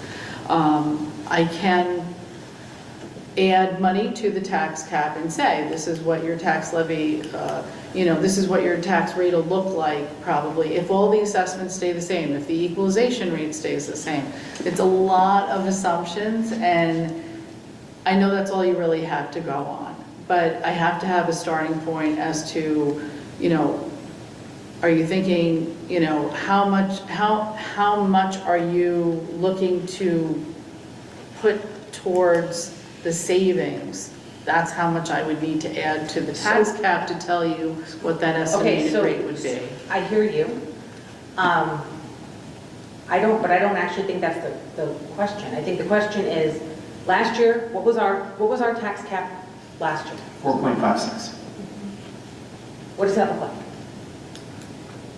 I can add money to the tax cap and say, this is what your tax levy, this is what your tax rate will look like probably if all the assessments stay the same, if the equalization rate stays the same. It's a lot of assumptions, and I know that's all you really have to go on. But I have to have a starting point as to, are you thinking, how much are you looking to put towards the savings? That's how much I would need to add to the tax cap to tell you what that estimated rate would be. I hear you. I don't actually think that's the question. I think the question is, last year, what was our tax cap last year? 4.56. What does that look like?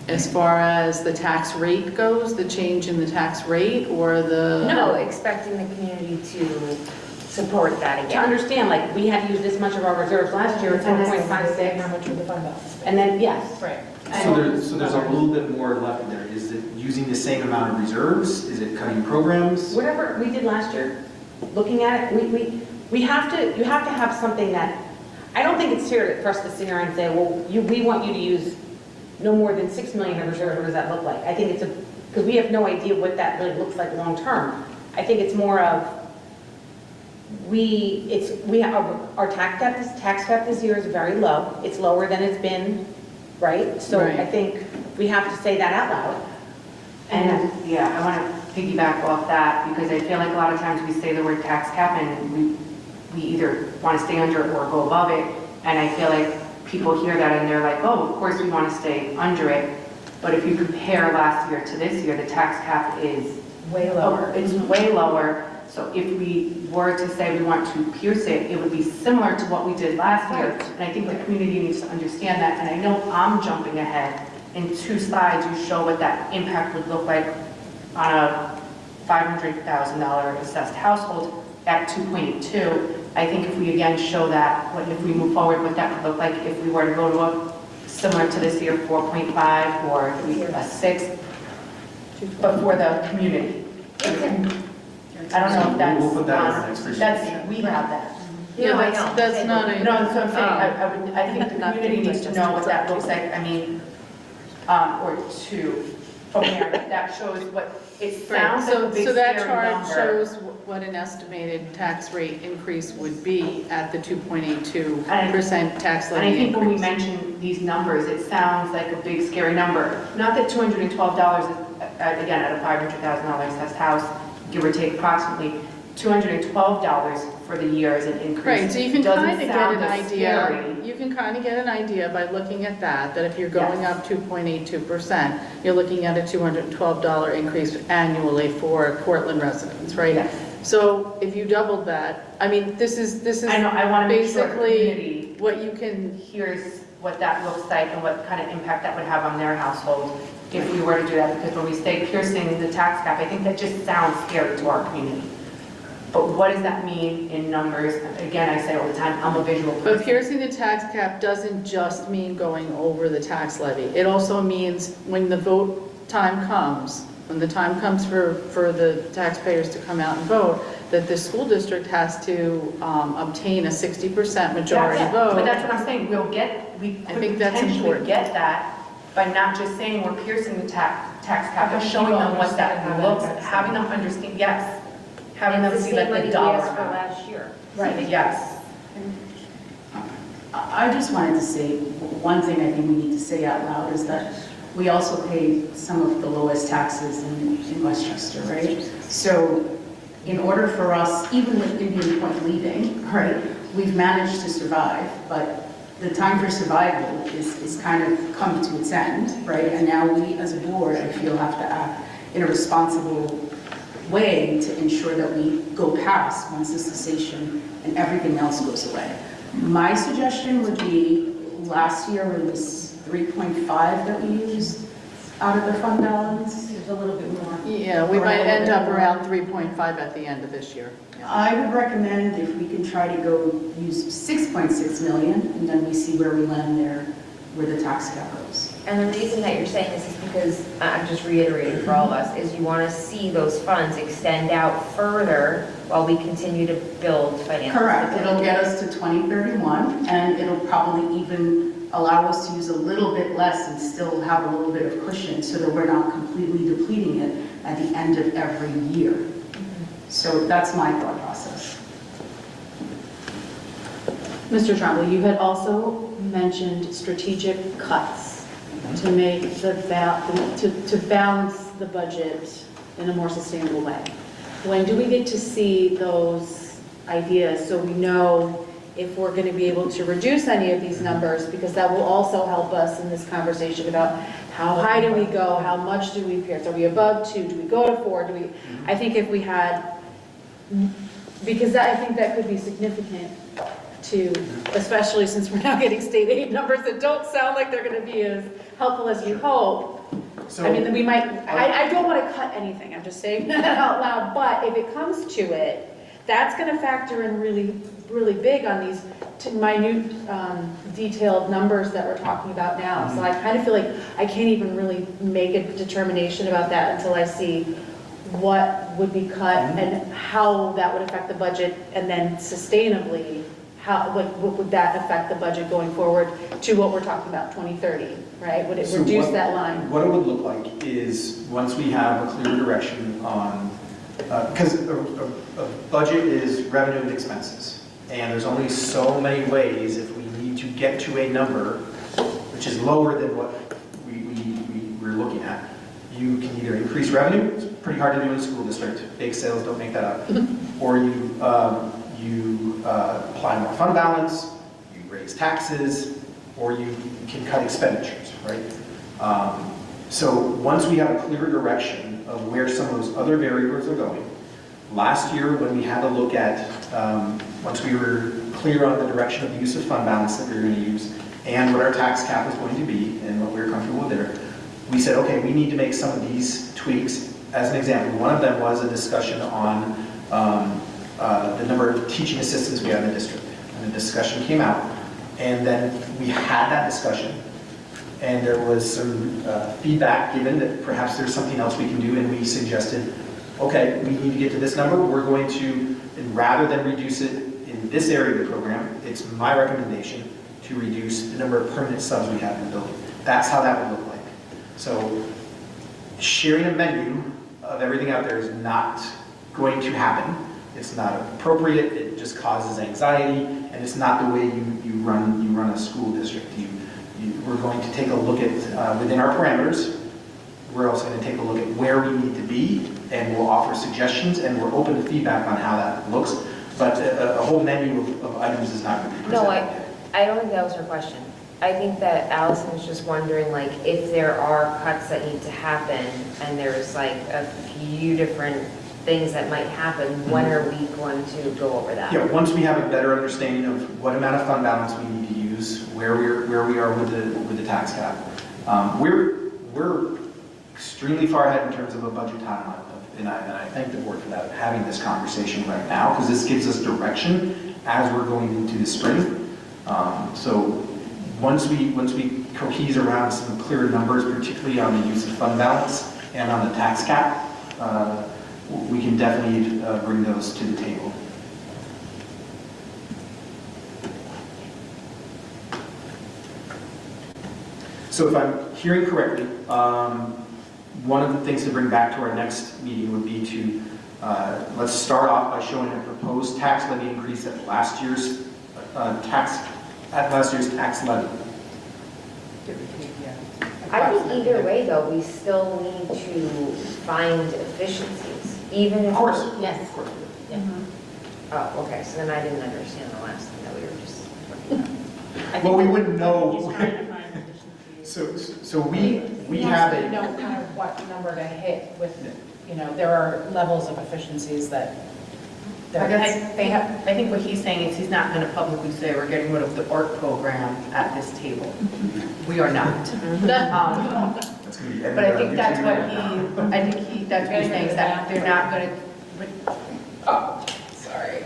As far as the tax rate goes, the change in the tax rate, or the... No, expecting the community to support that To again. understand, like, we had used this much of our reserves last year, it's 4.56. how much would the fund balance? And then, yes. Right. So there's a little bit more left in there. Is it using the same amount of reserves? Is it cutting programs? Whatever we did last year, looking at it, you have to have something that, I don't think it's fair for us to sit here and say, well, we want you to use no more than 6 million in reserve. What does that look like? I think because we have no idea what that really looks like long term. I think it's more of, our tax cap this year is very low. It's lower than it's been, right? So Right. I think we have to say that out loud. And yeah, I want to piggyback off that, because I feel like a lot of times we say the word tax cap and we either want to stay under it or go above it. And I feel like people hear that and they're like, oh, of course we want to stay under it. But if you compare last year to this year, the tax cap is Way lower. It's way lower. So if we were to say we want to pierce it, it would be similar to what we did last year. And I think the community needs to understand that. And I know I'm jumping ahead. In 2 slides, you show what that impact would look like on a $500,000 assessed household at 2.82. I think if we again show that, if we move forward, what that would look like if we were to go to a similar to this year, 4.5 or a 6, but for the community. I don't know if that's, We'll put that in the next presentation. we have that. Yeah, No, I don't. that's not a... No, that's what I'm saying, I think the community needs to know what that looks like, or 2, from there, that shows what, it sounds like a big So that scary chart number. shows what an estimated tax rate increase would be at the 2.82% tax And I levy think when we increase. mention these numbers, it sounds like a big scary number. Not that $212 is, again, at a $500,000 assessed house, give or take approximately, $212 for the year is an increase. Right, so you can Doesn't kind of get sound an as idea, scary. you can kind of get an idea by looking at that if you're going Yes. up 2.82%, you're looking at a $212 increase annually for Cortland residents, right? Yes. So if you doubled that, this is I know, I want to make sure the basically community what you can, hears what that looks like and what kind of impact that would have on their household if we were to do that. Because when we say piercing the tax cap, I think that just sounds scary to our community. But what does that mean in numbers? Again, I say all the time, I'm a visual person. but piercing the tax cap doesn't just mean going over the tax levy. It also means when the vote time comes, when the time comes for the taxpayers to come out and vote, that the school district has to obtain a 60% majority vote. But that's what I'm saying, we I could think that's potentially important. get that by not just saying we're piercing the tax cap, but Having showing people them what that understand how looks, that affects having them understand, yes. Having them It's the see like same money the we dollar asked for amount. last year. Right, yes. I just wanted to say, one thing I think we need to say out loud is that we also pay some of the lowest taxes in Westchester, right? So in order for us, even with Indian Point leaving, right, we've managed to survive, but the time for survival is kind of come to its end, right? And now we as a board, I feel, have to act in a responsible way to ensure that we go past once the cessation and everything else goes away. My suggestion would be, last year it was 3.5 that we used out of the fund balance. There's a little bit more. Yeah, we might end up around 3.5 at the end of this year. I would recommend if we can try to go use 6.6 million, and then we see where we land there, where the tax cap goes. And the reason that you're saying this is because, I'm just reiterating for all of us, is you want to see those funds extend out further while we continue to build financial Correct, stability. it'll get us to 2031, and it'll probably even allow us to use a little bit less and still have a little bit of cushion so that we're not completely depleting it at the end of every year. So that's my thought process. Mr. Trombley, you had also mentioned strategic cuts to make to balance the budget in a more sustainable way. When do we get to see those ideas so we know if we're going to be able to reduce any of these numbers? Because that will also help us in this conversation about how high do we go, how much do we pierce, are we above 2, do we go to 4, I think if we had, because I think that could be significant to, especially since we're now getting state aid numbers that don't sound like they're going to be as helpful as you hope. So, I mean, we might, I don't want to cut anything, I'm just saying that out loud, but if it comes to it, that's going to factor in really, really big on these minute, detailed numbers that we're talking about now. So I kind of feel like I can't even really make a determination about that until I see what would be cut and how that would affect the budget, and then sustainably, what would that affect the budget going forward to what we're talking about, 2030, right? Would it reduce that line? What it would look like is, once we have a clear direction on, because a budget is revenue and expenses, and there's only so many ways if we need to get to a number which is lower than what we're looking at. You can either increase revenue, it's pretty hard to do in a school district, bake sales don't make that up, or you apply more fund balance, you raise taxes, or you can cut expenditures, right? So once we have a clear direction of where some of those other variables are going, last year when we had a look at, once we were clear on the direction of the use of fund balance that we were going to use, and what our tax cap was going to be, and what we were comfortable with there, we said, okay, we need to make some of these tweaks. As an example, one of them was a discussion on the number of teaching assistants we have in the district. And the discussion came out, and then we had that discussion, and there was some feedback given that perhaps there's something else we can do, and we suggested, okay, we need to get to this number, we're going to, and rather than reduce it in this area of the program, it's my recommendation to reduce the number of permanent subs we have in the building. That's how that would look like. So sharing a menu of everything out there is not going to happen. It's not appropriate, it just causes anxiety, and it's not the way you run a school district. We're going to take a look at, within our parameters, we're also going to take a look at where we need to be, and we'll offer suggestions, and we're open to feedback on how that looks, but a whole menu of items is not going to be presented. No, I don't think that was her question. I think that Allison was just wondering, like, if there are cuts that need to happen, and there's like a few different things that might happen, when are we going to go over that? Yeah, once we have a better understanding of what amount of fund balance we need to use, where we are with the tax cap, we're extremely far ahead in terms of a budget timeline, and I thank the board for that, having this conversation right now, because this gives us direction as we're going into the spring. So once we cohese around some clear numbers, particularly on the use of fund balance, and on the tax cap, we can definitely bring those to the table. So if I'm hearing correctly, one of the things to bring back to our next meeting would be to, let's start off by showing a proposed tax levy increase at last year's tax levy. I think either way, though, we still need to find efficiencies, even if. Of course. Yes. Of course. Oh, okay, so then I didn't understand the last thing that we were just talking about. Well, we wouldn't know. He's trying to find efficiencies. So we have to a, know kind of what number to hit with, you know, there are levels of efficiencies that they have. I think what he's saying is he's not going to publicly say we're getting rid of the art program at this table. We are not. that's going to be But I think that's what that's what he's saying, is that they're not going to, oh, sorry.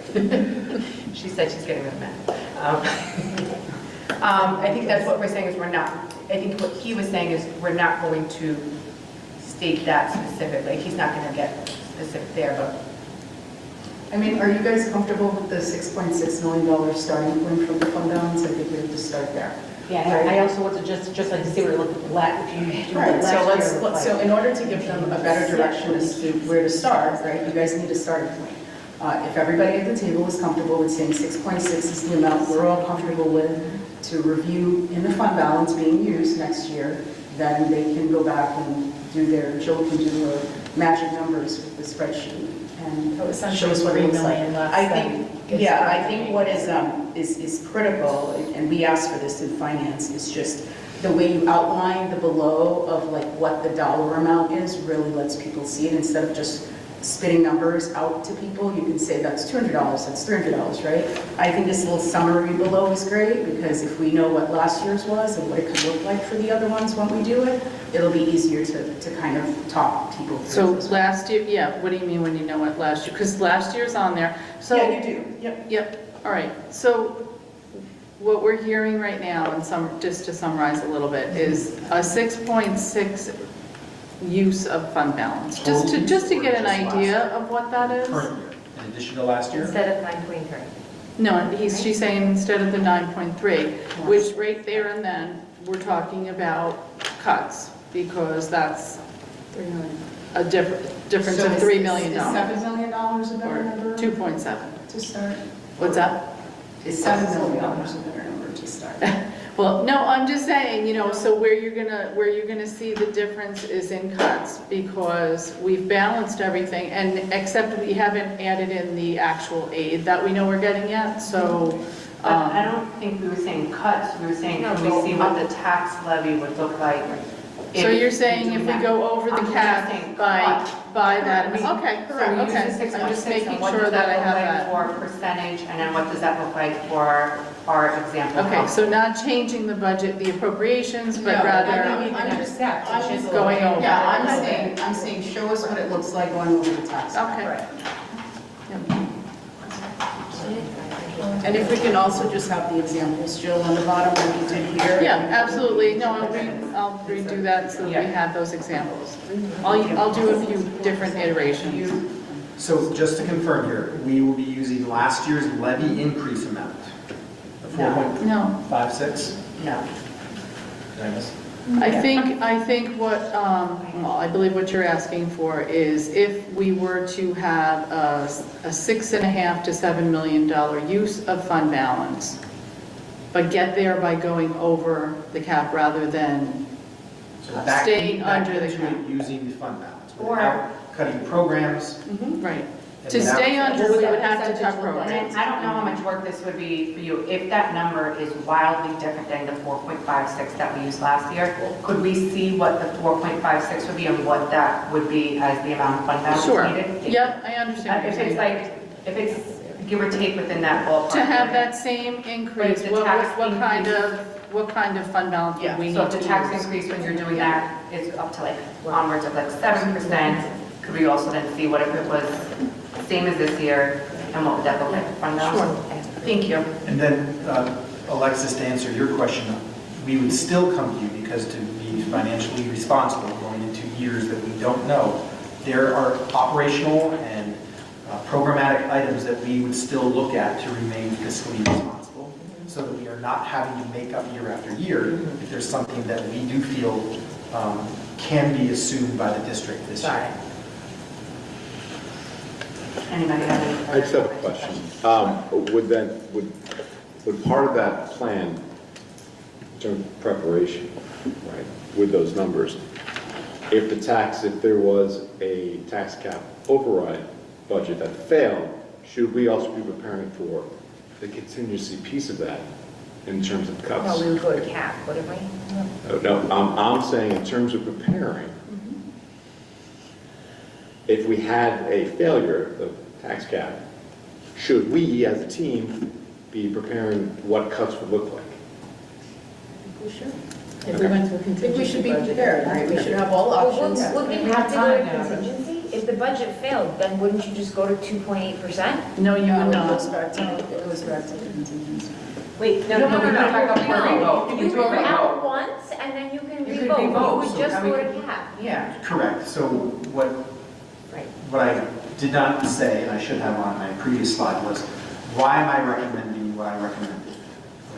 She said she's getting rid of math. I think that's what we're saying is we're not, I think what he was saying is we're not going to state that specifically. He's not going to get specific there, but. I mean, are you guys comfortable with the $6.6 million starting point from the fund balance? I think we have to start there. Yeah, and I also want to just like to see where to look at the if you do Right, last so year, so in order to give them a better direction as to where to start, right, you guys need a starting point. If everybody at the table is comfortable with saying 6.6 is the amount we're all comfortable with to review in the fund balance being used next year, then they can go back and do Jill can do her magic numbers with the spreadsheet and show us what it looks like. I think what is critical, and we asked for this in finance, is just the way you outline the below of like what the dollar amount is really lets people see it instead of just spitting numbers out to people. You can say that's $200, that's $300, right? I think this little summary below is great because if we know what last year's was and what it could look like for the other ones when we do it, it'll be easier to kind of talk people through. So last year, yeah, what do you mean when you know what last year? Because last year's on there. So Yeah, you do, yep. Yep, all right. So what we're hearing right now, and just to summarize a little bit, is a 6.6 use of fund balance. Just to get an idea of what that is. current year, in addition to last year. Instead of 9.3. No, she's saying instead of the 9.3, which right there and then, we're talking about cuts, because that's a difference of $3 million. Is $7 million a better number 2.7. to start? What's that? Is $7 million a better number to start? Well, no, I'm just saying, so where you're gonna see the difference is in cuts, because we've balanced everything, and except we haven't added in the actual aid that we know we're getting yet, so. I don't think we were saying cuts, we were saying, can we see what the tax levy would look like? So you're saying if we go over the cap by that, okay, correct, okay. I'm just making sure that I have that. For percentage, and then what does that look like for our example? Okay, so not changing the budget, the appropriations, but rather Under steps. I'm just going over. Yeah, I'm saying show us what it looks like going over the tax. Okay. And if we can also just have the examples, Jill, on the bottom like you did here. Yeah, absolutely. No, I'll redo that so that we have those examples. I'll do a few different iterations. So just to confirm here, we will be using last year's levy increase amount, the 4.56? No. Did I miss? I think what, I believe what you're asking for is if we were to have a $6.5 to $7 million use of fund balance, but get there by going over the cap rather than staying under the cap. Using the fund balance, without cutting programs. Right. To stay under, we would have to cut programs. I don't know how much work this would be for you. If that number is wildly different than the 4.56 that we used last year, could we see what the 4.56 would be and what that would be as the amount of fund balance needed? Yep, I understand. If it's give or take within that ballpark. To have that same increase, what kind of fund balance would we need to use? So if the tax increase when you're doing that is up to like onwards of like 7%, could we also then see what if it was same as this year, and what would that look like fund balance? Sure. Thank you. And then, Alexis, to answer your question, we would still come to you because to be financially responsible going into years that we don't know, there are operational and programmatic items that we would still look at to remain fiscally responsible, so that we are not having to make up year after year if there's something that we do feel can be assumed by the district this year. Anybody have any? I just have a question. Would part of that plan, in terms of preparation, right, with those numbers, if there was a tax cap override budget that failed, should we also be preparing for the contingency piece of that in terms of cuts? No, we would go to cap, wouldn't we? No, I'm saying in terms of preparing, if we had a failure of the tax cap, should we as a team be preparing what cuts would look like? We should. If we went to a contingency. We should be prepared, right? We should have all Well, options. Would we have to go to contingency? If the budget failed, then wouldn't you just go to 2.8%? No, you would not. It goes back to the contingency. Wait, No, talk about for a revote. You can out once and then you can You could revote. revote, You would so just how we go to could- cap. Yeah. Correct. So what I did not say, and I should have on my previous slide, was why am I recommending what I recommended?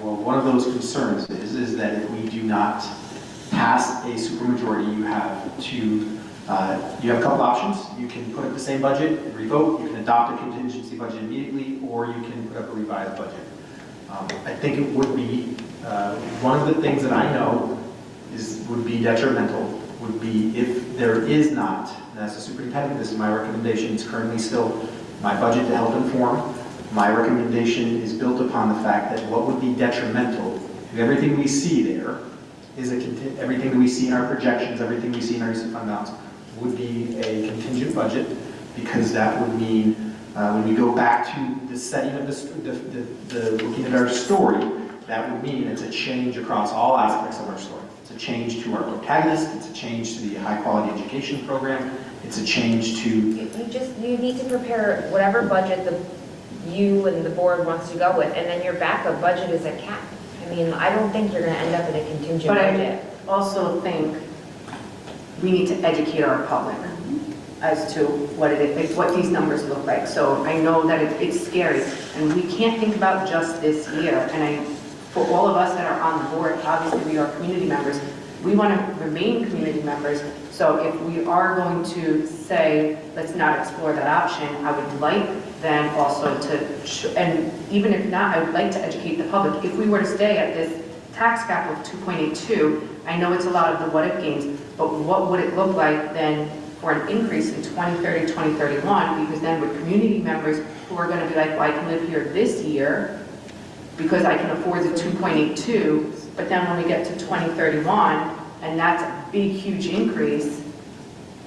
Well, one of those concerns is that if we do not pass a supermajority, you have a couple options. You can put up the same budget and revote. You can adopt a contingency budget immediately, or you can put up a revised budget. I think it would be one of the things that I know would be detrimental would be if there is not, and as a superintendent, this is my recommendation, it's currently still my budget to help inform. My recommendation is built upon the fact that what would be detrimental to everything we see there is everything that we see in our projections, everything we see in our use of fund balance would be a contingent budget, because that would mean when we go back to the setting of looking at our story, that would mean it's a change across all aspects of our story. It's a change to our protagonist, it's a change to the high-quality education program, it's a change to... You need to prepare whatever budget you and the board wants to go with, and then your backup budget is a cap. I mean, I don't think you're going to end up in a contingent budget. But I also think we need to educate our public as to what these numbers look like. So I know that it's scary, and we can't think about just this year. And for all of us that are on the board, obviously we are community members. We want to remain community members. So if we are going to say, let's not explore that option, I would like then also and even if not, I would like to educate the public. If we were to stay at this tax cap of 2.82, I know it's a lot of the what-if gains, but what would it look like then for an increase in 2030, 2031? Because then with community members who are going to be like, well, I can live here this year because I can afford the 2.82, but then when we get to 2031, and that's a big, huge increase,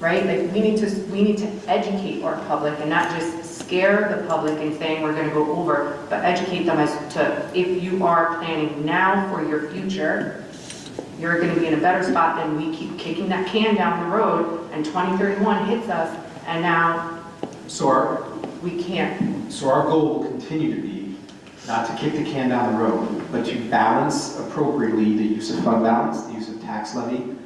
right? Like we need to educate our public and not just scare the public and saying we're going to go over, but educate them as to if you are planning now for your future, you're going to be in a better spot than we keep kicking that can down the road and 2031 hits us and now we can't. So our goal will continue to be not to kick the can down the road, but to balance appropriately the use of fund balance, the use of tax levy,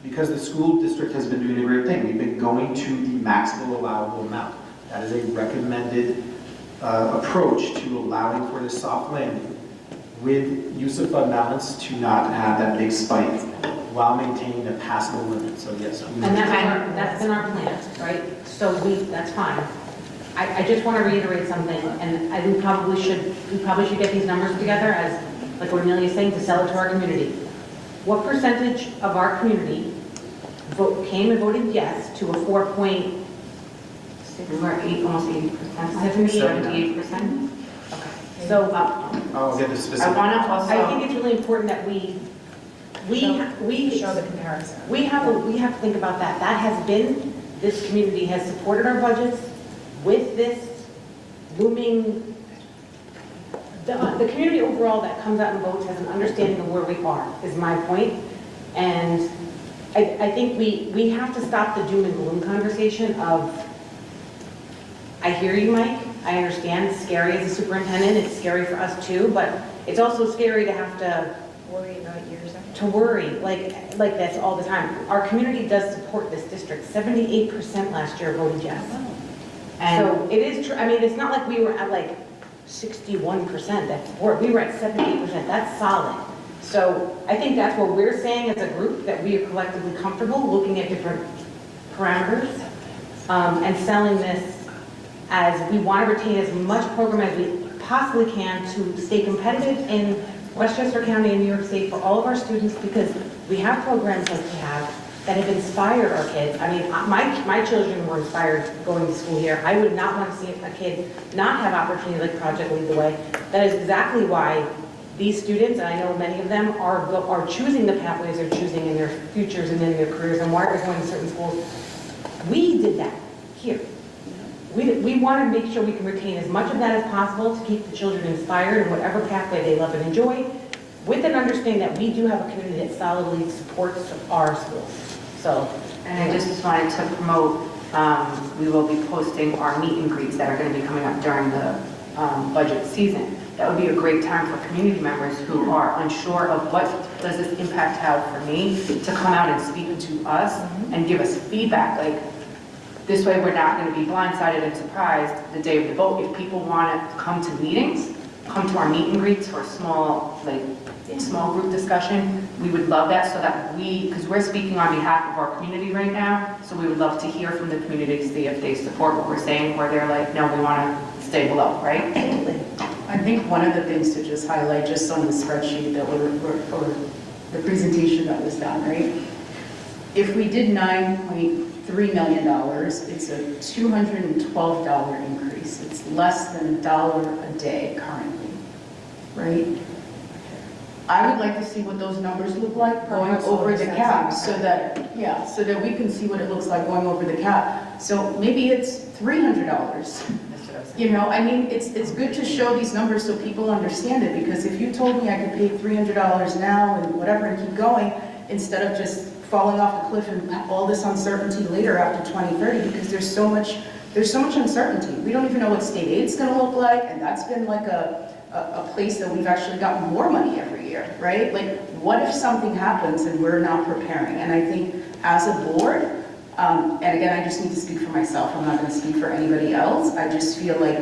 because the school district has been doing a great thing. We've been going to the maximum allowable amount. That is a recommended approach to allowing for this soft landing with use of fund balance to not have that big spike while maintaining a passable limit. So yes. And that's been our plan, right? So that's fine. I just want to reiterate something, and I think we probably should get these numbers together as, like what Amelia is saying, to sell it to our community. What percentage of our community came and voted yes to a 4.6, almost 80%, 78%? Okay. So I'll get the specific. I think it's really important that we show the comparison. We have to think about that. This community has supported our budgets with this looming, the community overall that comes out and votes has an understanding of where we are, is my point. And I think we have to stop the doom and gloom conversation of, I hear you, Mike, I understand it's scary as a superintendent, it's scary for us too, but it's also scary to have to Worry about years after. to worry like this all the time. Our community does support this district. 78% last year voted yes. So it is true. I mean, it's not like we were at like 61%. We were at 78%. That's solid. So I think that's what we're saying as a group, that we are collectively comfortable looking at different parameters and selling this as we want to retain as much program as we possibly can to stay competitive in Westchester County and New York State for all of our students, because we have programs like we have that have inspired our kids. I mean, my children were inspired going to school here. I would not want to see a kid not have opportunity like Project Lead the Way. That is exactly why these students, and I know many of them, are choosing the pathways they're choosing in their futures and in their careers, and why they're going to certain schools. We did that here. We want to make sure we can retain as much of that as possible to keep the children inspired in whatever pathway they love and enjoy, with an understanding that we do have a community that solidly supports our schools. So, and I just wanted to promote, we will be posting our meet and greets that are going to be coming up during the budget season. That would be a great time for community members who are unsure of what does this impact have for me to come out and speak to us and give us feedback. Like, this way we're not going to be blindsided and surprised the day of the vote. If people want to come to meetings, come to our meet and greets for a small group discussion, we would love that, so that because we're speaking on behalf of our community right now, so we would love to hear from the community to see if they support what we're saying, or they're like, no, we want to stay below, right? Absolutely. I think one of the things to just highlight, just on the spreadsheet that or the presentation that was done, right? If we did $9.3 million, it's a $212 increase. It's less than $1 a day currently, right? I would like to see what those numbers look like going over the cap, so that we can see what it looks like going over the cap. So maybe it's $300. You know, I mean, it's good to show these numbers so people understand it, because if you told me I could pay $300 now and whatever and keep going, instead of just falling off the cliff and all this uncertainty later after 2030, because there's so much uncertainty. We don't even know what state aid's going to look like, and that's been like a place that we've actually gotten more money every year, right? Like, what if something happens and we're not preparing? And I think as a board, and again, I just need to speak for myself, I'm not going to speak for anybody else, I just feel like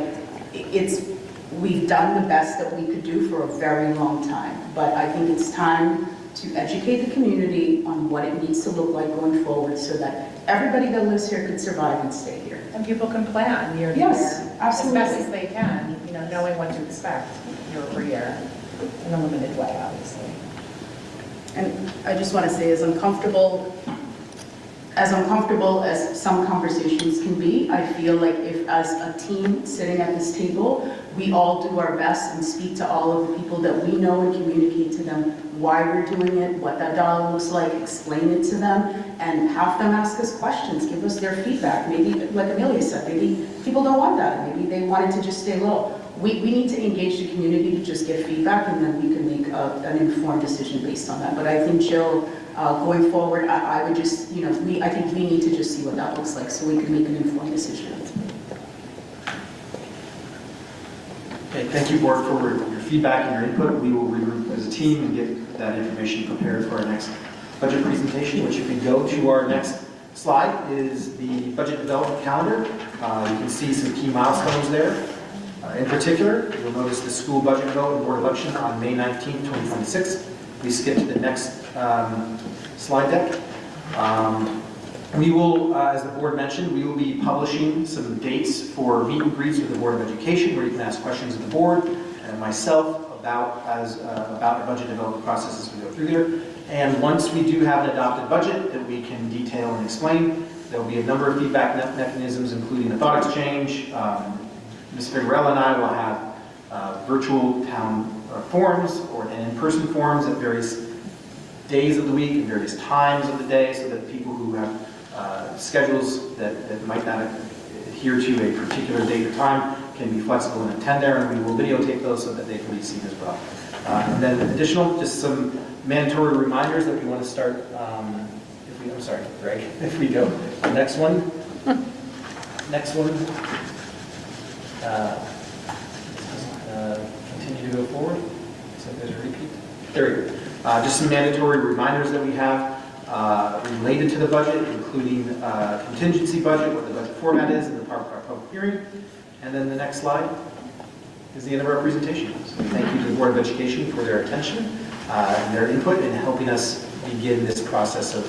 we've done the best that we could do for a very long time, but I think it's time to educate the community on what it needs to look like going forward, so that everybody that lives here could survive and stay here. And people can plan year to year. Yes, absolutely. As best as they can, you know, knowing what to expect year over year, in a limited way, obviously. And I just want to say, as uncomfortable as some conversations can be, I feel like if as a team sitting at this table, we all do our best and speak to all of the people that we know and communicate to them why we're doing it, what that dollar looks like, explain it to them, and have them ask us questions, give us their feedback. Maybe, like Amelia said, maybe people don't want that. Maybe they wanted to just stay low. We need to engage the community to just get feedback, and then we can make an informed decision based on that. But I think, Jill, going forward, I would just, you know, I think we need to just see what that looks like so we can make an informed decision. Okay, thank you, board, for your feedback and your input. We will regroup as a team and get that information prepared for our next budget presentation, which if we go to our next slide is the budget development calendar. You can see some key milestones there. In particular, you'll notice the school budget vote and board election on May 19th, 2026. We skip to the next slide deck. We will, as the board mentioned, we will be publishing some dates for meet and greets with the Board of Education, where you can ask questions of the board and myself about our budget development process as we go through there. And once we do have an adopted budget that we can detail and explain, there will be a number of feedback mechanisms, including a thought exchange. Ms. Figuerella and I will have virtual town forums and in-person forums at various days of the week and various times of the day, so that people who have schedules that might not adhere to a particular date or time can be flexible and attend there, and we will videotape those so that they can be seen as well. And then additional, just some mandatory reminders that we want to start, I'm sorry, Greg, if we go, the next one. Continue to go forward. So there's a repeat. There we go. Just some mandatory reminders that we have related to the budget, including contingency budget, what the budget format is, and the part of our public hearing. And then the next slide is the end of our presentation. So thank you to the Board of Education for their attention and their input in helping us begin this process of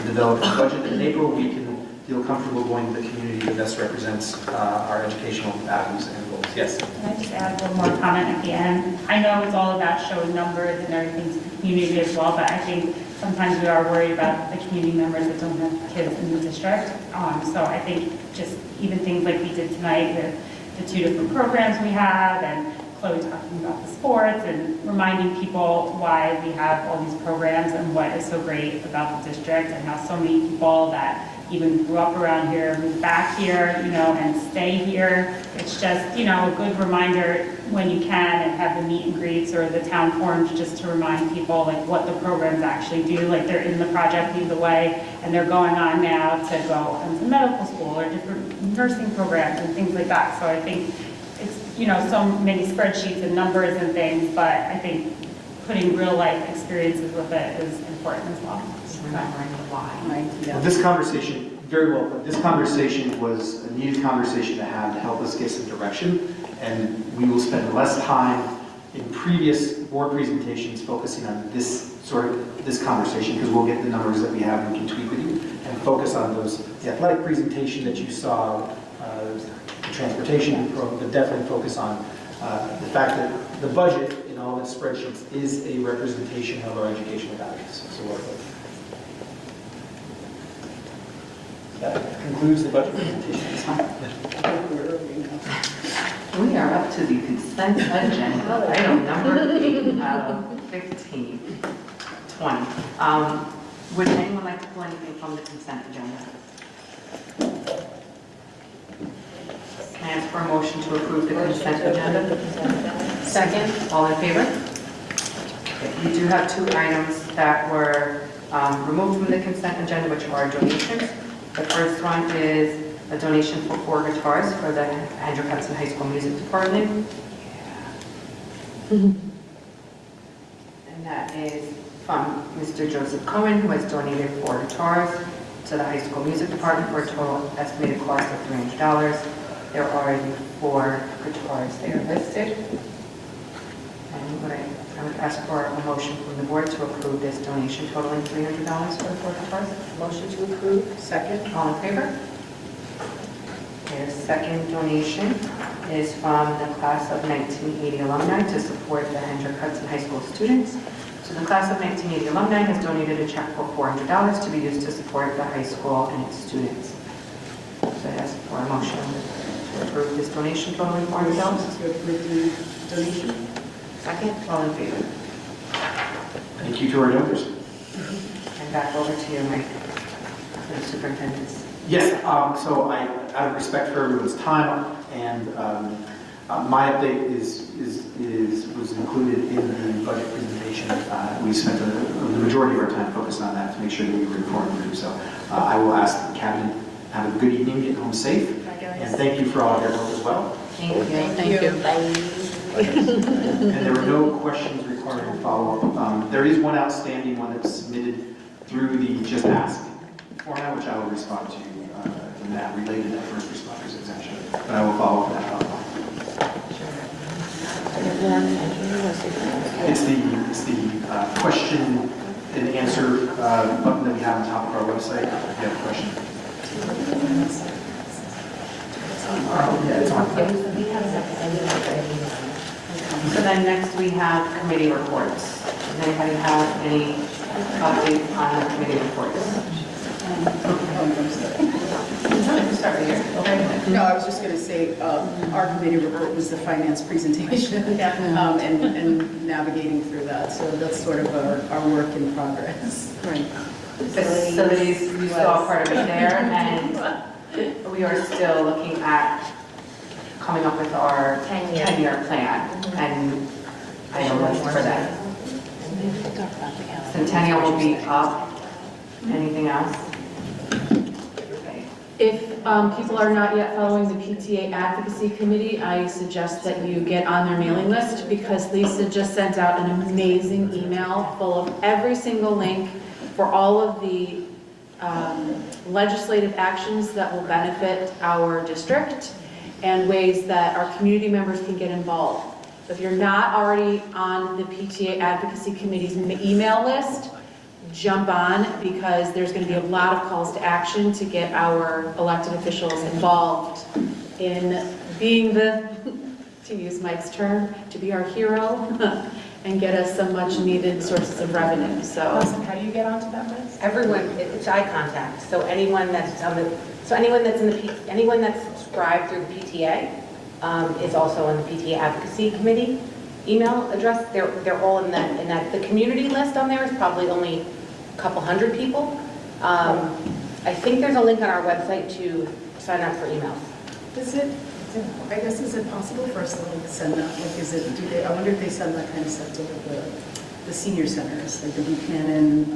developing a budget. In April, we can feel comfortable going to the community that best represents our educational values and goals. Yes? Can I just add one more comment at the end? I know it's all about showing numbers and everything to the community as well, but I think sometimes we are worried about the community members that don't have kids in the district. So I think just even things like we did tonight with the 2 different programs we have, and Chloe talking about the sports and reminding people why we have all these programs and what is so great about the district, and how so many people that even grew up around here move back here, and stay here. It's just, a good reminder when you can, and have the meet and greets or the town forums, just to remind people like what the programs actually do. Like they're in the Project Lead the Way, and they're going on now to go into medical school or different nursing programs and things like that. So I think it's, so many spreadsheets and numbers and things, but I think putting real life experiences with it is important as well. Remembering why. Well, this conversation, very well put, this conversation was a needed conversation to have to help us get some direction, and we will spend less time in previous board presentations focusing on this conversation, because we'll get the numbers that we have and we can tweak with you, and focus on the athletic presentation that you saw, the transportation program, but definitely focus on the fact that the budget in all its spreadsheets is a representation of our educational values. So well put. That concludes the budget presentation this time. We are up to the consent agenda, item number 8 out of 15, 20. Would anyone like to pull anything from the consent agenda? Can I ask for a motion to approve the consent agenda? Second. All in favor? Okay. We do have 2 items that were removed from the consent agenda, which are donations. The first one is a donation for 4 guitars for the Hendrick Hudson High School Music Department. And that is from Mr. Joseph Cohen, who has donated 4 guitars to the high school music department for a total estimated cost of $300. There are 4 guitars there listed. And I would ask for a motion from the board to approve this donation totaling $300 for the 4 guitars. Motion to approve. Second. All in favor? The second donation is from the class of 1980 alumni to support the Hendrick Hudson High School students. So the class of 1980 alumni has donated a check for $400 to be used to support the high school and its students. So I ask for a motion to approve this donation totaling $400. To approve the donation. Second. All in favor? Thank you to our donors. And back over to you, Mike, for the superintendents. Yes, so out of respect for everyone's time, and my update was included in the budget presentation. We spent the majority of our time focused on that to make sure that we were informed. So I will ask the cabinet, have a good evening, get home safe, and thank you for all of your help as well. Thank you. Thank you. And there were no questions requiring follow-up. There is one outstanding one that's submitted through the Just Ask format, which I will respond to in that related to the first responders exemption. But I will follow up with that offline. It's the question and answer button that we have on top of our website. If you have a question. Yeah, it's on. So then next we have committee reports. Does anybody have any updates on the committee reports? Start right here. Okay. No, I was just going to say, our committee report was the finance presentation and navigating through that. So that's sort of our work in progress. Right. Facilities, you saw part of it there, and we are still looking at coming up with our 10-year plan, and I don't know for that. Centennial will be up. Anything else? Okay. If people are not yet following the PTA Advocacy Committee, I suggest that you get on their mailing list because Lisa just sent out an amazing email full of every single link for all of the legislative actions that will benefit our district and ways that our community members can get involved. So if you're not already on the PTA Advocacy Committee's email list, jump on because there's going to be a lot of calls to action to get our elected officials involved in being the, to use Mike's term, to be our hero and get us some much needed sources of revenue. So How do you get onto that list? Everyone, it's eye contact, so anyone that's on the, so anyone that's in the, anyone that's subscribed through the PTA is also on the PTA Advocacy Committee email address. They're all in that, the community list on there is probably only a couple hundred people. I think there's a link on our website to sign up for emails. Is it, I guess, is it possible for us to like send that, like, is it, do they, I wonder if they send that kind of stuff to the senior centers, like the Buchanan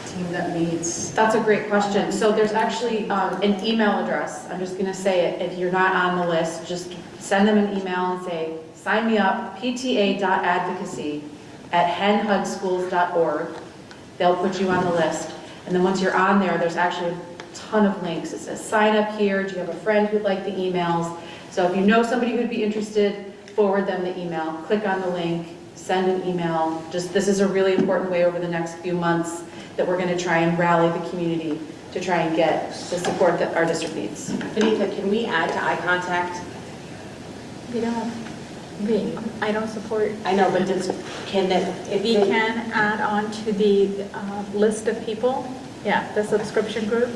team that meets? that's a great question. So there's actually an email address. I'm just going to say it. If you're not on the list, just send them an email and say, sign me up, pta.advocacy@henhudschools.org. They'll put you on the list. And then once you're on there, there's actually a ton of links. It says sign up here. Do you have a friend who'd like the emails? So if you know somebody who'd be interested, forward them the email. Click on the link, send an email. Just this is a really important way over the next few months that we're going to try and rally the community to try and get the support that our district needs. Benita, can we add to eye contact? We don't, I don't support. I know, but does, can that, if We they- can add on to the list of people, yeah, the subscription group.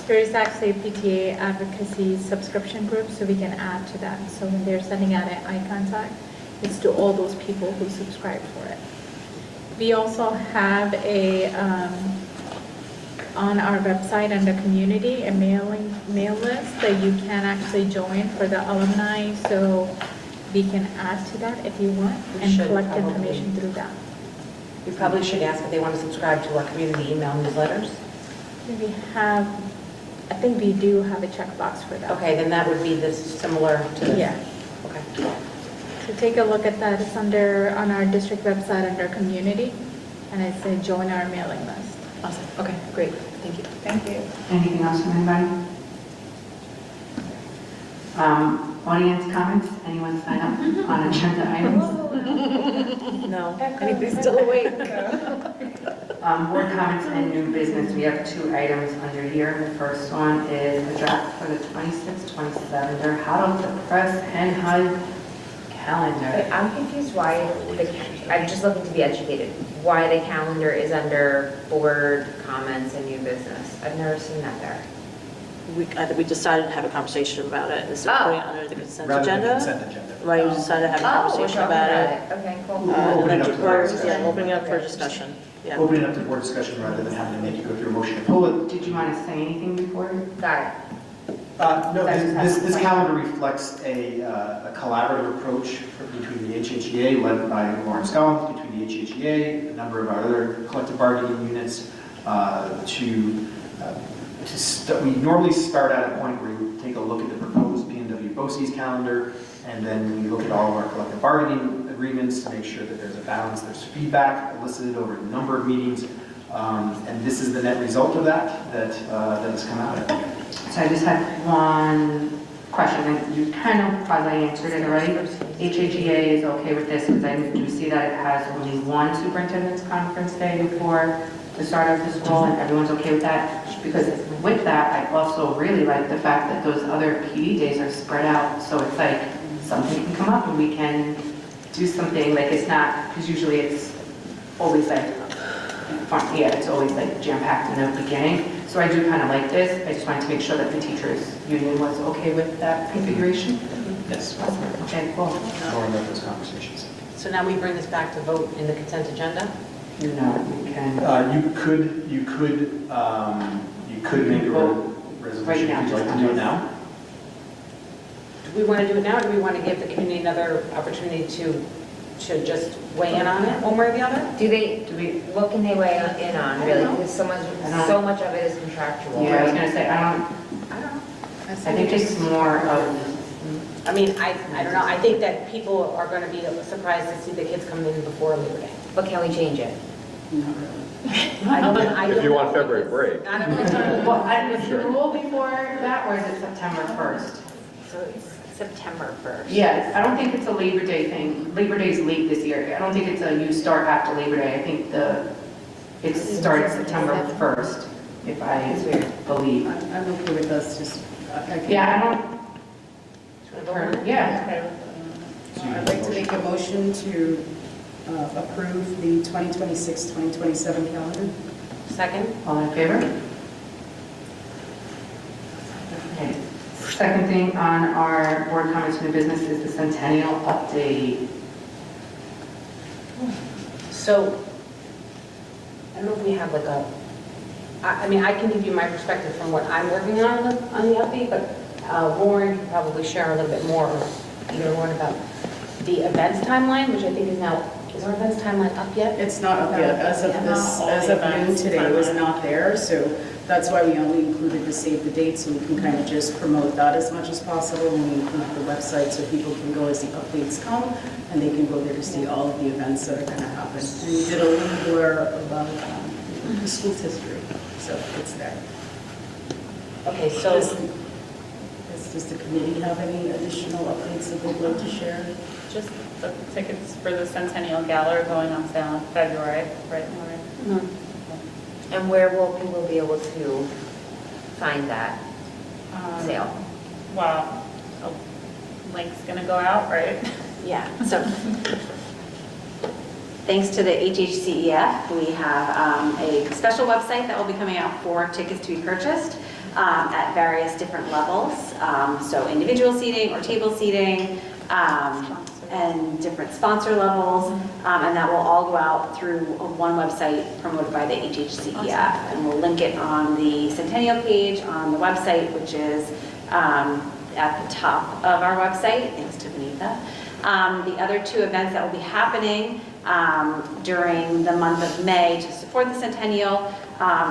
There is actually a PTA advocacy subscription group, so we can add to that. So when they're sending out an eye contact, it's to all those people who subscribe for it. We also have a, on our website under community, a mail list that you can actually join for the alumni. So we can add to that if you want and should collect probably. information through that. we probably should ask if they want to subscribe to our community email newsletters. We have, I think we do have a checkbox for that. Okay, then that would be this similar to this. Yeah. Okay. So take a look at that. It's under, on our district website under community, and it's a join our mailing list. Awesome. Okay, great. Thank you. Thank you. Anything else from anybody? Audience comments? Anyone sign up on agenda items? No, anybody's still awake. Board comments and new business. We have 2 items under here. The first one is a draft for the 26-27 How to Press and HUD calendar. I'm confused why, I'm just looking to be educated, why the calendar is under board comments and new business. I've never seen that there. We decided to have a conversation about it instead of putting it under the consent Rather than agenda. consent agenda. Right, we decided to have a Oh, we're conversation talking about it. Okay, cool. And Open then it up to opening it up for discussion. Yeah. Opening up to board discussion rather than having to make you go through a motion to pull it. Did you want to say anything before? Got it. No, this calendar reflects a collaborative approach between the HHCA, led by Lawrence Collins, between the HHCA, a number of our other collective bargaining units, we normally start at a point where we take a look at the proposed PNW BOCES calendar, and then we look at all of our collective bargaining agreements to make sure that there's a balance, there's feedback elicited over a number of meetings, and this is the net result of that has come out of it. So I just had one question, and you kind of probably answered it already. HHCA is okay with this because I do see that it has only one superintendent's conference day before the start of the school, and everyone's okay with that. Because with that, I also really like the fact that those other PD days are spread out, so it's like something can come up and we can do something, like it's not, because usually it's always like, it's always like jam-packed in the beginning. So I do kind of like this. I just wanted to make sure that the teachers union was okay with that configuration. Yes. Okay, cool. More about those conversations. So now we bring this back to vote in the consent agenda? No, we can. You could make a resolution if you'd like to do it now. Do we want to do it now, or do we want to give the community another opportunity to just weigh in on it, one way or the other? What can they weigh in on, really? Because so much of it is contractual. Yeah, I was going to say, I don't I think it's more of, I mean, I don't know, I think that people are going to be surprised to see the kids come in before Labor Day. But can we change it? If you want February break. Not everyone's well, is the rule before that, or is it September 1st? So it's September 1st. Yes, I don't think it's a Labor Day thing. Labor Day's late this year. I don't think it's a you start after Labor Day. I think it starts September 1st, if I believe. I'm okay with us just. Yeah, I don't. Yeah. I'd like to make a motion to approve the 2026-2027 calendar. Second? All in favor? Okay. Second thing on our board comments new business is the centennial update. So, I don't know if we have like I mean, I can give you my perspective from what I'm working on the update, but Lauren can probably share a little bit more, either one about the events timeline, which I think is our events timeline up yet? It's not up yet. As of noon today, it was not there, so that's why we only included the save the date, so we can kind of just promote that as much as possible, and we include the website so people can go as the updates come, and they can go there to see all of the events that are going to happen. And we did a little blur about the school's history, so it's there. Okay, so Does the committee have any additional updates that they'd like to share? Just the tickets for the Centennial Gala are going on sale in February, right, Maureen? And where will people be able to find that sale? Well, a link's gonna go out, right? Yeah, so thanks to the HHCEF, we have a special website that will be coming out for tickets to be purchased at various different levels. So individual seating or table seating, and different sponsor levels, and that will all go out through one website promoted by the HHCEF. And we'll link it on the Centennial page on the website, which is at the top of our website, thanks to Benita. The other two events that will be happening during the month of May to support the Centennial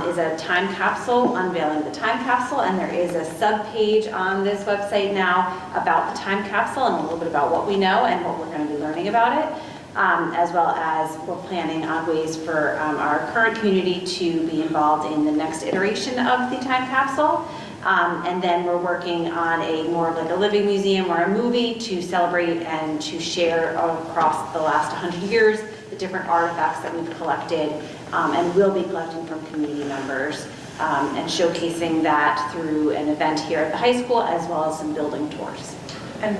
is a time capsule, unveiling the time capsule, and there is a sub-page on this website now about the time capsule and a little bit about what we know and what we're going to be learning about it, as well as we're planning on ways for our current community to be involved in the next iteration of the time capsule. And then we're working on a more like a living museum or a movie to celebrate and to share across the last 100 years the different artifacts that we've collected and will be collecting from community members and showcasing that through an event here at the high school as well as some building tours. And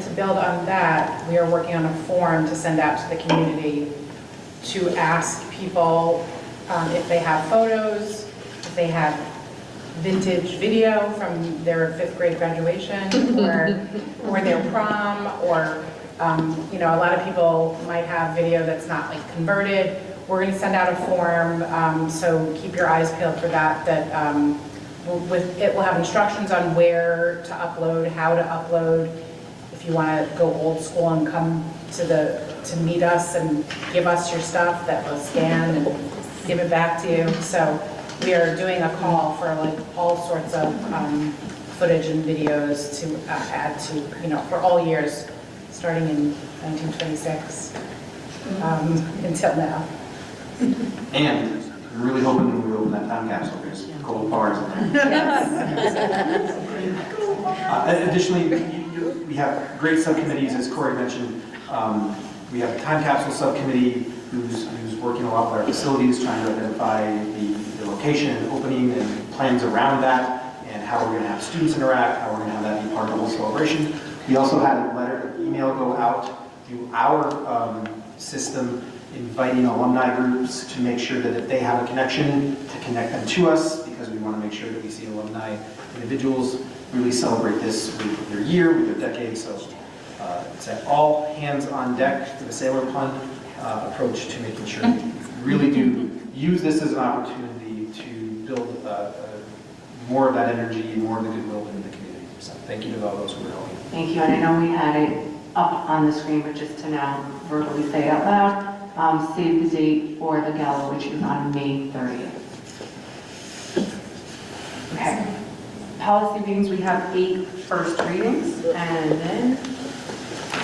to build on that, we are working on a form to send out to the community to ask people if they have photos, if they have vintage video from their 5th grade graduation or their prom, or a lot of people might have video that's not like converted. We're going to send out a form, so keep your eyes peeled for that. It will have instructions on where to upload, how to upload. If you want to go old school and come to meet us and give us your stuff, that we'll scan and give it back to you. So we are doing a call for like all sorts of footage and videos to add to, for all years, starting in 1926 until now. And I'm really hoping when we open that time capsule, there's cold bars in there. Additionally, we have great subcommittees, as Corey mentioned. We have a time capsule subcommittee who's working a lot with our facilities, trying to identify the location and opening and plans around that, and how we're going to have students interact, how we're going to have that be part of the whole celebration. We also had an email go out through our system inviting alumni groups to make sure that if they have a connection, to connect them to us, because we want to make sure that we see alumni individuals really celebrate this with their year, with their decade. So it's an all hands on deck for the Sailor Pun approach to making sure we really do use this as an opportunity to build more of that energy and more of the goodwill in the community. So thank you to all those who are helping. Thank you, and I know we had it up on the screen, but just to now verbally say it out loud, save the date for the gala, which is on May 30th. Okay. policy readings, we have 8 first readings, and then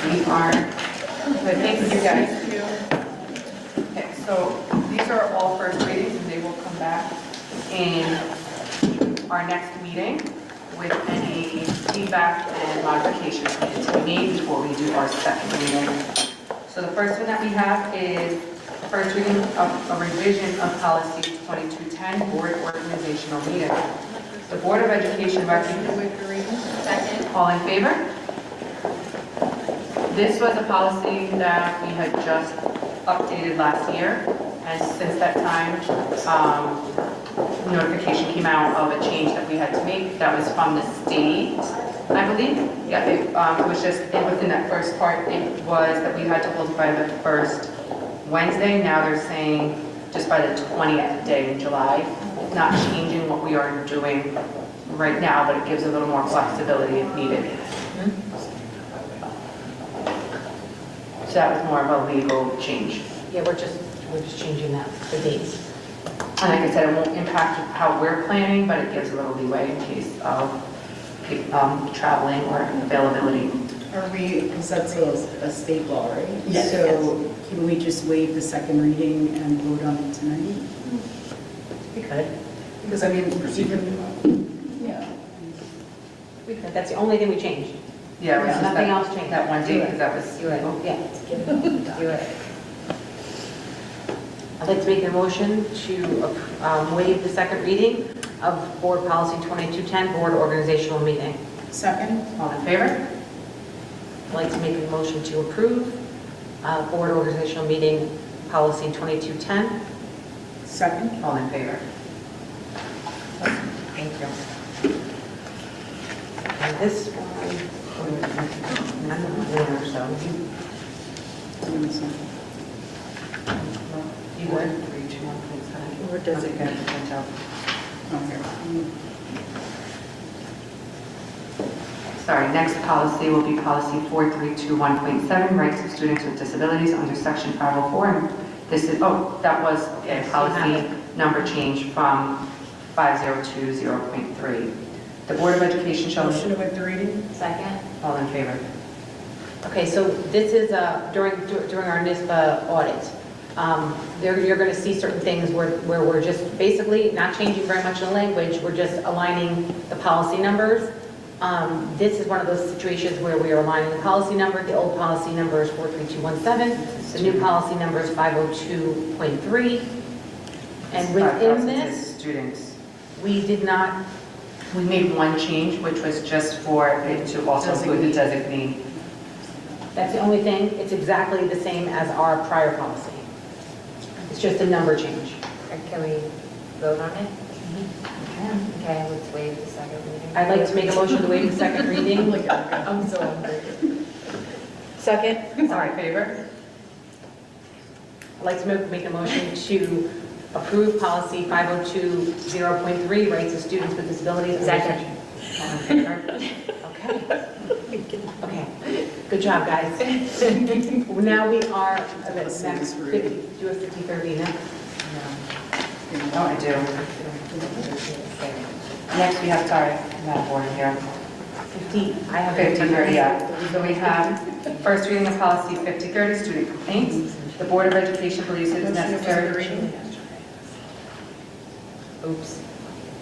we are, thank you guys. Okay, so these are all first readings, and they will come back in our next meeting with any feedback and modifications needed to be made before we do our second reading. So the first one that we have is first reading of a revision of policy 2210, board organizational meeting. The Board of Education recommends. Second. All in favor? This was a policy that we had just updated last year, and since that time, notification came out of a change that we had to make. That was from the state, I believe. Yeah, it was just, within that first part, it was that we had to hold it by the first Wednesday. Now they're saying just by the 20th day in July, not changing what we are doing right now, but it gives a little more flexibility if needed. So that was more of a legal change. Yeah, we're just changing that, the dates. And like I said, it won't impact how we're planning, but it gives a little leeway in case of traveling or availability. Are we, because that's a state law, right? Yes. So can we just waive the second reading and vote on it tonight? We could. Because I mean, even, yeah. We could. That's the only thing we changed. Yeah, it was just Nothing that- else changed. That one date, because that was. Do it. Yeah. Do it. I'd like to make a motion to waive the second reading of Board Policy 2210, Board Organizational Meeting. Second? All in favor? I'd like to make a motion to approve Board Organizational Meeting Policy 2210. Second? All in favor? Thank you. And this one, none of them later, so You would? 3, 2, 1, please. Or does it? Sorry, next policy will be policy 4321.7, rights of students with disabilities under section 504. And this is, that was a policy number change from 5020.3. The Board of Education shall. Motion to waive the reading? Second. All in favor? okay, so this is during our NISBA audit. You're going to see certain things where we're just basically not changing very much in the language, we're just aligning the policy numbers. This is one of those situations where we are aligning the policy number. The old policy number is 43217, the new policy number is 502.3. And within this, Students. we did not, We made one change, which was just for it to also include the designee. that's the only thing, it's exactly the same as our prior policy. It's just a number change. Can we vote on it? Okay, let's waive the second reading. I'd like to make a motion to waive the second reading. I'm so hungry. Second? All in favor? I'd like to make a motion to approve policy 5020.3, rights of students with disabilities. Second. All in favor? Okay. Okay. Good job, guys. Now we are, next 50, do a 50-30 next. Oh, I do. Next, we have, sorry, I'm out of order here. 50, I have 50-30, yeah. So we have first reading of policy 50-30, student complaints. The Board of Education believes it is necessary. Oops.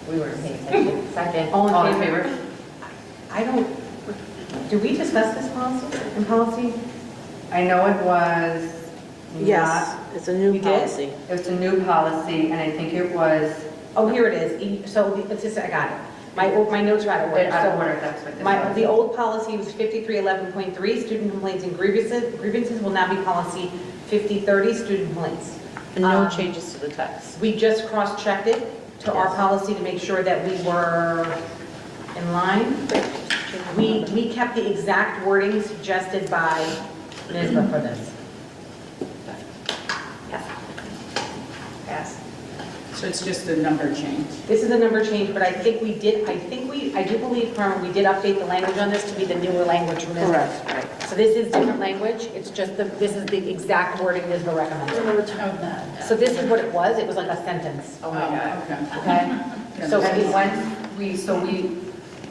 We weren't paying attention. Second. All in favor? I don't, did we discuss this policy? I know it was Yes, it's a new We did? policy. It was a new policy, and I think it was Oh, here it is. So let's just, I got it. My notes are out of order. out of So order, that's what this was. the old policy was 5311.3, student complaints and grievances will now be policy 5030, student complaints. And no changes to the text. We just cross-checked it to our policy to make sure that we were in line. We kept the exact wording suggested by NISBA for this. Yes. So it's just a number change? This is a number change, but I do believe, Carmen, we did update the language on this to be the newer language from NISBA. Correct. Right. So this is different language, it's just this is the exact wording NISBA recommended. So this is what it was like a sentence. Oh my God. Okay. Okay? So So it's, once we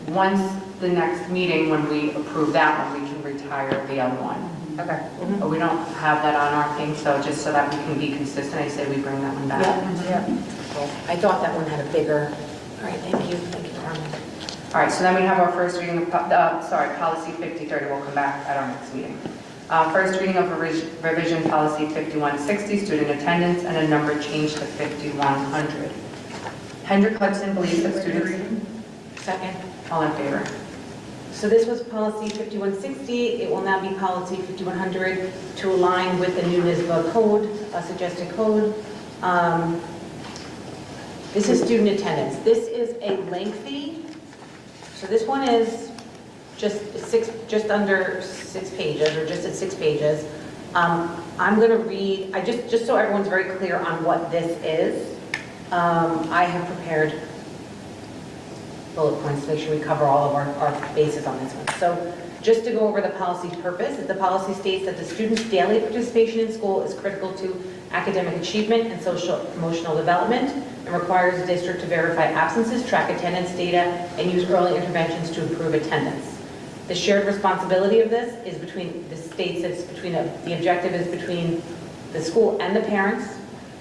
once the next meeting, when we approve that one, we can retire the other one. Okay. But we don't have that on our thing, so just so that we can be consistent, I say we bring that one back. I thought that one had a bigger, all right, thank you, Carmen. All right, so then we have our first reading of, policy 5030, we'll come back at our next meeting. First reading of revision policy 5160, student attendance, and a number change to 5100. Hendrick Hudson believes that students... Second. All in favor? So this was policy 5160, it will now be policy 5100 to align with the new NYSBA code, suggested code. This is student attendance. This is a lengthy, so this one is just under 6 pages, or just at 6 pages. I'm going to read, just so everyone's very clear on what this is, I have prepared bullet points to make sure we cover all of our bases on this one. So just to go over the policy's purpose, the policy states that the student's daily participation in school is critical to academic achievement and social emotional development, and requires the district to verify absences, track attendance data, and use early interventions to improve attendance. The shared responsibility of this is between the states, the objective is between the school and the parents.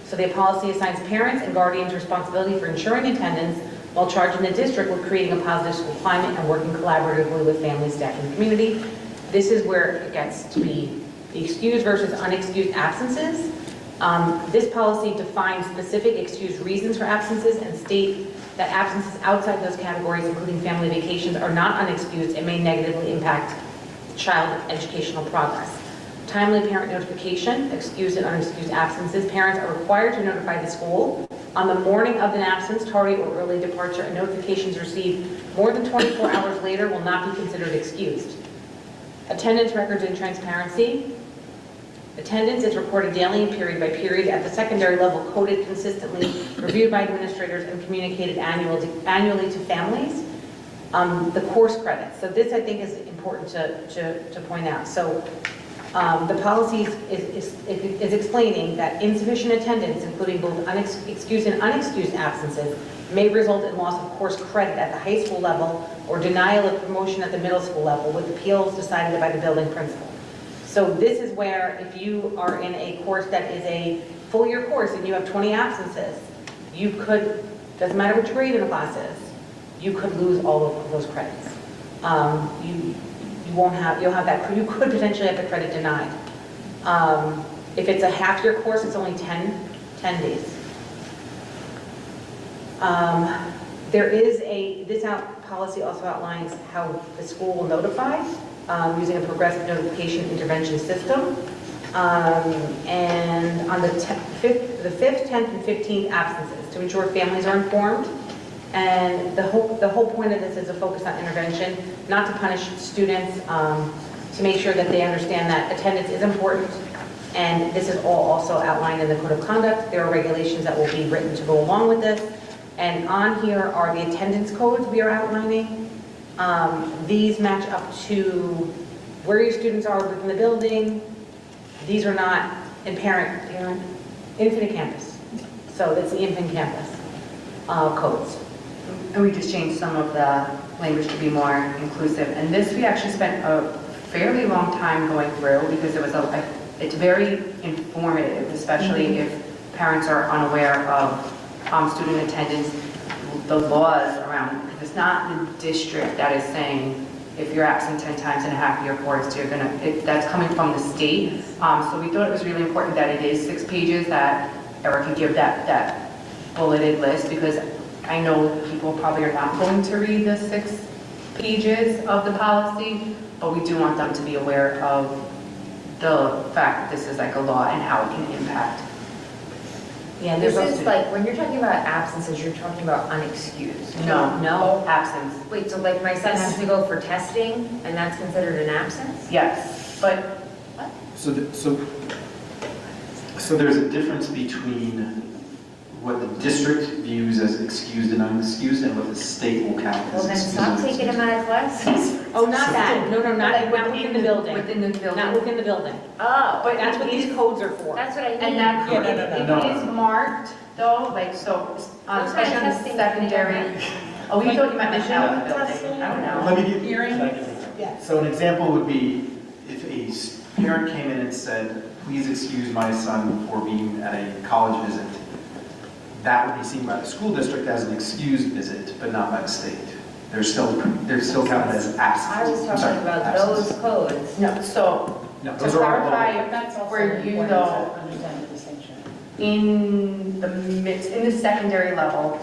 So the policy assigns parents and guardians responsibility for ensuring attendance while charging the district with creating a positive school climate and working collaboratively with families, staff, and community. This is where it gets to be the excused versus unexcused absences. This policy defines specific excused reasons for absences and state that absences outside those categories, including family vacations, are not unexcused and may negatively impact child educational progress. Timely parent notification, excused and unexcused absences. Parents are required to notify the school on the morning of an absence, tardy or early departure, and notifications received more than 24 hours later will not be considered excused. Attendance records and transparency. Attendance is recorded daily and period by period at the secondary level, coded consistently, reviewed by administrators, and communicated annually to families. The course credits. So this, I think, is important to point out. So the policy is explaining that insufficient attendance, including both excused and unexcused absences, may result in loss of course credit at the high school level or denial of promotion at the middle school level, with appeals decided by the building principal. So this is where, if you are in a course that is a full year course and you have 20 absences, you could, doesn't matter what your grade in the class is, you could lose all of those credits. You could potentially have the credit denied. If it's a half year course, it's only 10 days. This policy also outlines how the school will notify using a progressive notification intervention system. And on the 5th, 10th, and 15th absences, to ensure families are informed. And the whole point of this is a focus on intervention, not to punish students, to make sure that they understand that attendance is important. And this is all also outlined in the Code of Conduct. There are regulations that will be written to go along with this. And on here are the attendance codes we are outlining. These match up to where your students are within the building. These are not Infinite Campus. So it's the Infant Campus codes. And we just changed some of the language to be more inclusive. And this we actually spent a fairly long time going through because it's very informative, especially if parents are unaware of student attendance, the laws around it. Because it's not the district that is saying if you're absent 10 times in a half-year course, that's coming from the state. So we thought it was really important that it is 6 pages, that Erica give that bulleted list, because I know people probably are not going to read the 6 pages of the policy, but we do want them to be aware of the fact that this is like a law and how it can impact. Yeah, this is like, when you're talking about absences, you're talking about unexcused. No, absence. Wait, so like my son has to go for testing and that's considered an absence? Yes, but... What? So there's a difference between what the district views as excused and unexcused and what the state will count as Well, then excused. stop taking him out of classes. Oh, not that. No, not within the building. Within the building. Not within the building. Oh. But that's what these codes are for. That's what I mean. And that No. it is marked though, like so, especially on the secondary. Oh, we thought you meant the Vision health building. testing? I don't know. Let me give, Hearing? Yeah. so an example would be if a parent came in and said, please excuse my son for being at a college visit. That would be seen by the school district as an excused visit, but not by the state. They're still counted as absence. I was I'm sorry, talking about absence. those codes. No, so No, to those are all. clarify That's also for you important though, to understand the distinction. in the secondary level,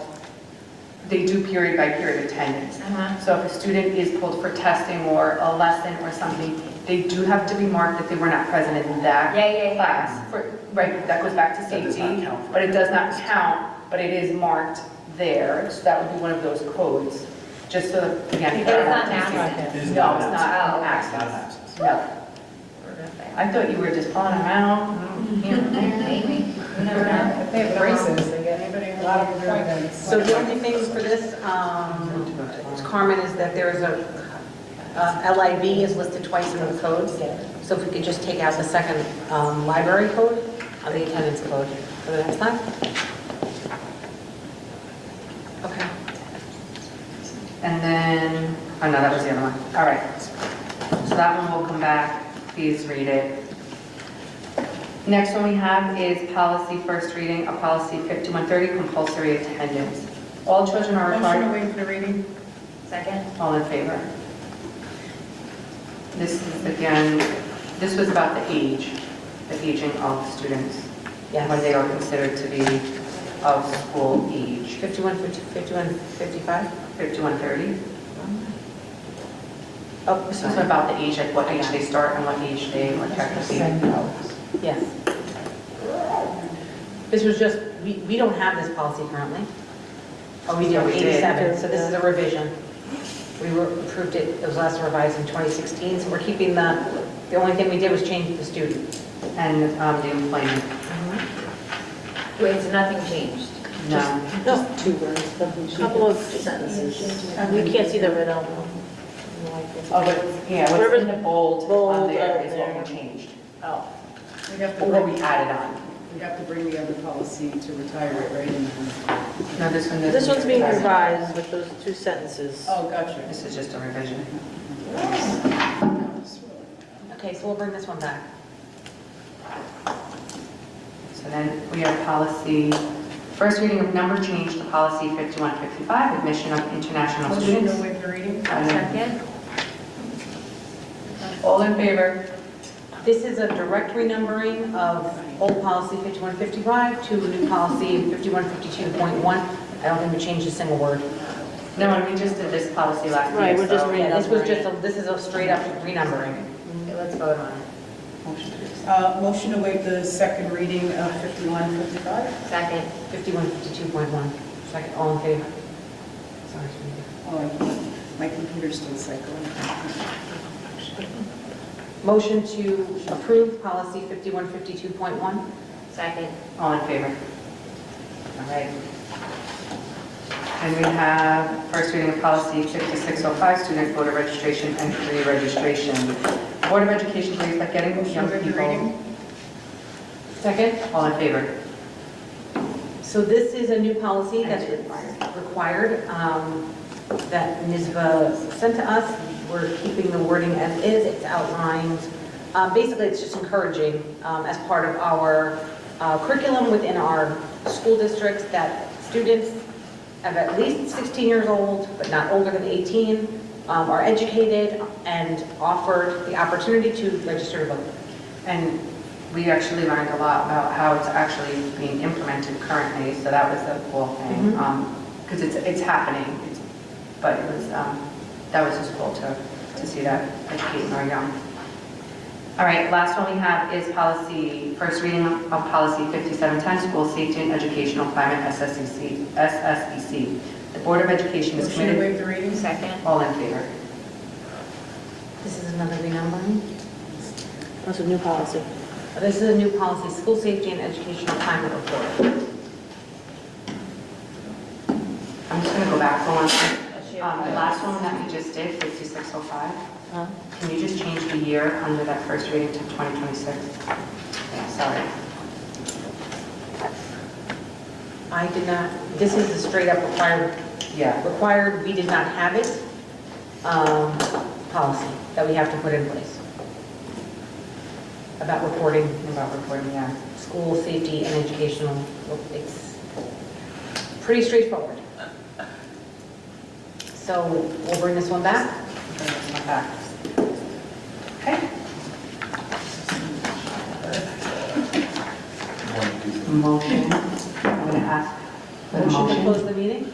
they do period by period attendance. So if a student is pulled for testing or a lesson or something, they do have to be marked that they were not present in that class. Right, that goes back to That does not safety, count for but it does not count, but it is marked there. So that would be one of those codes, just so, again. But it's not an No, absence. it's It is not not an an absence. Not an absence. No. I thought you were just pulling them out. Maybe. You never know. If they have braces, they get a lot of appointments. So the only thing for this, Carmen, is that there is a, LIV is listed twice in the codes. So if we could just take out the second library code on the attendance code for the next time. Okay. And then, oh no, that was the other one. All right. So that one will come back. Please read it. Next one we have is policy first reading of policy 5130, compulsory attendance. All children are Motion to required. waive the reading. Second? All in favor? This is again, this was about the aging of students. Yes. When they are considered to be of school age. 51, 55? 5130. Oh, This is about the age, like what age they start and what age they are technically. Yes. This was just, we don't have this policy currently. Oh, we do, we did. 87, so this is a revision. We approved it, it was last revised in 2016, so we're keeping the only thing we did was change the student. And the employment. Wait, so nothing changed? No. Just 2 words, a couple of sentences. You can't see the red element. Oh, but, yeah, what's in the bold on there is what there. we changed. Oh. We have to Or what bring, we added on. we have to bring the other policy to retire it, right? And then- No, this one doesn't. This one's being revised with those 2 sentences. Oh, gotcha. This is just a revision. Okay, so we'll bring this one back. So then we have policy, first reading of number change to policy 5155, admission of international Motion students. to waive the reading. Second? All in favor? This is a direct renumbering of old policy 5155 to new policy 5152.1. I don't think we changed a single word. No, and we just did this policy last year. Right, we're just so- Yeah, this was just, this is a straight up renumbering. Okay, let's vote on it. Motion to waive the second reading of 5155. Second. 5152.1. Second, all in favor? Sorry. Oh, my computer's still cycling. Motion to approve policy 5152.1. Second. All in favor? All right. And we have first reading of policy 5605, student voter registration and pre-registration. Board of Education believes that getting young people. Second. All in favor? So this is a new policy that is required, that NISBA sent to us. We're keeping the wording as is. It's outlined, basically it's just encouraging as part of our curriculum within our school districts that students of at least 16 years old, but not older than 18, are educated and offered the opportunity to register to vote. And we actually learned a lot about how it's actually being implemented currently, so that was a cool thing. Because it's happening, but it was, that was just cool to see that educating our young. All right, last one we have is policy, first reading of policy 5710, school safety and educational climate, SSEC. The Board of Education is Motion to committed. waive the reading. Second. All in favor? This is another renumbering. That's a new policy. This is a new policy, school safety and educational climate report. I'm just going to go back one. The last one that we just did, 5605. Can you just change the year under that first reading to 2026? Yeah, sorry. I did not, this is a straight up required Yeah. required, we did not have it, policy that we have to put in place about reporting, yeah. school safety and educational. It's pretty straightforward. So we'll bring this one back. Bring this one back. Okay. Motion, I'm going to ask for the Motion to motion. close the meeting?